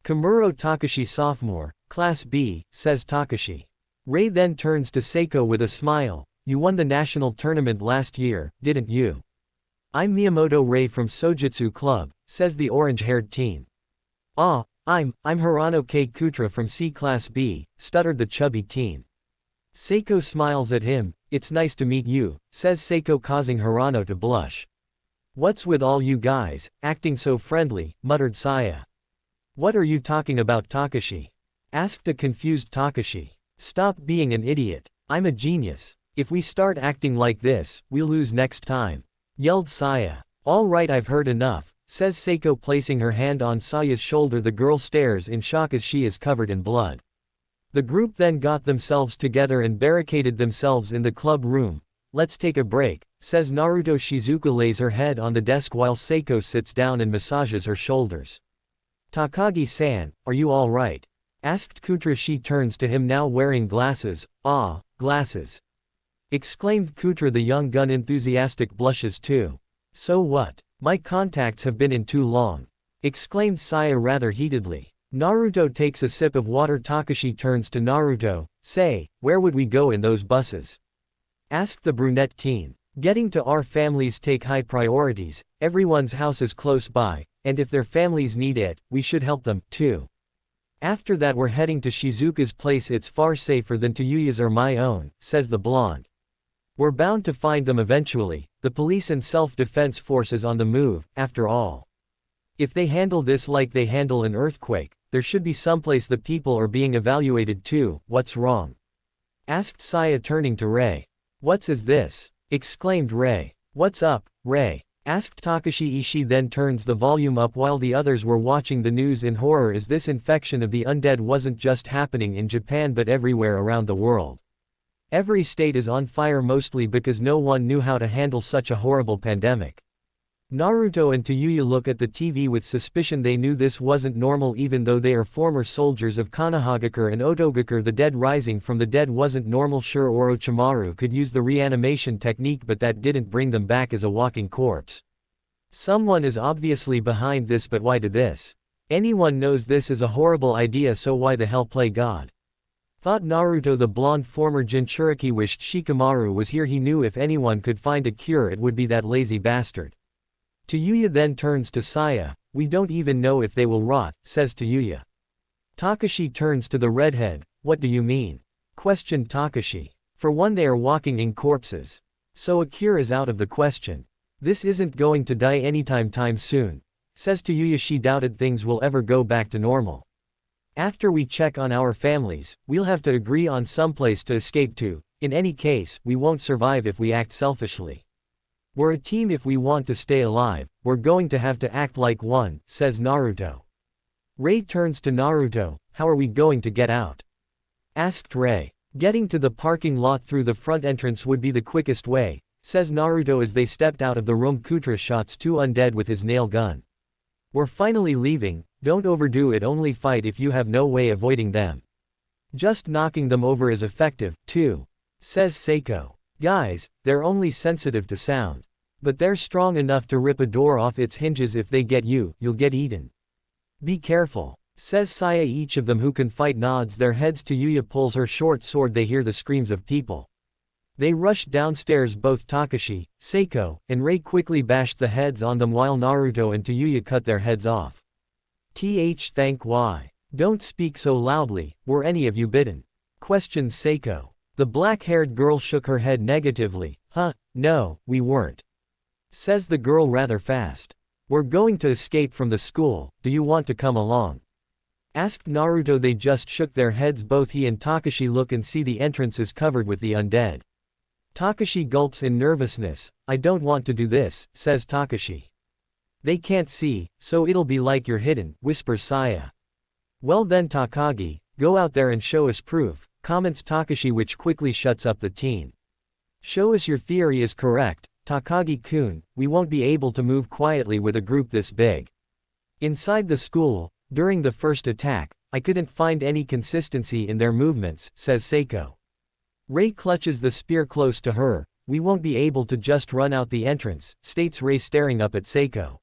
Komuro Takashi sophomore, Class B, says Takashi. Rei then turns to Seiko with a smile. You won the national tournament last year, didn't you? I'm Miyamoto Rei from Sojutsu Club, says the orange-haired teen. Ah, I'm Hirano K. Kutra from C Class B, stuttered the chubby teen. Seiko smiles at him. It's nice to meet you, says Seiko, causing Hirano to blush. What's with all you guys, acting so friendly, muttered Saya. What are you talking about, Takashi? Asked a confused Takashi. Stop being an idiot. I'm a genius. If we start acting like this, we'll lose next time, yelled Saya. All right, I've heard enough, says Seiko, placing her hand on Saya's shoulder. The girl stares in shock as she is covered in blood. The group then got themselves together and barricaded themselves in the club room. Let's take a break, says Naruto. Shizuka lays her head on the desk while Seiko sits down and massages her shoulders. Takagi-san, are you all right? Asked Kutra. She turns to him, now wearing glasses. Ah, glasses, exclaimed Kutra. The young gun enthusiastic blushes too. So what? My contacts have been in too long, exclaimed Saya rather heatedly. Naruto takes a sip of water. Takashi turns to Naruto. Say, where would we go in those buses? Asked the brunette teen. Getting to our families take high priorities. Everyone's house is close by, and if their families need it, we should help them, too. After that we're heading to Shizuka's place. It's far safer than Tayuya's or my own, says the blonde. We're bound to find them eventually. The police and self-defense forces on the move, after all. If they handle this like they handle an earthquake, there should be someplace the people are being evaluated too. What's wrong? Asked Saya, turning to Rei. What's is this? Exclaimed Rei. What's up, Rei? Asked Takashi. She then turns the volume up while the others were watching the news in horror, as this infection of the undead wasn't just happening in Japan but everywhere around the world. Every state is on fire, mostly because no one knew how to handle such a horrible pandemic. Naruto and Tayuya look at the TV with suspicion. They knew this wasn't normal even though they are former soldiers of Konohagakure and Otogakure. The dead rising from the dead wasn't normal. Sure, Orochimaru could use the reanimation technique, but that didn't bring them back as a walking corpse. Someone is obviously behind this, but why did this? Anyone knows this is a horrible idea, so why the hell play God? Thought Naruto. The blonde former Jinchuriki wished Shikamaru was here. He knew if anyone could find a cure it would be that lazy bastard. Tayuya then turns to Saya. We don't even know if they will rot, says Tayuya. Takashi turns to the redhead. What do you mean? Questioned Takashi. For one, they are walking in corpses. So a cure is out of the question. This isn't going to die anytime soon, says Tayuya. She doubted things will ever go back to normal. After we check on our families, we'll have to agree on some place to escape to. In any case, we won't survive if we act selfishly. We're a team. If we want to stay alive, we're going to have to act like one, says Naruto. Rei turns to Naruto. How are we going to get out? Asked Rei. Getting to the parking lot through the front entrance would be the quickest way, says Naruto as they stepped out of the room. Kutra shots two undead with his nail gun. We're finally leaving. Don't overdo it. Only fight if you have no way avoiding them. Just knocking them over is effective, too, says Seiko. Guys, they're only sensitive to sound. But they're strong enough to rip a door off its hinges. If they get you, you'll get eaten. Be careful, says Saya. Each of them who can fight nods their heads. Tayuya pulls her short sword. They hear the screams of people. They rush downstairs. Both Takashi, Seiko, and Rei quickly bashed the heads on them while Naruto and Tayuya cut their heads off. Thank why? Don't speak so loudly. Were any of you bitten? Questioned Seiko. The black-haired girl shook her head negatively. No, we weren't. Says the girl rather fast. We're going to escape from the school. Do you want to come along? Asked Naruto. They just shook their heads. Both he and Takashi look and see the entrance is covered with the undead. Takashi gulps in nervousness. I don't want to do this, says Takashi. They can't see, so it'll be like you're hidden, whispers Saya. Well then Takagi, go out there and show us proof, comments Takashi, which quickly shuts up the teen. Show us your theory is correct, Takagi-kun. We won't be able to move quietly with a group this big. Inside the school, during the first attack, I couldn't find any consistency in their movements, says Seiko. Rei clutches the spear close to her. We won't be able to just run out the entrance, states Rei, staring up at Seiko.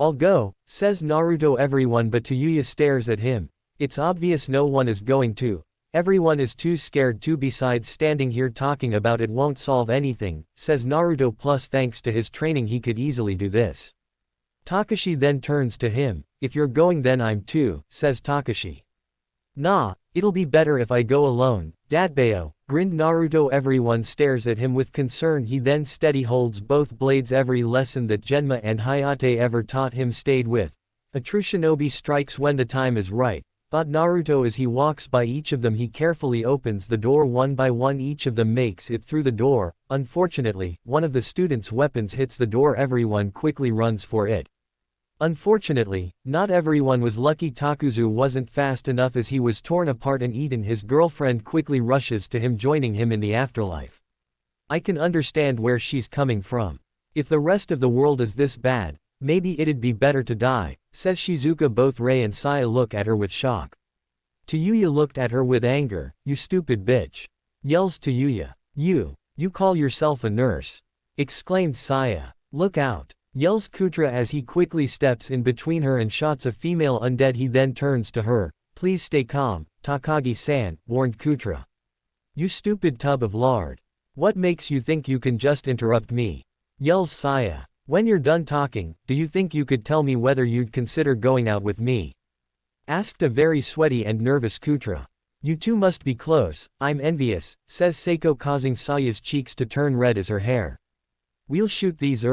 I'll go, says Naruto. Everyone but Tayuya stares at him. It's obvious no one is going to. Everyone is too scared to. Besides, standing here talking about it won't solve anything, says Naruto. Plus thanks to his training he could easily do this. Takashi then turns to him. If you're going then I'm too, says Takashi. Nah, it'll be better if I go alone, Datbeo, grinned Naruto. Everyone stares at him with concern. He then steady holds both blades. Every lesson that Genma and Hayate ever taught him stayed with. A true shinobi strikes when the time is right, thought Naruto as he walks by each of them. He carefully opens the door one by one. Each of them makes it through the door. Unfortunately, one of the students' weapons hits the door. Everyone quickly runs for it. Unfortunately, not everyone was lucky. Takuzu wasn't fast enough as he was torn apart and eaten. His girlfriend quickly rushes to him, joining him in the afterlife. I can understand where she's coming from. If the rest of the world is this bad, maybe it'd be better to die, says Shizuka. Both Rei and Saya look at her with shock. Tayuya looked at her with anger. You stupid bitch, yells Tayuya. You call yourself a nurse, exclaimed Saya. Look out, yells Kutra as he quickly steps in between her and shots a female undead. He then turns to her. Please stay calm, Takagi-san, warned Kutra. You stupid tub of lard. What makes you think you can just interrupt me? Yells Saya. When you're done talking, do you think you could tell me whether you'd consider going out with me? Asked a very sweaty and nervous Kutra. You two must be close, I'm envious, says Seiko, causing Saya's cheeks to turn red as her hair. We'll shoot these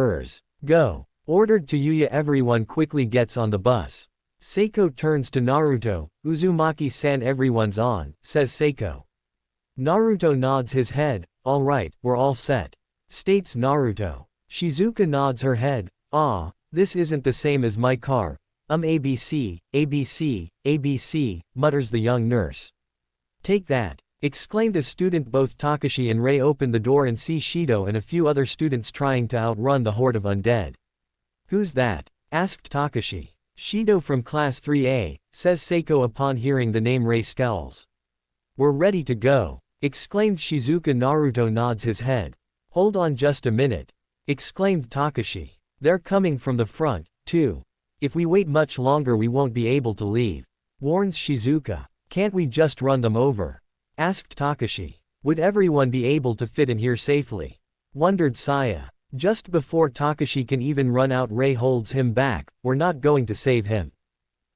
Go, ordered Tayuya. Everyone quickly gets on the bus. Seiko turns to Naruto. Uzumaki-san, everyone's on, says Seiko. Naruto nods his head. All right, we're all set, states Naruto. Shizuka nods her head. Ah, this isn't the same as my car. ABC, ABC, ABC, mutters the young nurse. Take that, exclaimed a student. Both Takashi and Rei open the door and see Shido and a few other students trying to outrun the horde of undead. Who's that? Asked Takashi. Shido from class 3A, says Seiko. Upon hearing the name, Rei scowls. We're ready to go, exclaimed Shizuka. Naruto nods his head. Hold on just a minute, exclaimed Takashi. They're coming from the front, too. If we wait much longer we won't be able to leave, warns Shizuka. Can't we just run them over? Asked Takashi. Would everyone be able to fit in here safely? Wondered Saya. Just before Takashi can even run out, Rei holds him back. We're not going to save him,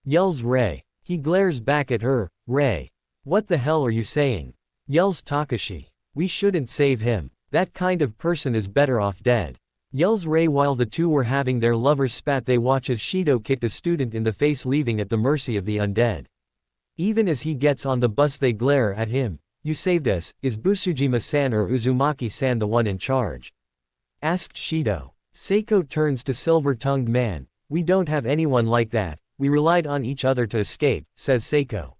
yells Rei. He glares back at her. Rei. What the hell are you saying? Yells Takashi. We shouldn't save him. That kind of person is better off dead, yells Rei. While the two were having their lovers' spat, they watch as Shido kicked a student in the face, leaving at the mercy of the undead. Even as he gets on the bus they glare at him. You saved us. Is Busujima-san or Uzumaki-san the one in charge? Asked Shido. Seiko turns to Silver-Tongued Man. We don't have anyone like that. We relied on each other to escape, says Seiko.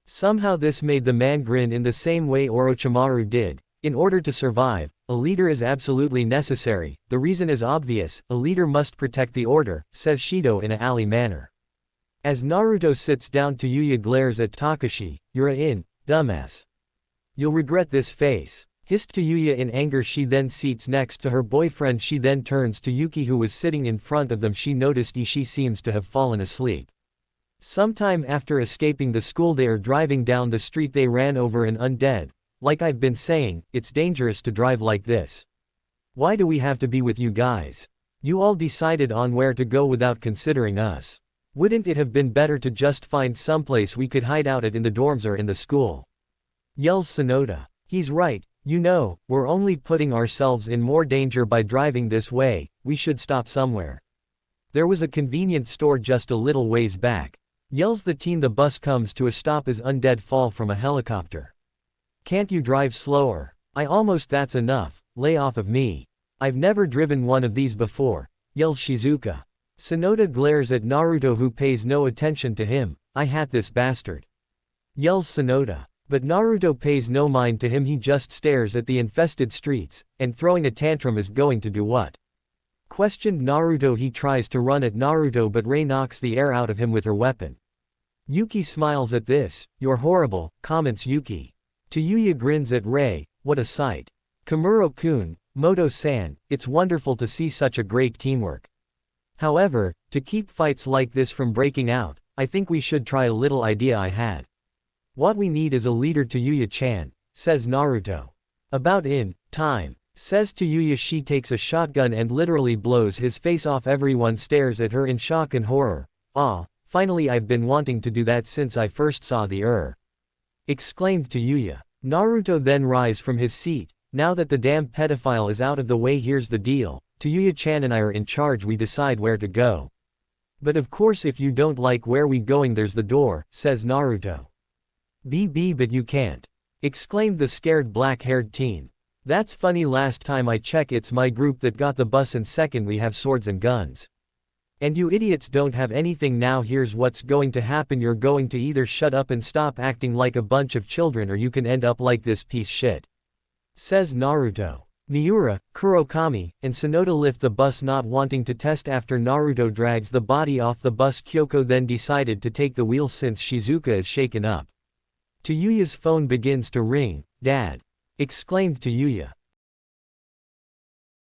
Somehow this made the man grin in the same way Orochimaru did. In order to survive, a leader is absolutely necessary. The reason is obvious. A leader must protect the order, says Shido in a alley manner. As Naruto sits down, Tayuya glares at Takashi. You're in, dumbass. You'll regret this face, hissed Tayuya in anger. She then seats next to her boyfriend. She then turns to Yuki, who was sitting in front of them. She noticed she seems to have fallen asleep. Sometime after escaping the school, they are driving down the street. They ran over an undead. Like I've been saying, it's dangerous to drive like this. Why do we have to be with you guys? You all decided on where to go without considering us. Wouldn't it have been better to just find someplace we could hide out at, in the dorms or in the school? Yells Sonoda. He's right, you know, we're only putting ourselves in more danger by driving this way. We should stop somewhere. There was a convenient store just a little ways back. Yells the teen. The bus comes to a stop as undead fall from a helicopter. Can't you drive slower? That's enough, lay off of me. I've never driven one of these before, yells Shizuka. Sonoda glares at Naruto, who pays no attention to him. I hate this bastard, yells Sonoda. But Naruto pays no mind to him. He just stares at the infested streets, and throwing a tantrum is going to do what? Questioned Naruto. He tries to run at Naruto, but Rei knocks the air out of him with her weapon. Yuki smiles at this. You're horrible, comments Yuki. Tayuya grins at Rei. What a sight. Kamuro-kun, Moto-san, it's wonderful to see such a great teamwork. However, to keep fights like this from breaking out, I think we should try a little idea I had. What we need is a leader, Tayuya-chan, says Naruto. About in time, says Tayuya. She takes a shotgun and literally blows his face off. Everyone stares at her in shock and horror. Ah, finally, I've been wanting to do that since I first saw the exclaimed Tayuya. Naruto then rise from his seat. Now that the damn pedophile is out of the way, here's the deal. Tayuya-chan and I are in charge, we decide where to go. But of course if you don't like where we going, there's the door, says Naruto. But you can't, exclaimed the scared black-haired teen. That's funny, last time I check it's my group that got the bus and second we have swords and guns. And you idiots don't have anything. Now here's what's going to happen, you're going to either shut up and stop acting like a bunch of children or you can end up like this piece shit, says Naruto. Miura, Kurokami, and Sonoda lift the bus, not wanting to test. After Naruto drags the body off the bus, Kyoko then decided to take the wheel since Shizuka is shaken up. Tayuya's phone begins to ring. Dad, exclaimed Tayuya.